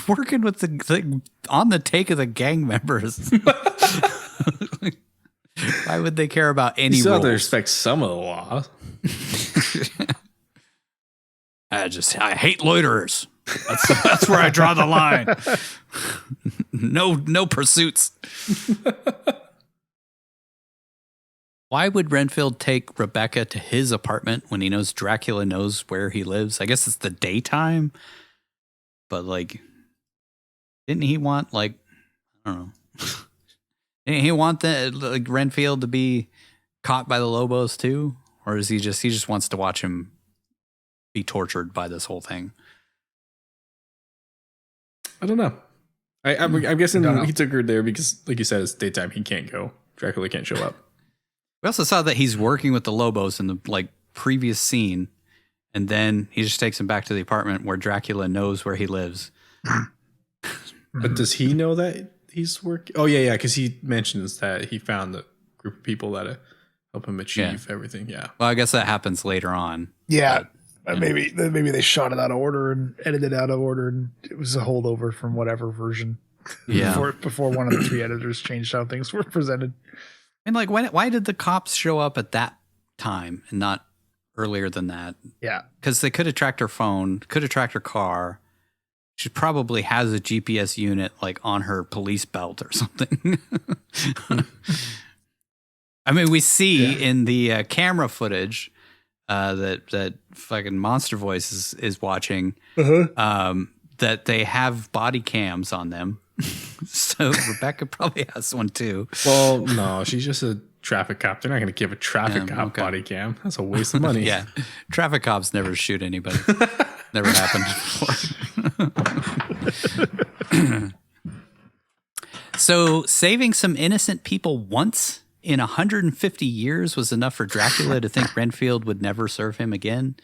Working with the on the take of the gang members. Why would they care about any You still have to rules? respect some of the law. I hate loiterers. That's where I draw the line. No pursuits. Why would Renfield take Rebecca to his apartment when he knows Dracula knows where he lives? I guess it's the daytime. But didn't he want I don't know. Didn't he want Renfield to be caught by the Lobos too? Or is he just wants to watch him be tortured by this whole thing? I don't know. I'm guessing he took her there because, like you said, it's daytime. He can't go. Dracula can't show up. We also saw that he's working with the Lobos in the previous scene, and then he just takes him back to the apartment where Dracula knows where he lives. But does he know that he's working? Oh yeah, because he mentions that he found a group of people that help him achieve everything. Yeah. Well, I guess that happens later on. Yeah. Maybe they shot it out of order and edited out of order, and it was a holdover from whatever version. Yeah. Before one of the three editors changed how things were presented. And why did the cops show up at that time and not earlier than that? Yeah. Because they could have tracked her phone, could have tracked her car. She probably has a GPS unit on her police belt or something. I mean, we see in the camera footage that fucking Monster Voice is watching that they have body cams on them. So Rebecca probably has one too. Well, no, she's just a traffic cop. They're not going to give a traffic cop body cam. That's a waste of money. Yeah, traffic cops never shoot anybody. Never happened before. So saving some innocent people once in 150 years was enough for Dracula to think Renfield would never serve him again.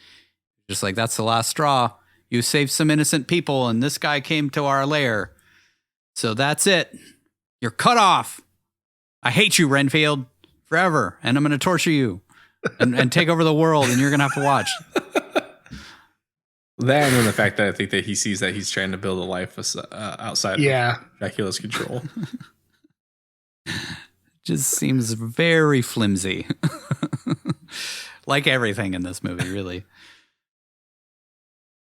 Just that's the last straw. You saved some innocent people and this guy came to our lair. So that's it. You're cut off. I hate you, Renfield, forever. And I'm going to torture you and take over the world, and you're going to have to watch. That and the fact that I think that he sees that he's trying to build a life outside of Dracula's control. Just seems very flimsy. Like everything in this movie, really.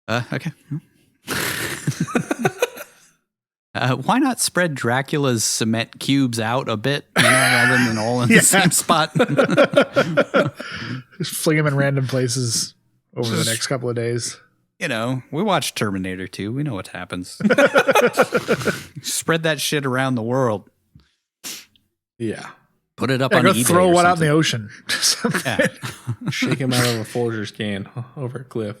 Okay. Why not spread Dracula's cement cubes out a bit, rather than all in the same spot? Just fling them in random places over the next couple of days. We watched Terminator 2. We know what happens. Spread that shit around the world. Yeah. Put it up on eBay. Throw one out in the ocean. Yeah. Shake him out of a Folgers can over a cliff.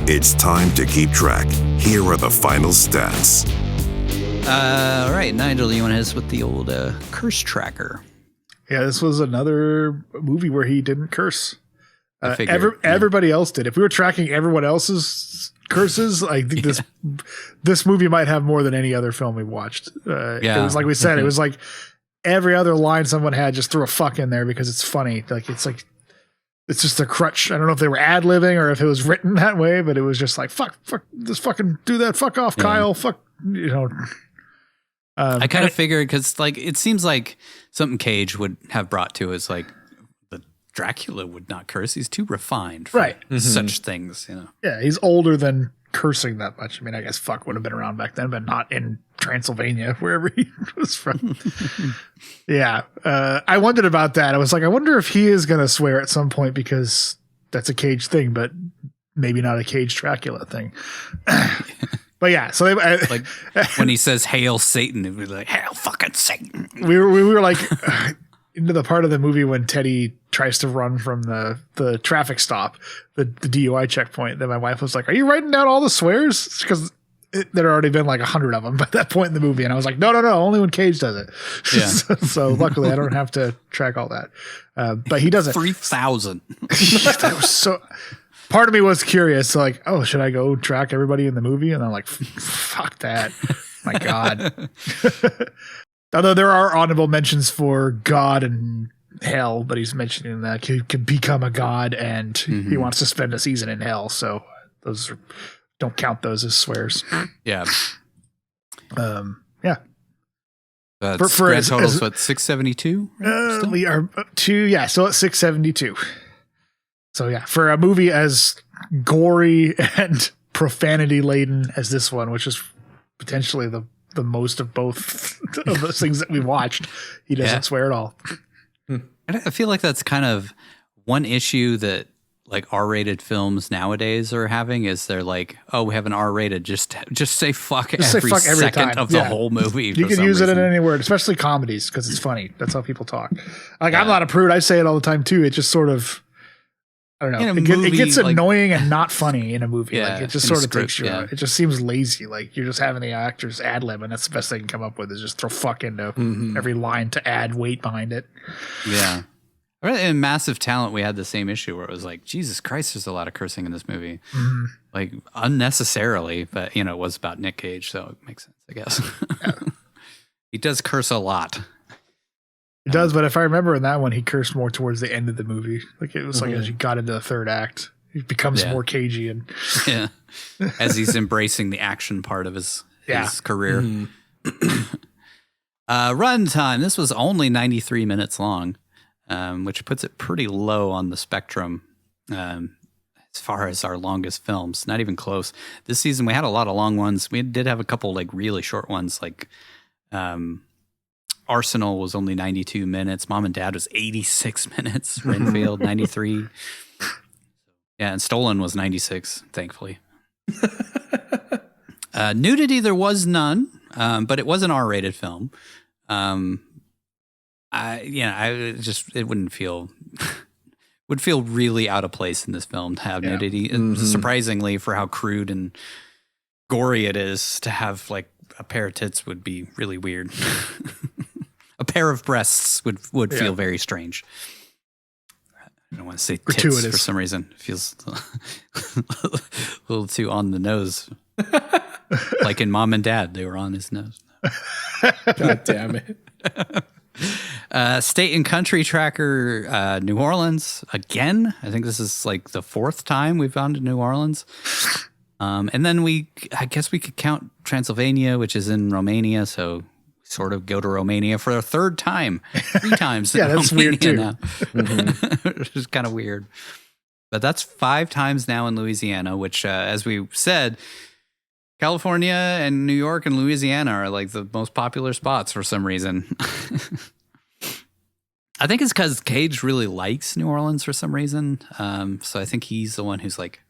It's time to keep track. Here are the final stats. All right, Nigel, you want to hit us with the old curse tracker? Yeah, this was another movie where he didn't curse. Everybody else did. If we were tracking everyone else's curses, I think this movie might have more than any other film we watched. It was like we said, it was like every other line someone had just threw a fuck in there because it's funny. It's just a crutch. I don't know if they were ad-libbing or if it was written that way, but it was just like, fuck, just fucking do that. Fuck off, Kyle. Fuck, I kind of figured because it seems like something Cage would have brought to us, the Dracula would not curse. He's too refined for such things, Yeah, he's older than cursing that much. I mean, I guess fuck would have been around back then, but not in Transylvania, wherever he was from. I wondered about that. I was like, I wonder if he is going to swear at some point because that's a Cage thing, but maybe not a Cage Dracula thing. But yeah, so they, like when he says "Hail Satan," it would be like "Hail fucking Satan." We were like into the part of the movie when Teddy tries to run from the traffic stop, the DUI checkpoint. Then my wife was like, "Are you writing down all the swears?" Because there had already been like 100 of them by that point in the movie, and I was like, "No, only when Cage does it." Yeah. so luckily, I don't have to track all that. But he does it 3,000. That was so. Part of me was curious, so like, oh, should I go track everybody in the movie? And I'm like, fuck that. My God. Although there are honorable mentions for God and hell, but he's mentioning that he can become a god and he wants to spend a season in hell. So don't count those as swears. Yeah. Yeah. For grand totals, what, 672? Right? We are still at 672. So yeah, for a movie as gory and profanity laden as this one, which is potentially the most of both of those things that we watched, he doesn't swear at all. I feel like that's kind of one issue that like R-rated films nowadays are having is they're like, oh, we have an R-rated, just say fuck every second time of the whole movie. You can use it in any word, especially comedies, because it's funny. That's how people talk. Like I'm not a prude. I say it all the time too. It just sort of, I don't know. It gets annoying and not funny in a movie. Yeah, like it just sort of takes you out. It just seems lazy. Like you're just having the actors ad lib, and that's the best they can come up with is just throw fuck into every line to add weight behind it. Yeah. In Massive Talent, we had the same issue where it was like, Jesus Christ, there's a lot of cursing in this movie. Like unnecessarily, but it was about Nick Cage, so it makes sense, I guess. He does curse a lot. It does, but if I remember in that one, he cursed more towards the end of the movie. Like it was like as you got into the third act, he becomes more cagey and as he's embracing the action part of his career. Run time. This was only 93 minutes long, which puts it pretty low on the spectrum as far as our longest films. Not even close. This season we had a lot of long ones. We did have a couple like really short ones, like Arsenal was only 92 minutes. Mom and Dad was 86 minutes. Renfield, 93. Yeah, and Stolen was 96, thankfully. Nudity, there was none, but it was an R-rated film. It wouldn't feel would feel really out of place in this film to have nudity. Surprisingly, for how crude and gory it is, to have like a pair of tits would be really weird. A pair of breasts would feel very strange. I don't want to say tits gratuitous for some reason. It feels a little too on the nose. Like in Mom and Dad, they were on his nose. God damn it. State and Country Tracker, New Orleans again. I think this is like the fourth time we've gone to New Orleans. And then I guess we could count Transylvania, which is in Romania. So sort of go to Romania for a third time, 3 times. Yeah, that's Romania weird too. Now. Which is kind of weird. But that's 5 times now in Louisiana, which, as we said, California and New York and Louisiana are like the most popular spots for some reason. I think it's because Cage really likes New Orleans for some reason. So I think he's the one who's like,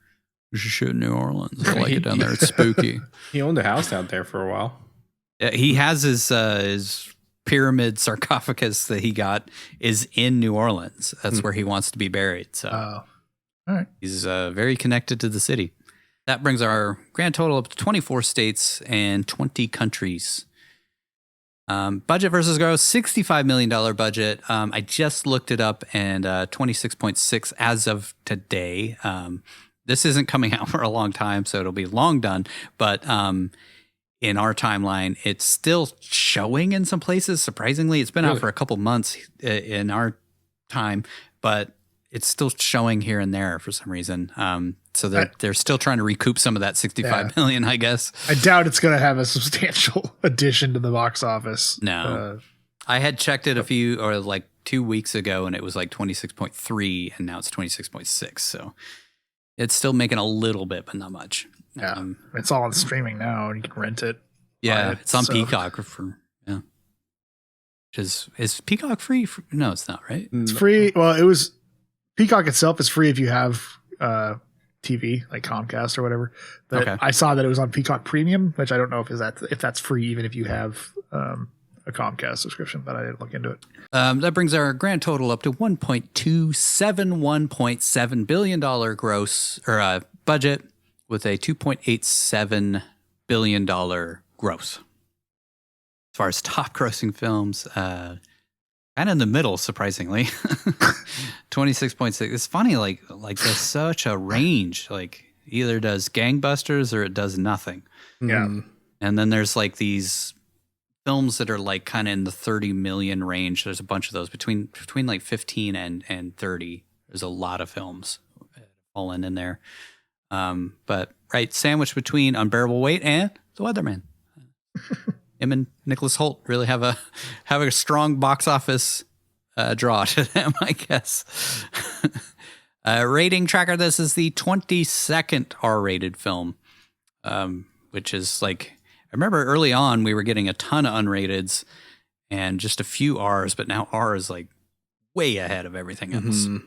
we should shoot in New Orleans. I like it down there. It's spooky. He owned a house out there for a while. He has his pyramid sarcophagus that he got is in New Orleans. That's where he wants to be buried. So all right. He's very connected to the city. That brings our grand total up to 24 states and 20 countries. Budget versus gross, $65 million budget. I just looked it up, and 26.6 as of today. This isn't coming out for a long time, so it'll be long done. But in our timeline, it's still showing in some places. Surprisingly, it's been out for a couple months in our time, but it's still showing here and there for some reason. So they're still trying to recoup some of that $65 million, I guess. I doubt it's going to have a substantial addition to the box office. No. I had checked it 2 weeks ago, and it was like 26.3, and now it's 26.6. So it's still making a little bit, but not much. Yeah, it's all on streaming now, and you can rent it. Yeah, it's on Peacock Is Peacock free? No, it's not, right? It's free. Well, Peacock itself is free if you have TV, like Comcast or whatever. But I saw that it was on Peacock Premium, which I don't know if that's free, even if you have a Comcast subscription, but I didn't look into it. That brings our grand total up to $1.271.7 billion gross or budget with a $2.87 billion gross. As far as top grossing films, kind of in the middle, surprisingly. 26.6. It's funny, like there's such a range. Like either does gangbusters or it does nothing. Yeah. And then there's like these films that are like kind of in the 30 million range. There's a bunch of those between like 15 and 30. There's a lot of films falling in there. But sandwiched between Unbearable Weight and The Weatherman. Him and Nicolas Hoult really have a strong box office draw to them, I guess. Rating tracker. This is the 22nd R-rated film, which is like, I remember early on we were getting a ton of unrateds and just a few R's, but now R is like way ahead of everything else. Mm-hmm.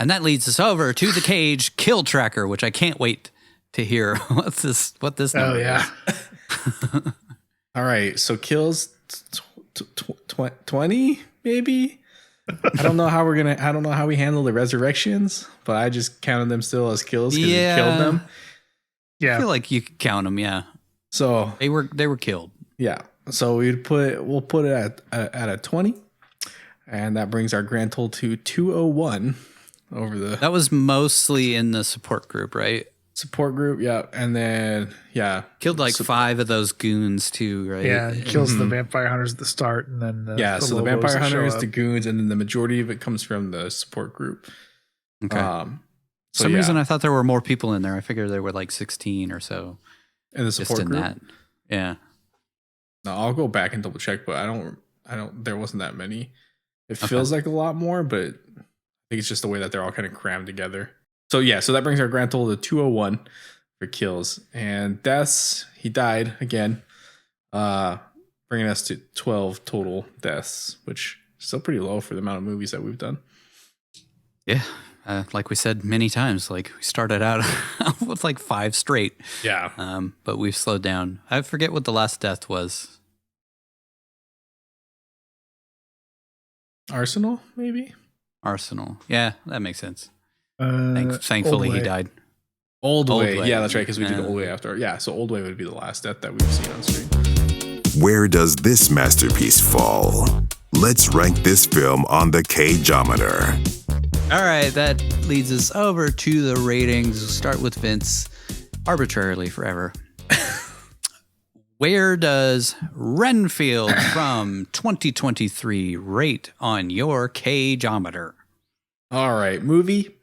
And that leads us over to the Cage Kill Tracker, which I can't wait to hear what this number is. All right, so kills 20 maybe. I don't know how we handle the resurrections, but I just counted them still as kills because we killed them. Yeah, I feel like you could count them. Yeah. So they were killed. Yeah. So we'll put it at a 20, and that brings our grand total to 201 over the. That was mostly in the support group, right? Support group, yeah, and then killed like 5 of those goons too, right? Yeah, it kills the vampire hunters at the start, and then so the vampire hunters, the goons, and then the majority of it comes from the support group. Okay. For some reason, I thought there were more people in there. I figured there were like 16 or so. In the support group. That. Yeah. No, I'll go back and double check, but I don't. There wasn't that many. It feels like a lot more, but I think it's just the way that they're all kind of crammed together. So that brings our grand total to 201 for kills and deaths. He died again, bringing us to 12 total deaths, which is still pretty low for the amount of movies that we've done. Yeah, like we said many times, like we started out with like 5 straight. Yeah, but we've slowed down. I forget what the last death was. Arsenal, maybe. Arsenal. Yeah, that makes sense. Thankfully, he died. Old Way. Yeah, that's right, because we did Old Way after. Yeah, so Old Way would be the last death that we've seen on screen. Where does this masterpiece fall? Let's rank this film on the Cageometer. All right, that leads us over to the ratings. We'll start with Vince, arbitrarily forever. Where does Renfield from 2023 rate on your Cageometer? All right, movie.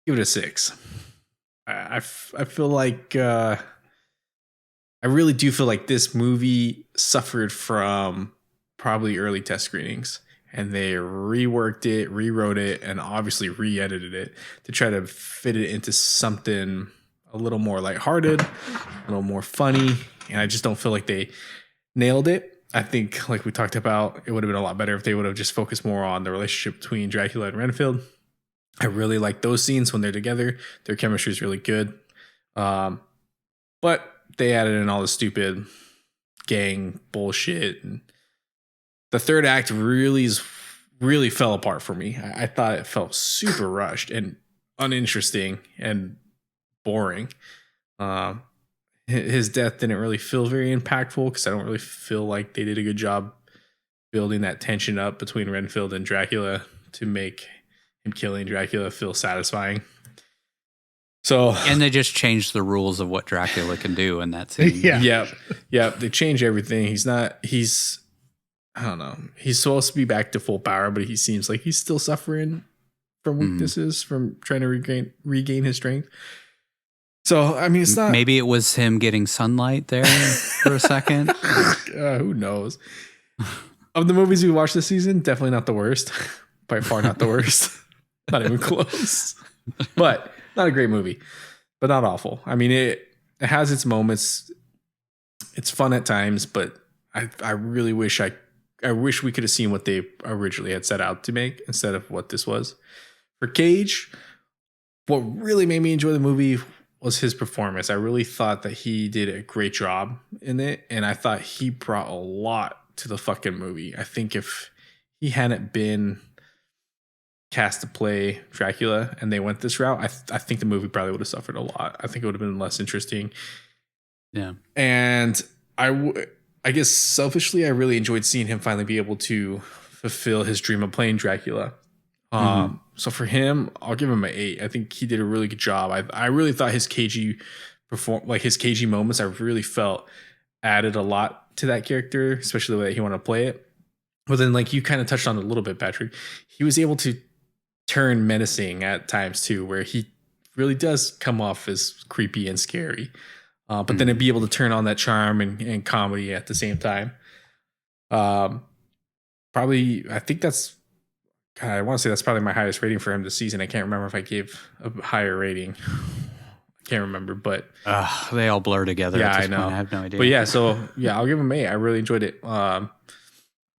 Give it a 6. I feel like I really do feel like this movie suffered from probably early test screenings, and they reworked it, rewrote it, and obviously re-edited it to try to fit it into something a little more lighthearted, a little more funny, and I just don't feel like they nailed it. I think, like we talked about, it would have been a lot better if they would have just focused more on the relationship between Dracula and Renfield. I really like those scenes when they're together. Their chemistry is really good. But they added in all the stupid gang bullshit. And the third act really fell apart for me. I thought it felt super rushed and uninteresting and boring. His death didn't really feel very impactful because I don't really feel like they did a good job building that tension up between Renfield and Dracula to make him killing Dracula feel satisfying. And they just changed the rules of what Dracula can do in that scene. Yeah. They changed everything. I don't know. He's supposed to be back to full power, but he seems like he's still suffering from weaknesses, from trying to regain his strength. So, I mean, it's not. Maybe it was him getting sunlight there for a second. Who knows? Of the movies we watched this season, definitely not the worst. By far not the worst. Not even close. But not a great movie, but not awful. I mean, it has its moments. It's fun at times, but I really wish we could have seen what they originally had set out to make instead of what this was. For Cage, what really made me enjoy the movie was his performance. I really thought that he did a great job in it, and I thought he brought a lot to the fucking movie. I think if he hadn't been cast to play Dracula and they went this route, I think the movie probably would have suffered a lot. I think it would have been less interesting. Yeah. And I guess selfishly, I really enjoyed seeing him finally be able to fulfill his dream of playing Dracula. So for him, I'll give him an 8. I think he did a really good job. I really thought his cagey moments, I really felt added a lot to that character, especially the way that he wanted to play it. But then, like you kind of touched on it a little bit, Patrick, he was able to turn menacing at times too, where he really does come off as creepy and scary. But then to be able to turn on that charm and comedy at the same time. Probably, I think that's, God, I want to say that's probably my highest rating for him this season. I can't remember if I gave a higher rating. I can't remember, but they all blur together. Yeah, at this I know. point. I have no idea. But yeah, so yeah, I'll give him an 8. I really enjoyed it. I'm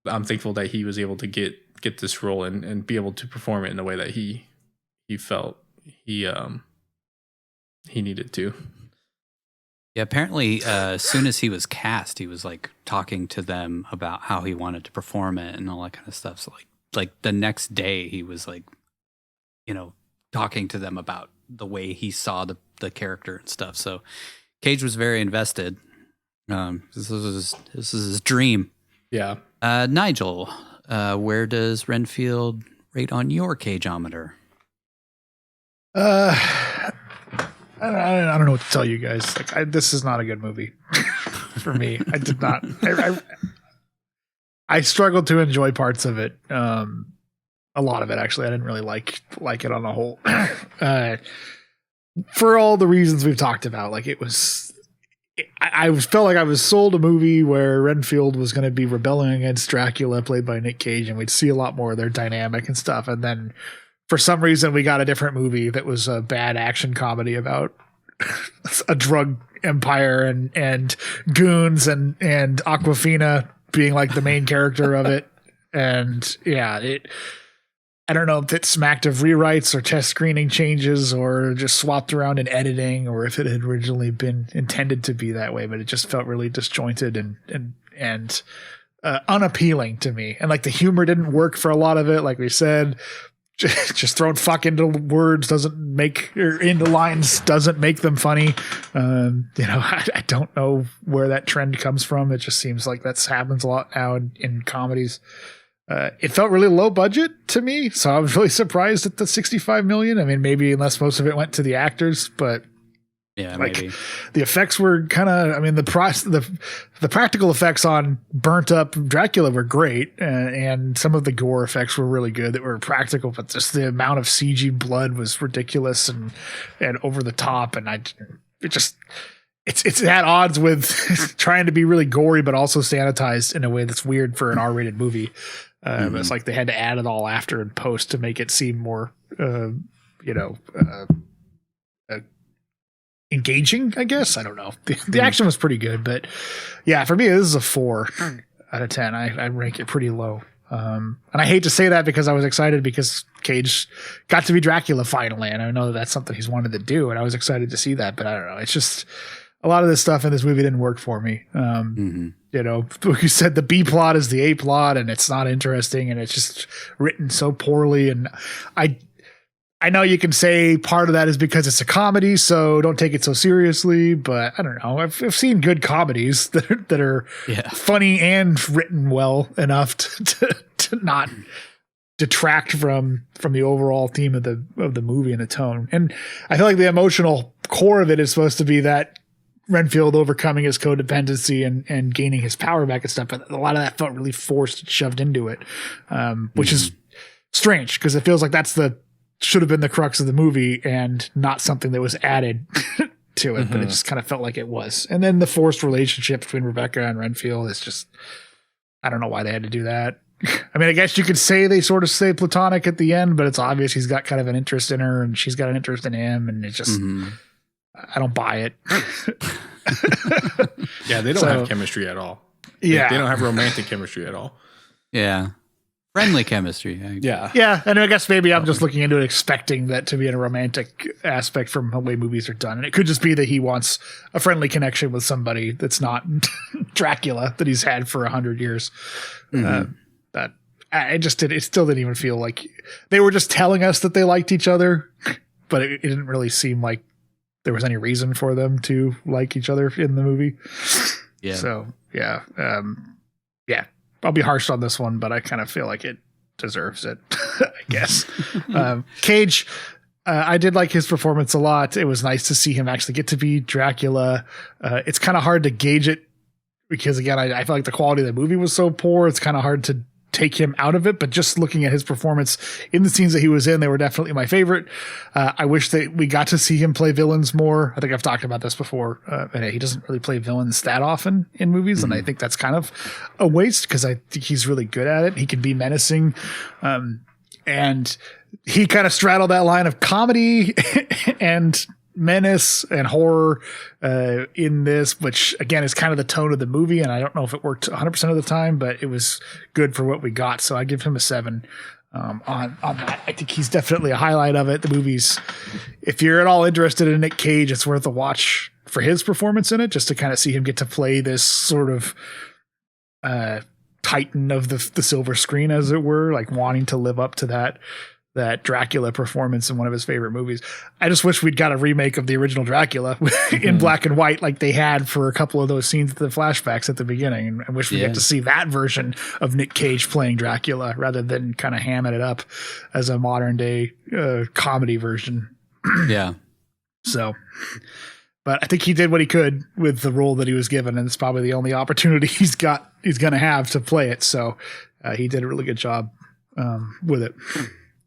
thankful that he was able to get this role and be able to perform it in the way that he felt he needed to. Yeah, apparently, as soon as he was cast, he was like talking to them about how he wanted to perform it and all that kind of stuff. So like the next day, he was like, talking to them about the way he saw the character and stuff. So Cage was very invested. This is his dream. Yeah. Nigel, where does Renfield rate on your Cageometer? I don't know what to tell you guys. Like, this is not a good movie for me. I did not. I struggled to enjoy parts of it. A lot of it, actually. I didn't really like it on the whole. For all the reasons we've talked about, like I felt like I was sold a movie where Renfield was going to be rebelling against Dracula, played by Nick Cage, and we'd see a lot more of their dynamic and stuff. And then for some reason, we got a different movie that was a bad action comedy about a drug empire and goons and Awkwafina being like the main character of it. And yeah, I don't know if it smacked of rewrites or test screening changes or just swapped around in editing, or if it had originally been intended to be that way, but it just felt really disjointed and unappealing to me. And like the humor didn't work for a lot of it. Like we said, just throwing fuck into words into lines doesn't make them funny. I don't know where that trend comes from. It just seems like that happens a lot now in comedies. It felt really low budget to me, so I was really surprised at the $65 million. I mean, maybe unless most of it went to the actors, but yeah, like maybe. The effects were kind of. I mean, the practical effects on burnt up Dracula were great, and some of the gore effects were really good that were practical. But just the amount of CG blood was ridiculous and over the top, and it's at odds with trying to be really gory but also sanitized in a way that's weird for an R-rated movie. It's like they had to add it all after in post to make it seem more, engaging, I guess. I don't know. The action was pretty good, but yeah, for me, this is a 4 out of 10. I rank it pretty low. And I hate to say that because I was excited because Cage got to be Dracula finally, and I know that's something he's wanted to do, and I was excited to see that, but I don't know. It's just a lot of this stuff in this movie didn't work for me. Like you said, the B plot is the A plot, and it's not interesting, and it's just written so poorly. And I know you can say part of that is because it's a comedy, so don't take it so seriously. But I don't know. I've seen good comedies that are funny and written well enough to not detract from the overall theme of the movie and the tone. And I feel like the emotional core of it is supposed to be that Renfield overcoming his codependency and gaining his power back and stuff, but a lot of that felt really forced and shoved into it, which is strange because it feels like should have been the crux of the movie and not something that was added to it, but it just kind of felt like it was. And then the forced relationship between Rebecca and Renfield is just, I don't know why they had to do that. I mean, I guess you could say they sort of stay platonic at the end, but it's obvious he's got kind of an interest in her and she's got an interest in him, and it's just, I don't buy it. Yeah, they don't have chemistry at all. Yeah. They don't have romantic chemistry at all. Yeah. Friendly chemistry. Yeah, and I guess maybe I'm just looking into it expecting that to be in a romantic aspect from the way movies are done. And it could just be that he wants a friendly connection with somebody that's not Dracula that he's had for 100 years. But it still didn't even feel like they were just telling us that they liked each other, but it didn't really seem like there was any reason for them to like each other in the movie. Yeah. So, yeah. I'll be harsh on this one, but I kind of feel like it deserves it, I guess. Cage, I did like his performance a lot. It was nice to see him actually get to be Dracula. It's kind of hard to gauge it because, again, I feel like the quality of the movie was so poor. It's kind of hard to take him out of it, but just looking at his performance in the scenes that he was in, they were definitely my favorite. I wish that we got to see him play villains more. I think I've talked about this before. And he doesn't really play villains that often in movies. And I think that's kind of a waste because I think he's really good at it. He can be menacing. And he kind of straddled that line of comedy and menace and horror in this, which again is kind of the tone of the movie, and I don't know if it worked 100% of the time, but it was good for what we got, so I give him a 7 on that. I think he's definitely a highlight of it. The movie's, if you're at all interested in Nick Cage, it's worth a watch for his performance in it, just to kind of see him get to play this sort of titan of the silver screen, as it were, like wanting to live up to that Dracula performance in one of his favorite movies. I just wish we'd got a remake of the original Dracula in black and white like they had for a couple of those scenes, the flashbacks at the beginning. And I wish we get to see that version of Nick Cage playing Dracula rather than kind of hamming it up as a modern day comedy version. Yeah. So, but I think he did what he could with the role that he was given, and it's probably the only opportunity he's going to have to play it. So he did a really good job with it.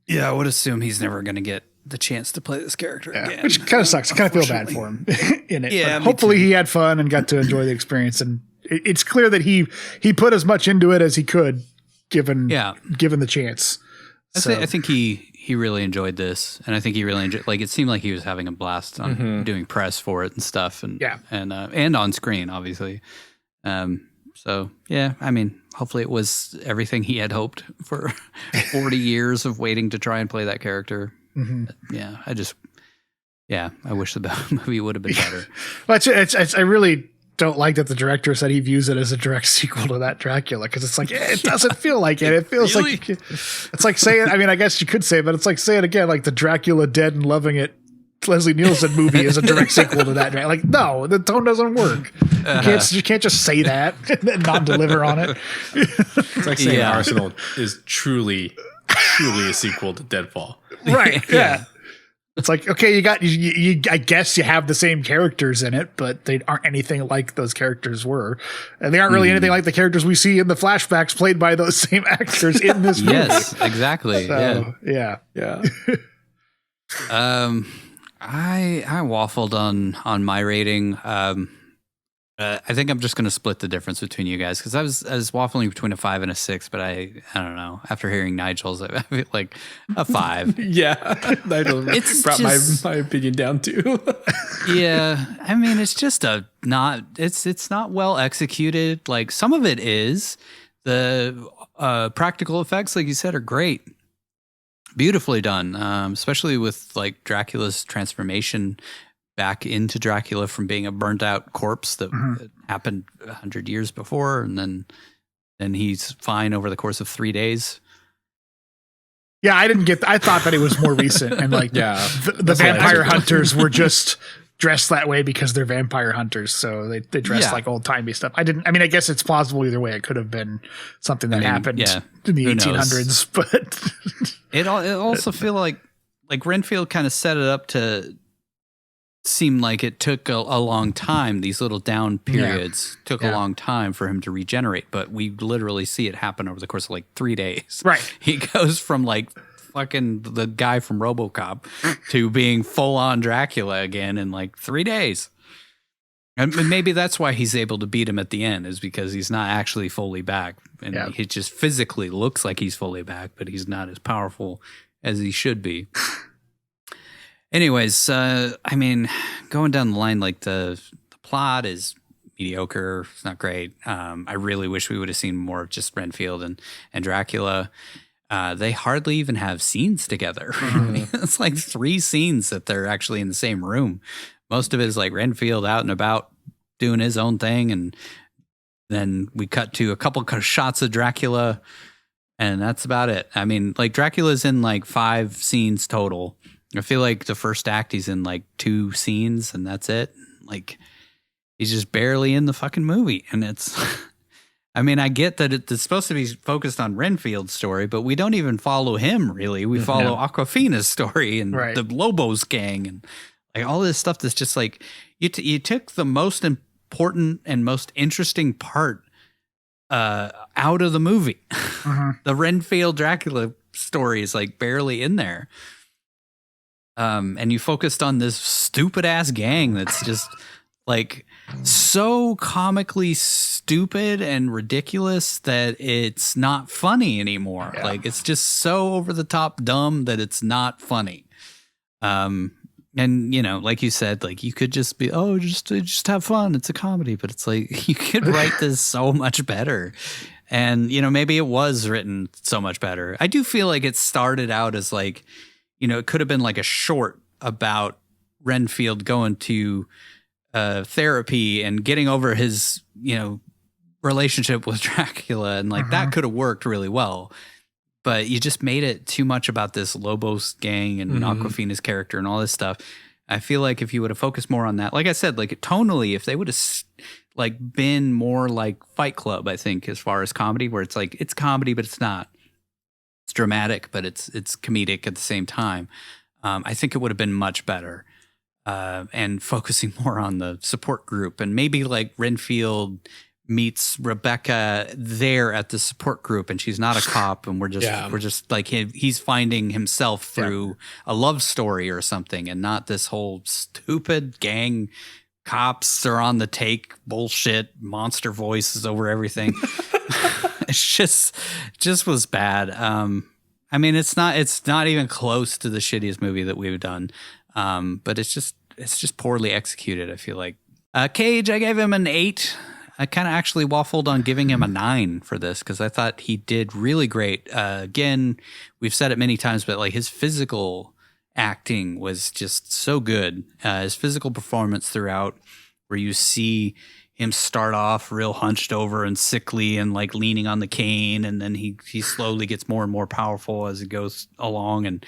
Yeah, I would assume he's never going to get the chance to play this character again. Which kind of sucks. I kind of feel bad for him in it. Yeah, but hopefully he had fun and got to enjoy the experience. And it's clear that he put as much into it as he could, given the chance. I think he really enjoyed this, and I think he really enjoyed. Like, it seemed like he was having a blast on doing press for it and stuff, and on screen, obviously. So yeah, I mean, hopefully it was everything he had hoped for 40 years of waiting to try and play that character. Yeah, I wish the movie would have been better. Well, I really don't like that the director said he views it as a direct sequel to that Dracula, because it's like, it doesn't feel like it. It feels like it's like saying, I mean, I guess you could say, but it's like saying again, like the Dracula Dead and Loving It Leslie Nielsen movie is a direct sequel to that. Like, no, the tone doesn't work. You can't just say that and not deliver on it. It's like saying Arsenal is truly a sequel to Deadfall. Right. Yeah. It's like, okay, you I guess you have the same characters in it, but they aren't anything like those characters were. And they aren't really anything like the characters we see in the flashbacks played by those same actors in this movie. Yes, exactly. So, yeah. I waffled on my rating. I think I'm just going to split the difference between you guys, because I was waffling between a 5 and a 6, but I don't know. After hearing Nigel's, I feel like a 5. Nigel brought my opinion down too. Yeah, I mean, it's just it's not well executed. Like, some of it is. The practical effects, like you said, are great. Beautifully done, especially with like Dracula's transformation back into Dracula from being a burnt out corpse that happened 100 years before, and then he's fine over the course of 3 days. Yeah, I thought that it was more recent, and like the vampire hunters were just dressed that way because they're vampire hunters, so they dress like old timey stuff. I guess it's plausible either way. It could have been something that happened in the 1800s, but it also feel like Renfield kind of set it up to seem like it took a long time. These little down periods took a long time for him to regenerate, but we literally see it happen over the course of like 3 days. Right. He goes from like fucking the guy from RoboCop to being full on Dracula again in like 3 days. And maybe that's why he's able to beat him at the end, is because he's not actually fully back. And he just physically looks like he's fully back, but he's not as powerful as he should be. Anyways, I mean, going down the line, like the plot is mediocre. It's not great. I really wish we would have seen more of just Renfield and Dracula. They hardly even have scenes together. It's like 3 scenes that they're actually in the same room. Most of it is like Renfield out and about doing his own thing, and then we cut to a couple of shots of Dracula, and that's about it. I mean, like Dracula's in like 5 scenes total. I feel like the first act he's in like 2 scenes, and that's it. Like he's just barely in the fucking movie, and it's. I mean, I get that it's supposed to be focused on Renfield's story, but we don't even follow him really. We follow Awkwafina's story and the Lobos gang and like all this stuff that's just like you took the most important and most interesting part out of the movie. The Renfield Dracula story is like barely in there. And you focused on this stupid ass gang that's just like so comically stupid and ridiculous that it's not funny anymore. Yeah. Like it's just so over the top dumb that it's not funny. And you know, like you said, like you could just be, just have fun. It's a comedy, but it's like you could write this so much better. And you know, maybe it was written so much better. I do feel like it started out as like, you know, it could have been like a short about Renfield going to therapy and getting over his, you know, relationship with Dracula, and like that could have worked really well. But you just made it too much about this Lobos gang and Awkwafina's character and all this stuff. I feel like if you would have focused more on that, like I said, like tonally, if they would have like been more like Fight Club, I think, as far as comedy, where it's like it's comedy, but it's not. It's dramatic, but it's comedic at the same time. I think it would have been much better. And focusing more on the support group, and maybe like Renfield meets Rebecca there at the support group, and she's not a cop, and we're just like he's finding himself through a love story or something, and not this whole stupid gang cops are on the take bullshit monster voices over everything. It's just was bad. I mean, it's not even close to the shittiest movie that we've done. But it's just poorly executed, I feel like. Cage, I gave him an 8. I kind of actually waffled on giving him a 9 for this because I thought he did really great. Again, we've said it many times, but like his physical acting was just so good. His physical performance throughout, where you see him start off real hunched over and sickly and like leaning on the cane, and then he slowly gets more and more powerful as it goes along and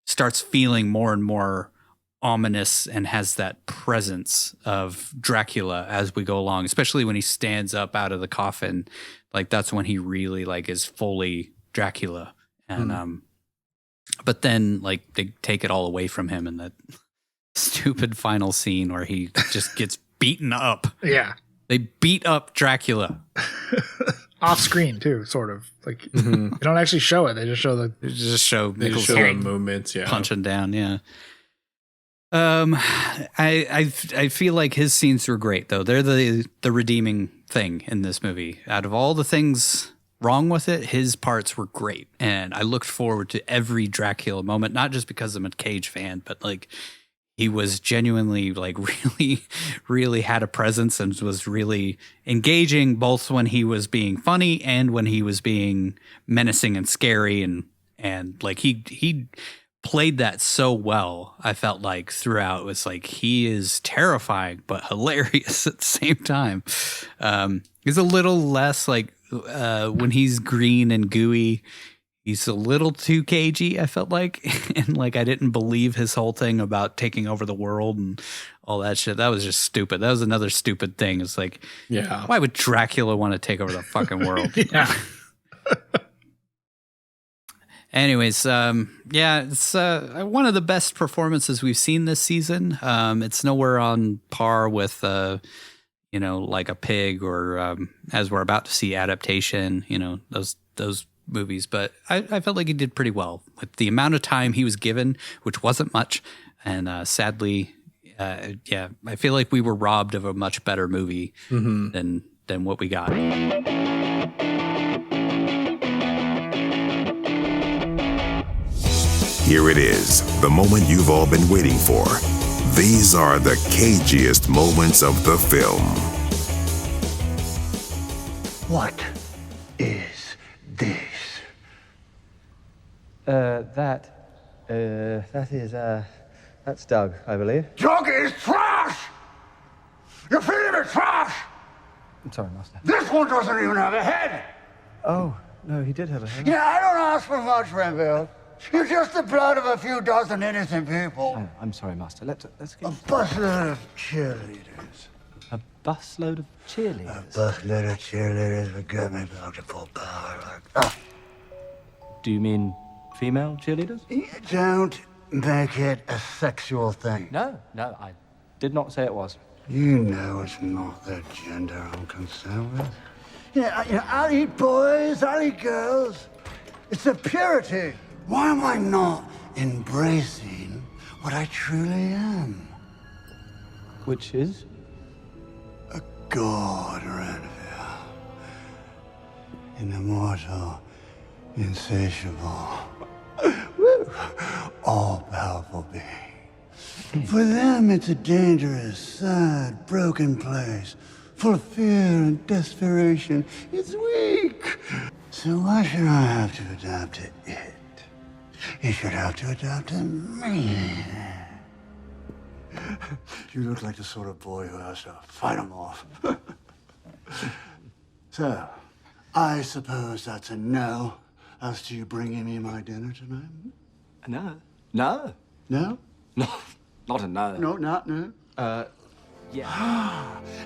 starts feeling more and more ominous and has that presence of Dracula as we go along, especially when he stands up out of the coffin. Like that's when he really like is fully Dracula. And but then like they take it all away from him in that stupid final scene where he just gets beaten up. Yeah. They beat up Dracula. Off screen too, sort of. Like they don't actually show it. They just show Nicolas movements, punching down, yeah. I feel like his scenes were great though. They're the redeeming thing in this movie. Out of all the things wrong with it, his parts were great, and I looked forward to every Dracula moment. Not just because I'm a Cage fan, but like he was genuinely like really had a presence and was really engaging, both when he was being funny and when he was being menacing and scary, and like he played that so well. I felt like throughout it was like he is terrifying but hilarious at the same time. He's a little less like when he's green and gooey, he's a little too cagey, I felt like. And like I didn't believe his whole thing about taking over the world and all that shit. That was just stupid. That was another stupid thing. It's like, why would Dracula want to take over the fucking world? Yeah. Anyways, it's one of the best performances we've seen this season. It's nowhere on par with, like a Pig or as we're about to see Adaptation, those movies. But I felt like he did pretty well with the amount of time he was given, which wasn't much. And sadly, I feel like we were robbed of a much better movie than what we got. Here it is, the moment you've all been waiting for. These are the cagiest moments of the film. What is this? That's Doug, I believe. Doug is trash! You feed him is trash! I'm sorry, Master. This one doesn't even have a head! Oh, no, he did have a head. Yeah, I don't ask for much, Renfield. You're just the blood of a few dozen innocent people. Oh, I'm sorry, Master. Let's get... A busload of cheerleaders. A busload of cheerleaders? A busload of cheerleaders would get me back to full power like that. Do you mean female cheerleaders? You don't make it a sexual thing. No, I did not say it was. You know it's not the gender I'm concerned with. Yeah, I'll eat boys, I'll eat girls. It's the purity. Why am I not embracing what I truly am? Which is? A god, Renfield. An immortal, insatiable, all-powerful being. For them, it's a dangerous, sad, broken place, full of fear and desperation. It's weak. So why should I have to adapt to it? You should have to adapt to me. You look like the sort of boy who has to fight them off. So, I suppose that's a no as to you bringing me my dinner tonight? No. No? No, not a no. No, not no. Yeah.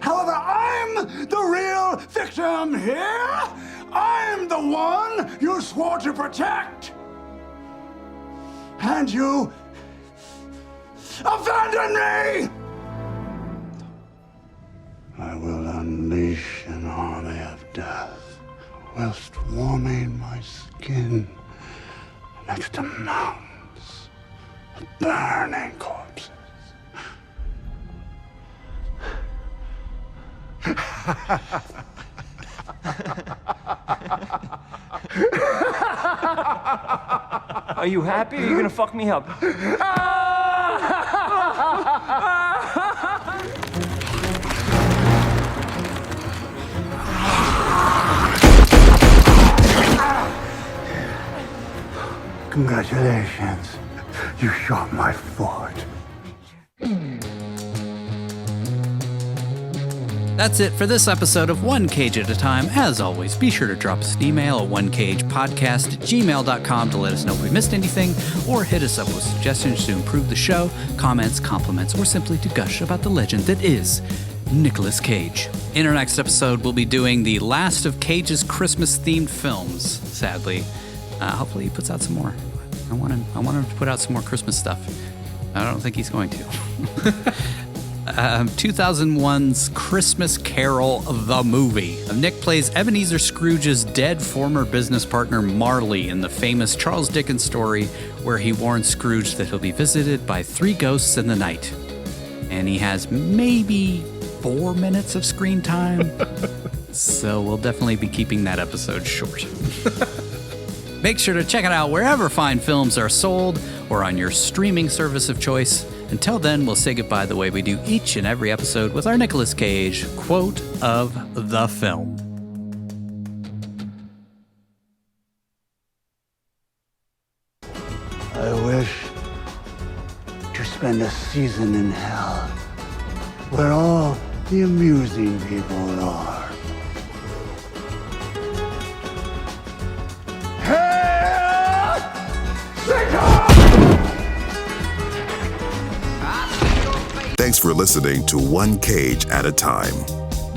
However, I'm the real victim here. I'm the one you swore to protect. And you abandoned me! I will unleash an army of death whilst warming my skin next to mounds of burning corpses. Are you happy or are you gonna fuck me up? Congratulations. You shot my fort. That's it for this episode of One Cage at a Time. As always, be sure to drop us an email at onecagepodcast@gmail.com to let us know if we missed anything, or hit us up with suggestions to improve the show, comments, compliments, or simply to gush about the legend that is Nicolas Cage. In our next episode, we'll be doing the last of Cage's Christmas-themed films, sadly. Hopefully he puts out some more. I want him to put out some more Christmas stuff. I don't think he's going to. 2001's Christmas Carol, the movie. Nick plays Ebenezer Scrooge's dead former business partner Marley in the famous Charles Dickens story where he warns Scrooge that he'll be visited by 3 ghosts in the night. And he has maybe 4 minutes of screen time. So we'll definitely be keeping that episode short. Make sure to check it out wherever fine films are sold or on your streaming service of choice. Until then, we'll say goodbye the way we do each and every episode with our Nicolas Cage quote of the film. I wish to spend a season in hell where all the amusing people are. Thanks for listening to One Cage at a Time.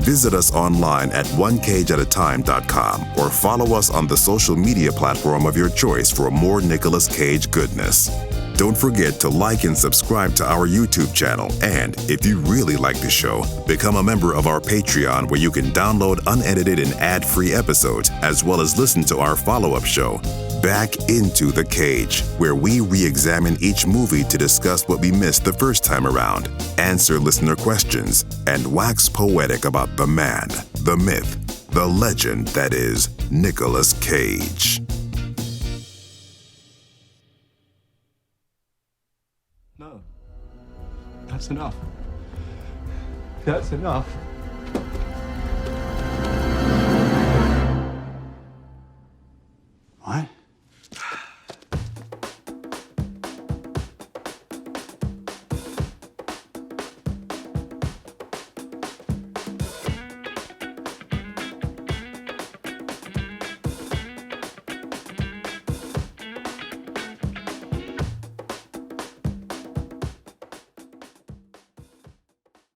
Visit us online at onecageatatime.com or follow us on the social media platform of your choice for more Nicolas Cage goodness. Don't forget to like and subscribe to our YouTube channel, and if you really like the show, become a member of our Patreon where you can download unedited and ad-free episodes as well as listen to our follow-up show, Back Into the Cage, where we re-examine each movie to discuss what we missed the first time around, answer listener questions, and wax poetic about the man, the myth, the legend that is Nicolas Cage. No. That's enough. That's enough.